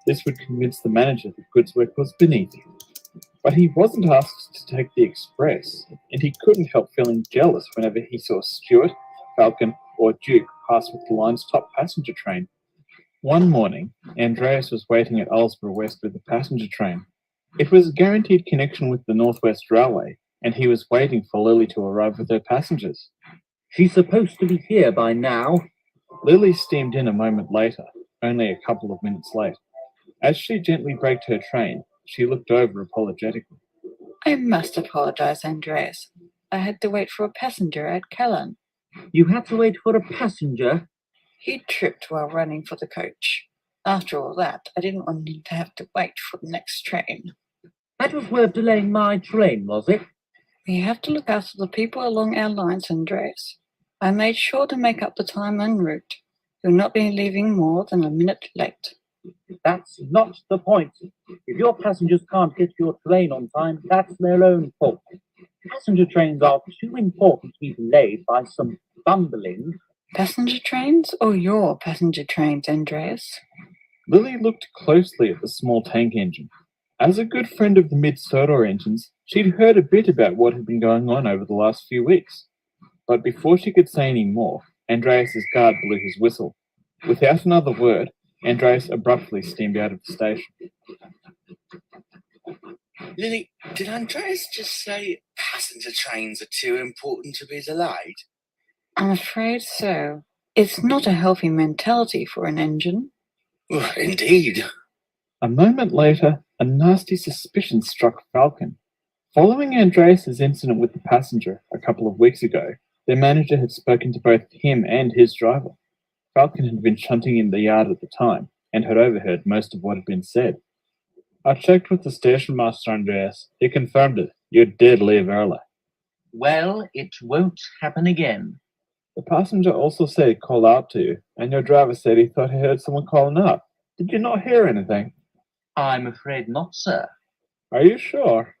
this would convince the manager that goods work was beneath him. But he wasn't asked to take the express, and he couldn't help feeling jealous whenever he saw Stuart, Falcon, or Duke pass with the line's top passenger train. One morning, Andreas was waiting at Ulsborough West with the passenger train. It was a guaranteed connection with the North West Railway, and he was waiting for Lily to arrive with her passengers. She's supposed to be here by now. Lily steamed in a moment later, only a couple of minutes late. As she gently braked her train, she looked over apologetically. I must apologize, Andreas. I had to wait for a passenger at Callan. You had to wait for a passenger? He tripped while running for the coach. After all that, I didn't want him to have to wait for the next train. That was worth delaying my train, was it? We have to look after the people along our lines, Andreas. I made sure to make up the time en route. You'll not be leaving more than a minute late. That's not the point. If your passengers can't get your train on time, that's their own fault. Passenger trains are too important to be delayed by some bumbling. Passenger trains or your passenger trains, Andreas? Lily looked closely at the small tank engine. As a good friend of the mid-Sodor engines, she'd heard a bit about what had been going on over the last few weeks. But before she could say any more, Andreas's guard blew his whistle. Without another word, Andreas abruptly steamed out of the station. Lily, did Andreas just say passenger trains are too important to be delayed? I'm afraid so. It's not a healthy mentality for an engine. Well, indeed. A moment later, a nasty suspicion struck Falcon. Following Andreas's incident with the passenger a couple of weeks ago, their manager had spoken to both him and his driver. Falcon had been shunting in the yard at the time and had overheard most of what had been said. I checked with the station master, Andreas. He confirmed it. You did leave early. Well, it won't happen again. The passenger also said he called out to you, and your driver said he thought he heard someone calling up. Did you not hear anything? I'm afraid not, sir. Are you sure?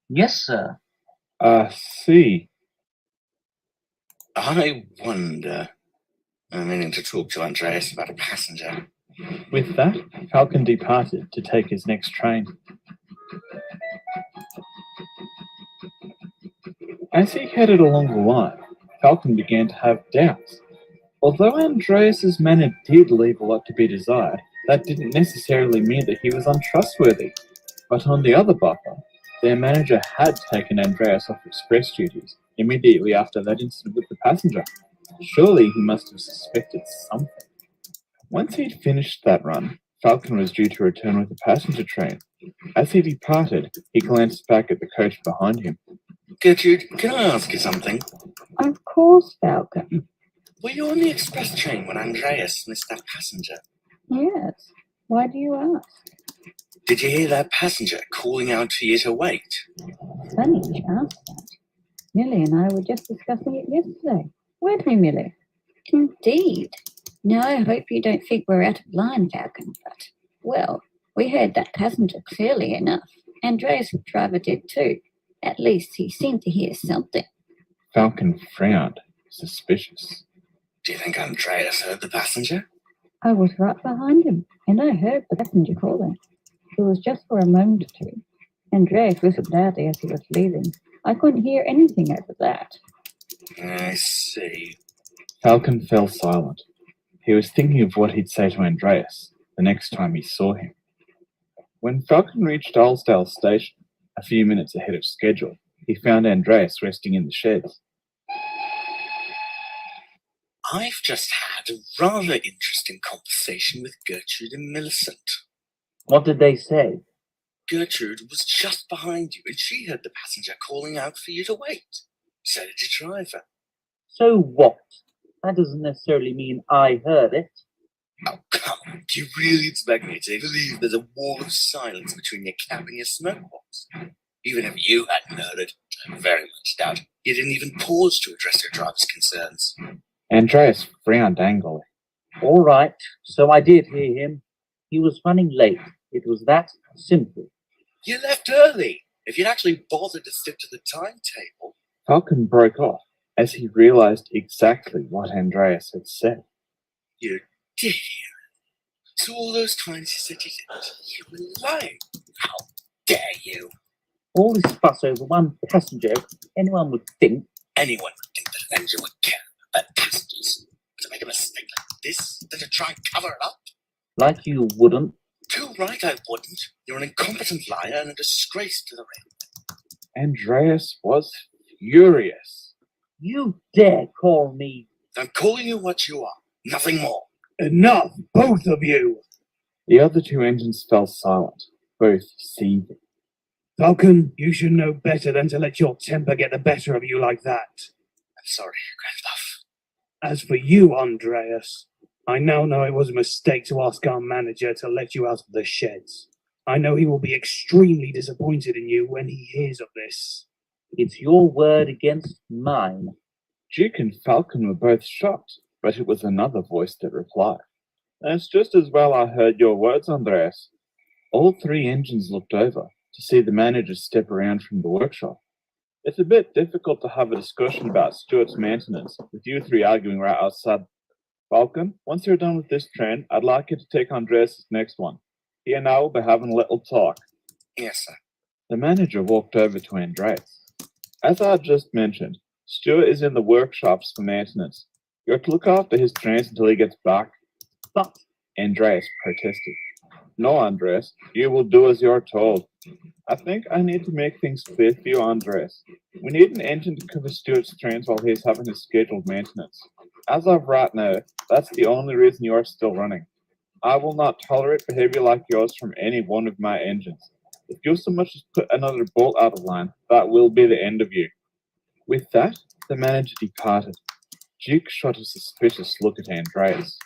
Yes, sir. I see. I wonder. I'm meaning to talk to Andreas about a passenger. With that, Falcon departed to take his next train. As he headed along the line, Falcon began to have doubts. Although Andreas's manner did leave a lot to be desired, that didn't necessarily mean that he was untrustworthy. But on the other buffer, their manager had taken Andreas off express duties immediately after that incident with the passenger. Surely he must have suspected something. Once he'd finished that run, Falcon was due to return with the passenger train. As he departed, he glanced back at the coach behind him. Gertrude, can I ask you something? Of course, Falcon. Were you on the express train when Andreas missed that passenger? Yes. Why do you ask? Did you hear that passenger calling out for you to wait? Funny you asked that. Millie and I were just discussing it yesterday. Weren't we, Millie? Indeed. Now, I hope you don't think we're out of line, Falcon, but, well, we heard that passenger clearly enough. Andreas' driver did too. At least he seemed to hear something. Falcon frowned, suspicious. Do you think Andreas heard the passenger? I was right behind him, and I heard the passenger calling. It was just for a moment or two. Andreas whistled loudly as he was leaving. I couldn't hear anything over that. I see. Falcon fell silent. He was thinking of what he'd say to Andreas the next time he saw him. When Falcon reached Alsdale Station, a few minutes ahead of schedule, he found Andreas resting in the sheds. I've just had a rather interesting conversation with Gertrude and Millicent. What did they say? Gertrude was just behind you, and she heard the passenger calling out for you to wait. So did your driver. So what? That doesn't necessarily mean I heard it. Oh, come on. Do you really expect me to believe there's a wall of silence between your cab and your smoke box? Even if you hadn't heard it, I very much doubt you didn't even pause to address your driver's concerns. Andreas frowned angrily. All right, so I did hear him. He was running late. It was that simple. You left early. If you'd actually bothered to stick to the timetable. Falcon broke off as he realized exactly what Andreas had said. You did hear it. So all those times you said you didn't, you were lying. How dare you? All this fuss over one passenger, anyone would think. Anyone would think that an engine would care about passengers. But to make a mistake like this, then to try and cover it up. Like you wouldn't. Too right I wouldn't. You're an incompetent liar and a disgrace to the railway. Andreas was furious. You dare call me? I'm calling you what you are. Nothing more. Enough, both of you! The other two engines fell silent, both seething. Falcon, you should know better than to let your temper get the better of you like that. I'm sorry, Grandpuff. As for you, Andreas, I now know it was a mistake to ask our manager to let you out of the sheds. I know he will be extremely disappointed in you when he hears of this. It's your word against mine. Duke and Falcon were both shocked, but it was another voice that replied. It's just as well I heard your words, Andreas. All three engines looked over to see the manager step around from the workshop. It's a bit difficult to have a discussion about Stuart's maintenance with you three arguing right outside. Falcon, once you're done with this train, I'd like you to take Andreas' next one. He and I will be having a little talk. Yes, sir. The manager walked over to Andreas. As I just mentioned, Stuart is in the workshops for maintenance. You're to look after his trains until he gets back. But Andreas protested. No, Andreas, you will do as you're told. I think I need to make things clear for you, Andreas. We need an engine to cover Stuart's trains while he's having his scheduled maintenance. As of right now, that's the only reason you are still running. I will not tolerate behavior like yours from any one of my engines. If you so much as put another bolt out of line, that will be the end of you. With that, the manager departed. Duke shot a suspicious look at Andreas.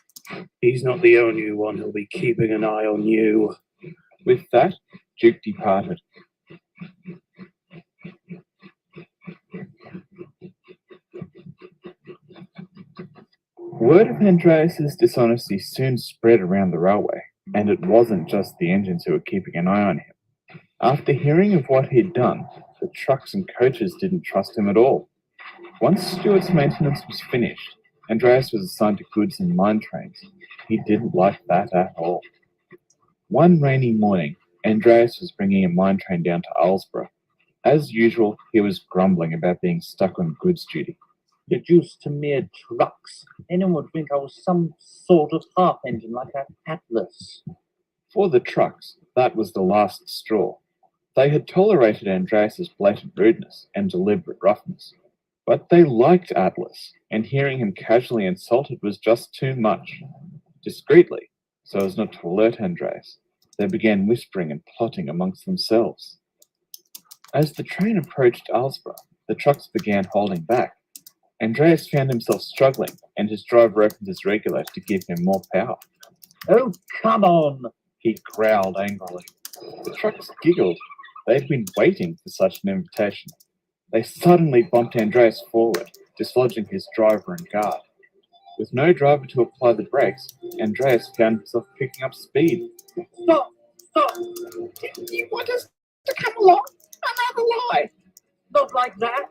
He's not the only one who'll be keeping an eye on you. With that, Duke departed. Word of Andreas's dishonesty soon spread around the railway, and it wasn't just the engines who were keeping an eye on him. After hearing of what he'd done, the trucks and coaches didn't trust him at all. Once Stuart's maintenance was finished, Andreas was assigned to goods and mine trains. He didn't like that at all. One rainy morning, Andreas was bringing a mine train down to Alsborough. As usual, he was grumbling about being stuck on goods duty. Reduced to mere trucks. Anyone would think I was some sort of half engine like that Atlas. For the trucks, that was the last straw. They had tolerated Andreas's blatant rudeness and deliberate roughness. But they liked Atlas, and hearing him casually insulted was just too much. Discreetly, so as not to alert Andreas, they began whispering and plotting amongst themselves. As the train approached Alsborough, the trucks began holding back. Andreas found himself struggling, and his driver opened his regulator to give him more power. Oh, come on! He growled angrily. The trucks giggled. They'd been waiting for such an invitation. They suddenly bumped Andreas forward, dislodging his driver and guard. With no driver to apply the brakes, Andreas found himself picking up speed. Stop! Stop! Do you want us to come along? I'm out of line! Not like that!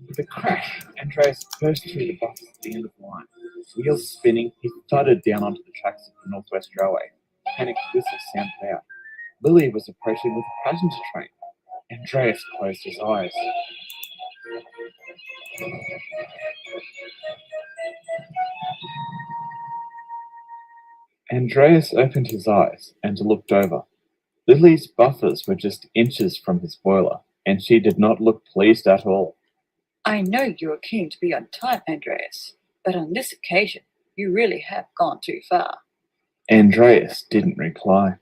With a crash, Andreas burst through the bus at the end of the line. Wheels spinning, he thudded down onto the tracks of the Northwest Railway. Panicked whistles sounded out. Lily was approaching with a passenger train. Andreas closed his eyes. Andreas opened his eyes and looked over. Lily's buffers were just inches from his boiler, and she did not look pleased at all. I know you are keen to be on time, Andreas, but on this occasion, you really have gone too far. Andreas didn't reply.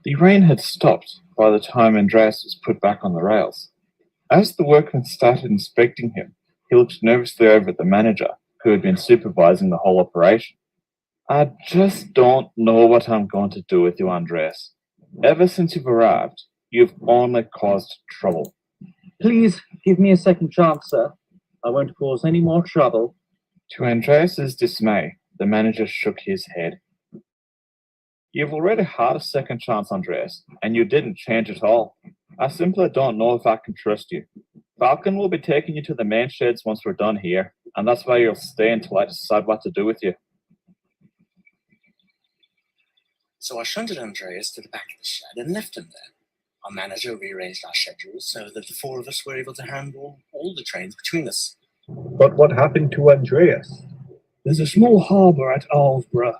The rain had stopped by the time Andreas was put back on the rails. As the workmen started inspecting him, he looked nervously over at the manager, who had been supervising the whole operation. I just don't know what I'm going to do with you, Andreas. Ever since you've arrived, you've only caused trouble. Please give me a second chance, sir. I won't cause any more trouble. To Andreas's dismay, the manager shook his head. You've already had a second chance, Andreas, and you didn't change at all. I simply don't know if I can trust you. Falcon will be taking you to the main sheds once we're done here, and that's where you'll stay until I decide what to do with you. So I shunted Andreas to the back of the shed and left him there. Our manager rearranged our schedules so that the four of us were able to handle all the trains between us. But what happened to Andreas? There's a small harbour at Alsborough.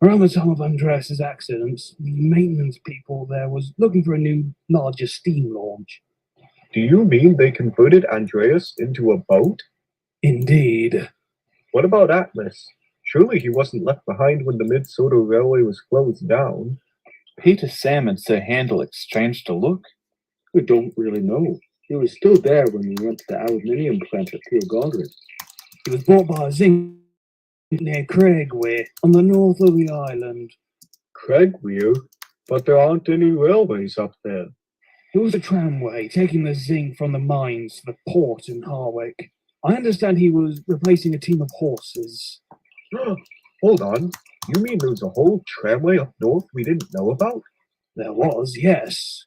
Around the time of Andreas's accidents, the maintenance people there was looking for a new, larger steam launch. Do you mean they converted Andreas into a boat? Indeed. What about Atlas? Surely he wasn't left behind when the Mid-Soda Railway was closed down. Peter, Sam, and Sir Handel exchanged a look. We don't really know. He was still there when we went to the aluminium plant at Kilgaldred. He was bought by a zinc near Craigweir, on the north of the island. Craigweir? But there aren't any railways up there. It was a tramway taking the zinc from the mines to the port in Harwick. I understand he was replacing a team of horses. Hold on. You mean there was a whole tramway up north we didn't know about? There was, yes.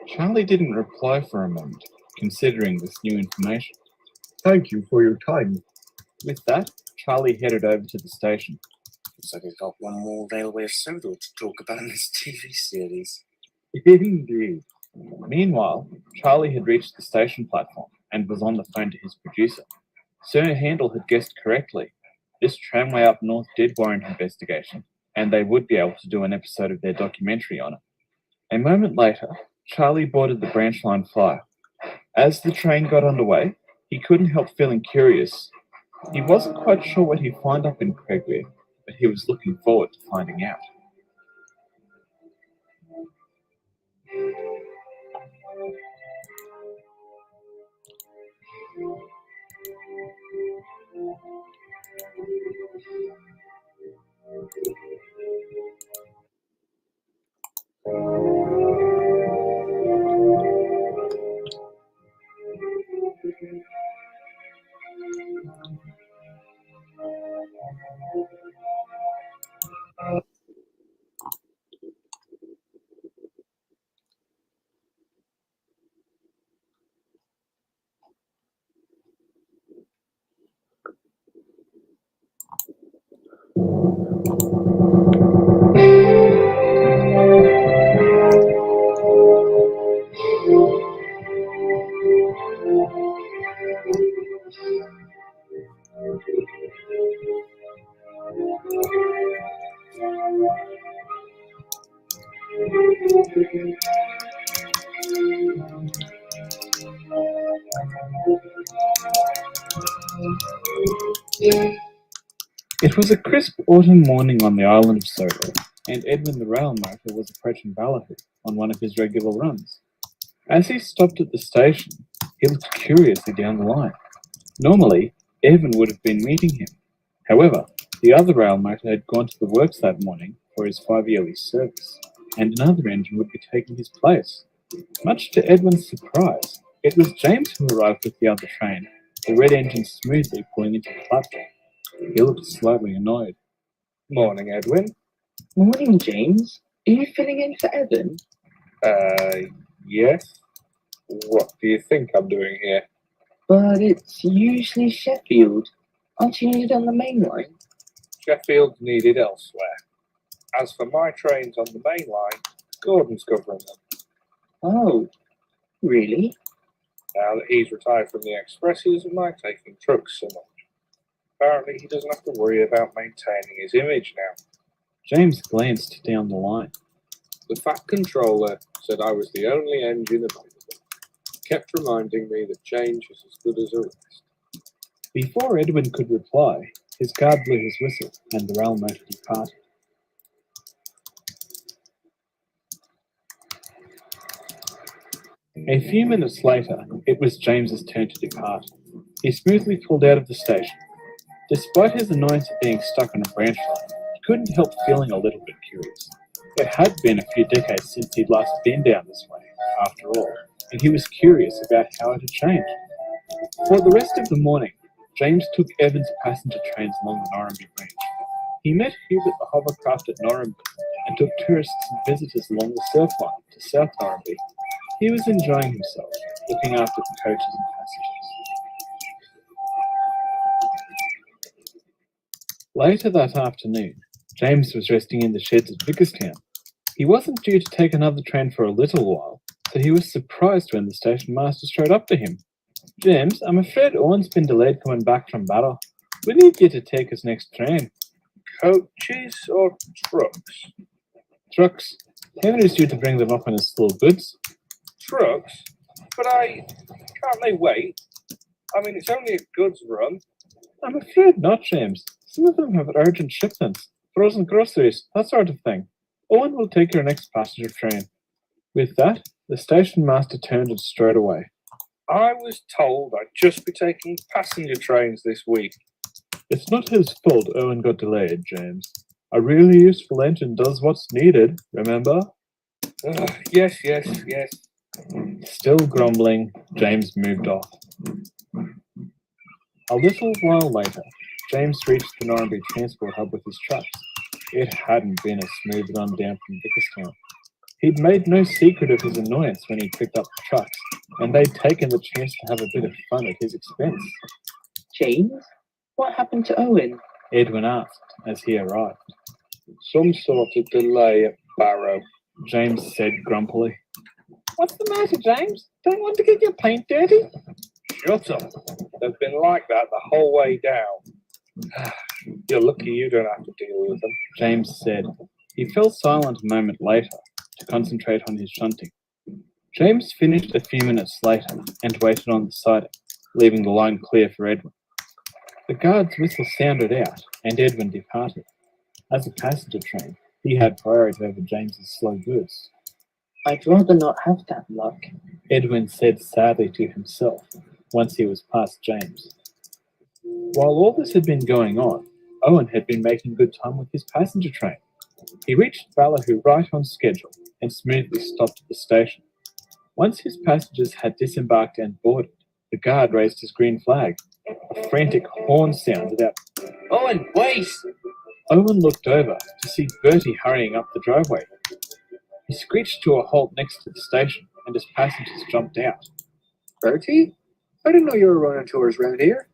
Charlie didn't reply for a moment, considering this new information. Thank you for your time. With that, Charlie headed over to the station. Looks like we've got one more railway of Sodor to talk about in this TV series. Indeed. Meanwhile, Charlie had reached the station platform and was on the phone to his producer. Sir Handel had guessed correctly. This tramway up north did warrant investigation, and they would be able to do an episode of their documentary on it. A moment later, Charlie boarded the branch line flyer. As the train got underway, he couldn't help feeling curious. He wasn't quite sure what he'd find up in Craigweir, but he was looking forward to finding out. It was a crisp autumn morning on the island of Sodor, and Edwin the rail motor was approaching Ballahoe on one of his regular runs. As he stopped at the station, he looked curiously down the line. Normally, Evan would have been meeting him. However, the other rail motor had gone to the works that morning for his 5-yearly service, and another engine would be taking his place. Much to Edwin's surprise, it was James who arrived with the other train, the red engine smoothly pulling into the platform. He looked slightly annoyed. Morning, Edwin. Morning, James. Are you filling in for Evan? Yes. What do you think I'm doing here? But it's usually Sheffield. Aren't you needed on the main line? Sheffield's needed elsewhere. As for my trains on the main line, Gordon's covering them. Oh, really? Now that he's retired from the express, he doesn't mind taking trucks so much. Apparently, he doesn't have to worry about maintaining his image now. James glanced down the line. The Fat Controller said I was the only engine available. Kept reminding me that change is as good as a rest. Before Edwin could reply, his guard blew his whistle and the rail motor departed. A few minutes later, it was James's turn to depart. He smoothly pulled out of the station. Despite his annoyance at being stuck on a branch line, he couldn't help feeling a little bit curious. It had been a few decades since he'd last been down this way, after all, and he was curious about how it had changed. For the rest of the morning, James took Evans passenger trains along the Norramby Branch. He met Hubert the hovercraft at Norramby and took tourists and visitors along the surf line to South Norramby. He was enjoying himself, looking after the coaches and passengers. Later that afternoon, James was resting in the sheds at Vickerstown. He wasn't due to take another train for a little while, so he was surprised when the station master strode up to him. "James, I'm afraid Owen's been delayed coming back from battle. We need you to take his next train." Coaches or trucks? "Trucks. Henry's due to bring them up on his slow goods." Trucks? But can't they wait? I mean, it's only a goods run. "I'm afraid not, James. Some of them have urgent shipments, frozen groceries, that sort of thing. Owen will take your next passenger train." With that, the station master turned and strode away. I was told I'd just be taking passenger trains this week. "It's not his fault Owen got delayed, James. A really useful engine does what's needed, remember?" Yes. Still grumbling, James moved off. A little while later, James reached the Norramby transport hub with his trucks. It hadn't been a smooth run down from Vickerstown. He'd made no secret of his annoyance when he picked up the trucks, and they'd taken the chance to have a bit of fun at his expense. James, what happened to Owen? Edwin asked as he arrived. Some sort of delay at Barrow, James said grumpily. "What's the matter, James? Don't want to get your paint dirty?" Shut up. They've been like that the whole way down. You're lucky you don't have to deal with them, James said. He fell silent a moment later to concentrate on his shunting. James finished a few minutes later and waited on the siding, leaving the line clear for Edwin. The guard's whistle sounded out, and Edwin departed. As a passenger train, he had priority over James's slow goods. "I'd rather not have that luck," Edwin said sadly to himself once he was past James. While all this had been going on, Owen had been making good time with his passenger train. He reached Ballyhoo right on schedule and smoothly stopped at the station. Once his passengers had disembarked and boarded, the guard raised his green flag. A frantic horn sounded out. "Owen, wait!" Owen looked over to see Bertie hurrying up the driveway. He screeched to a halt next to the station, and his passengers jumped out. "Bertie? I didn't know you were running tours around here."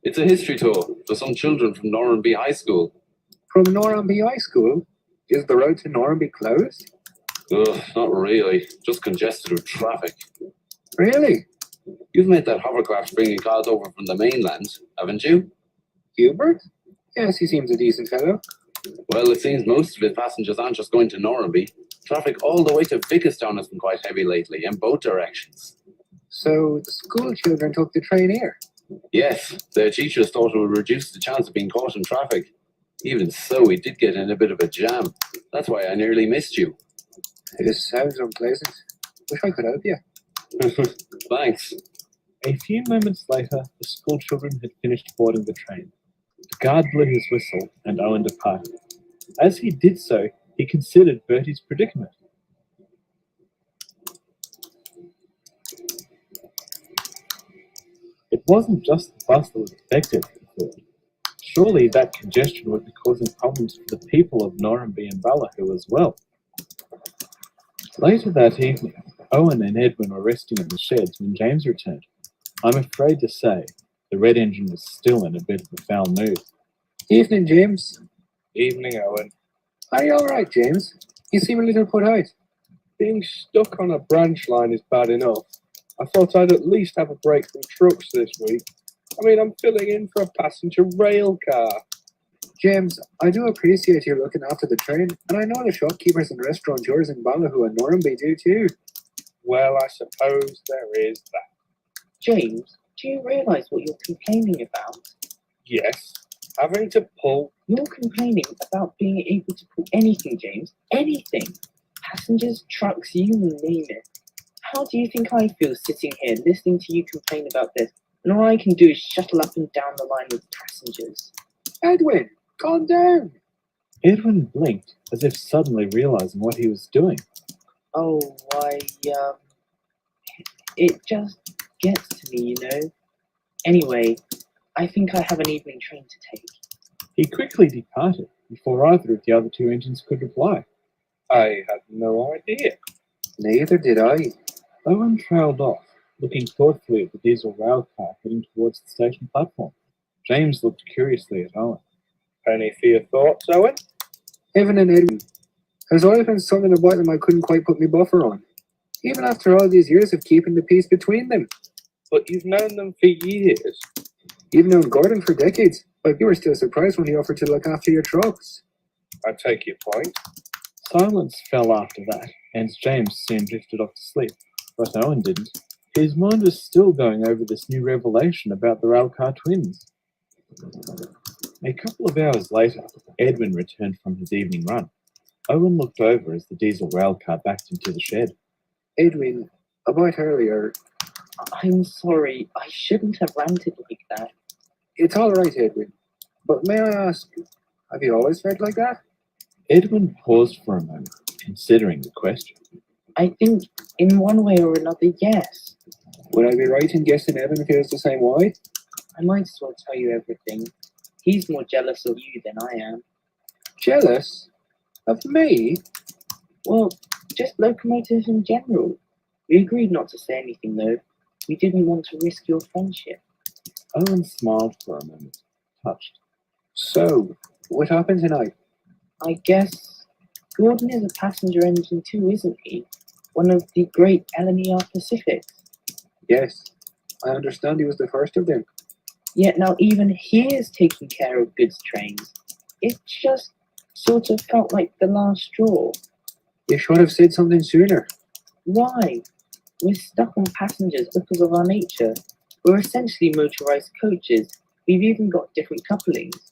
"It's a history tour for some children from Norramby High School." "From Norramby High School? Is the road to Norramby closed?" Ugh, not really. Just congested with traffic. "Really? You've made that hovercraft bringing cars over from the mainland, haven't you?" "Hubert? Yes, he seems a decent fellow." "Well, it seems most of his passengers aren't just going to Norramby. Traffic all the way to Vickerstown has been quite heavy lately, in both directions." "So the school children took the train here?" "Yes, their teachers thought it would reduce the chance of being caught in traffic. Even so, we did get in a bit of a jam. That's why I nearly missed you." "This sounds unpleasant. Wish I could help you." "Thanks." A few moments later, the school children had finished boarding the train. The guard blew his whistle, and Owen departed. As he did so, he considered Bertie's predicament. It wasn't just the bus that was affected, he thought. Surely that congestion would be causing problems for the people of Norramby and Ballyhoo as well. Later that evening, Owen and Edwin were resting in the sheds when James returned. I'm afraid to say, the red engine was still in a bit of a foul mood. "Evening, James." Evening, Owen. "Are you all right, James? You seem a little put out." Being stuck on a branch line is bad enough. I thought I'd at least have a break from trucks this week. I mean, I'm filling in for a passenger rail car. James, I do appreciate you looking after the train, and I know the shopkeepers and restaurateurs in Ballyhoo and Normanby do too. Well, I suppose there is that. James, do you realise what you're complaining about? Yes, having to pull. You're complaining about being able to pull anything, James. Anything. Passengers, trucks, you name it. How do you think I feel sitting here listening to you complain about this, and all I can do is shuttle up and down the line with passengers? Edwin, calm down. Edwin blinked as if suddenly realizing what he was doing. Oh, it just gets to me, you know. Anyway, I think I have an evening train to take. He quickly departed before either of the other two engines could reply. I had no idea. Neither did I. Owen trailed off, looking thoughtfully at the diesel rail car heading towards the station platform. James looked curiously at Owen. Penny for your thoughts, Owen? Evan and Edwin. There's always been something about them I couldn't quite put my buffer on, even after all these years of keeping the peace between them. But you've known them for years. You've known Gordon for decades, but you were still surprised when he offered to look after your trucks. I take your point. Silence fell after that, and James soon drifted off to sleep. But Owen didn't. His mind was still going over this new revelation about the railcar twins. A couple of hours later, Edwin returned from his evening run. Owen looked over as the diesel railcar backed into the shed. Edwin, about earlier. I'm sorry, I shouldn't have ranted like that. It's all right, Edwin. But may I ask, have you always felt like that? Edwin paused for a moment, considering the question. I think, in one way or another, yes. Would I be right in guessing Evan feels the same way? I might as well tell you everything. He's more jealous of you than I am. Jealous? Of me? Well, just locomotives in general. We agreed not to say anything, though. We didn't want to risk your friendship. Owen smiled for a moment, touched. So, what happened tonight? I guess Gordon is a passenger engine too, isn't he? One of the great LNER Pacifics. Yes, I understand he was the first of them. Yet now even he is taking care of goods trains. It just sort of felt like the last straw. You should have said something sooner. Why? We're stuck on passengers because of our nature. We're essentially motorized coaches. We've even got different couplings.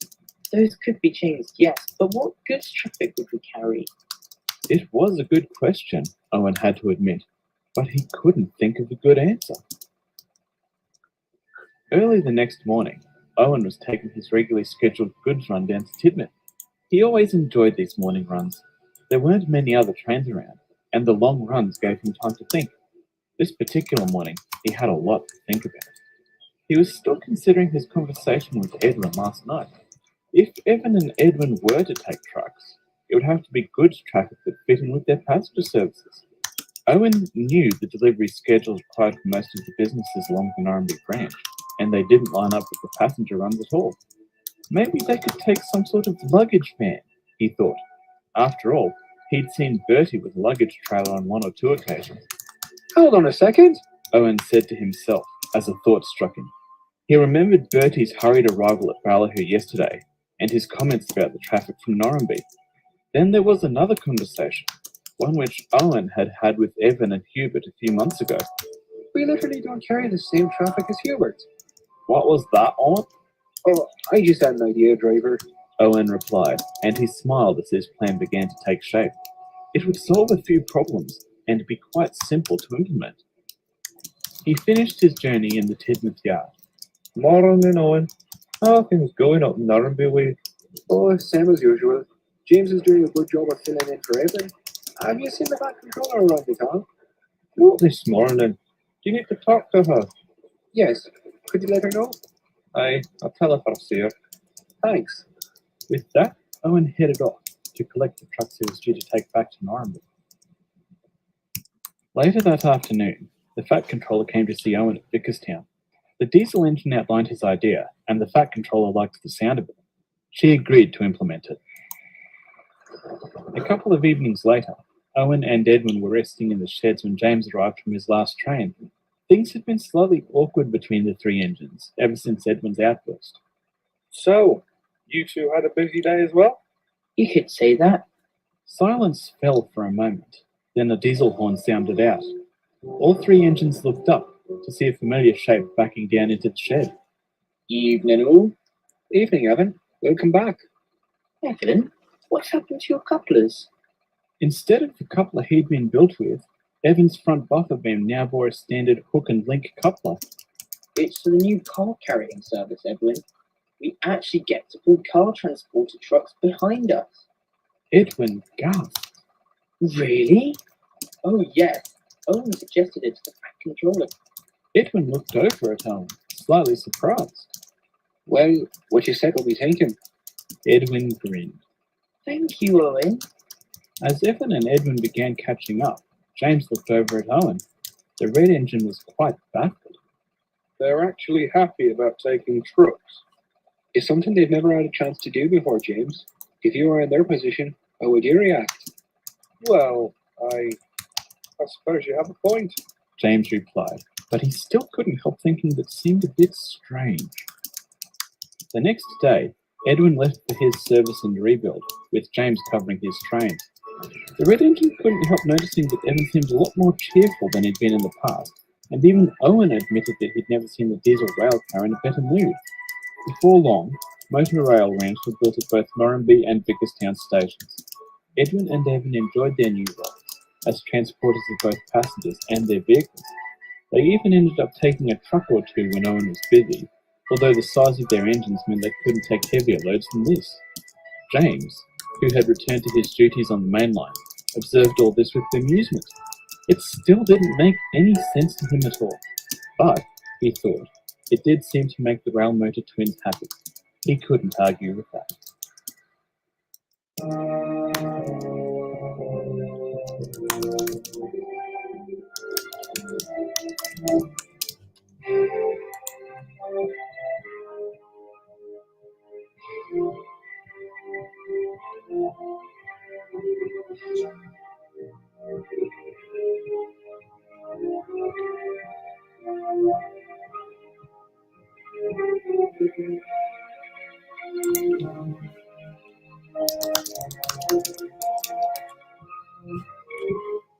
Those could be changed, yes, but what goods traffic would we carry? It was a good question, Owen had to admit, but he couldn't think of a good answer. Early the next morning, Owen was taking his regularly scheduled goods run down to Tidmouth. He always enjoyed these morning runs. There weren't many other trains around, and the long runs gave him time to think. This particular morning, he had a lot to think about. He was still considering his conversation with Edwin last night. If Evan and Edwin were to take trucks, it would have to be goods traffic that fit in with their passenger services. Owen knew the delivery schedules required for most of the businesses along the Normanby branch, and they didn't line up with the passenger runs at all. Maybe they could take some sort of luggage van, he thought. After all, he'd seen Bertie with a luggage trailer on 1 or 2 occasions. Hold on a second, Owen said to himself as a thought struck him. He remembered Bertie's hurried arrival at Ballyhoo yesterday, and his comments about the traffic from Normanby. Then there was another conversation, one which Owen had had with Evan and Hubert a few months ago. We literally don't carry the same traffic as Hubert. What was that, Owen? Oh, I just had an idea, driver. Owen replied, and he smiled as his plan began to take shape. It would solve a few problems and be quite simple to implement. He finished his journey in the Tidmouth yard. Morning, Owen. How are things going up Normanby way? Oh, same as usual. James is doing a good job of filling in for Evan. Have you seen the back controller around the town? Not this morning. Do you need to talk to her? Yes. Could you let her know? Aye, I'll tell her if I see her. Thanks. With that, Owen headed off to collect the trucks he was due to take back to Normanby. Later that afternoon, the Fat Controller came to see Owen at Vickerstown. The diesel engine outlined his idea, and the Fat Controller liked the sound of it. She agreed to implement it. A couple of evenings later, Owen and Edwin were resting in the sheds when James arrived from his last train. Things had been slightly awkward between the three engines ever since Edwin's outburst. So, you two had a busy day as well? You could say that. Silence fell for a moment. Then a diesel horn sounded out. All three engines looked up to see a familiar shape backing down into the shed. Evening all. Evening, Evan. Welcome back. Evelyn, what's happened to your couplers? Instead of the coupler he'd been built with, Evan's front buffer beam now bore a standard hook and link coupler. It's for the new car carrying service, Evelyn. We actually get to pull car transporter trucks behind us. Edwin gasped. Really? Oh, yes. Owen suggested it to the Pack controller. Edwin looked over at Owen, slightly surprised. Well, what you said will be taken. Edwin grinned. Thank you, Owen. As Evan and Edwin began catching up, James looked over at Owen. The red engine was quite baffled. They're actually happy about taking trucks. It's something they've never had a chance to do before, James. If you were in their position, how would you react? Well, I suppose you have a point, James replied, but he still couldn't help thinking that seemed a bit strange. The next day, Edwin left for his service and rebuild, with James covering his train. The red engine couldn't help noticing that Evan seemed a lot more cheerful than he'd been in the past, and even Owen admitted that he'd never seen the diesel rail car in a better mood. Before long, motor rail ramps were built at both Norramby and Vickerstown stations. Edwin and Evan enjoyed their new roles as transporters of both passengers and their vehicles. They even ended up taking a truck or two when Owen was busy, although the size of their engines meant they couldn't take heavier loads than this. James, who had returned to his duties on the main line, observed all this with amusement. It still didn't make any sense to him at all, but, he thought, it did seem to make the rail motor twins happy. He couldn't argue with that.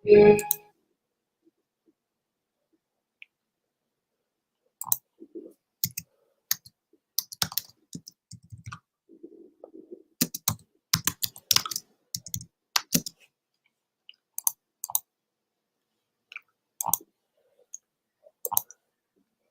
Yeah.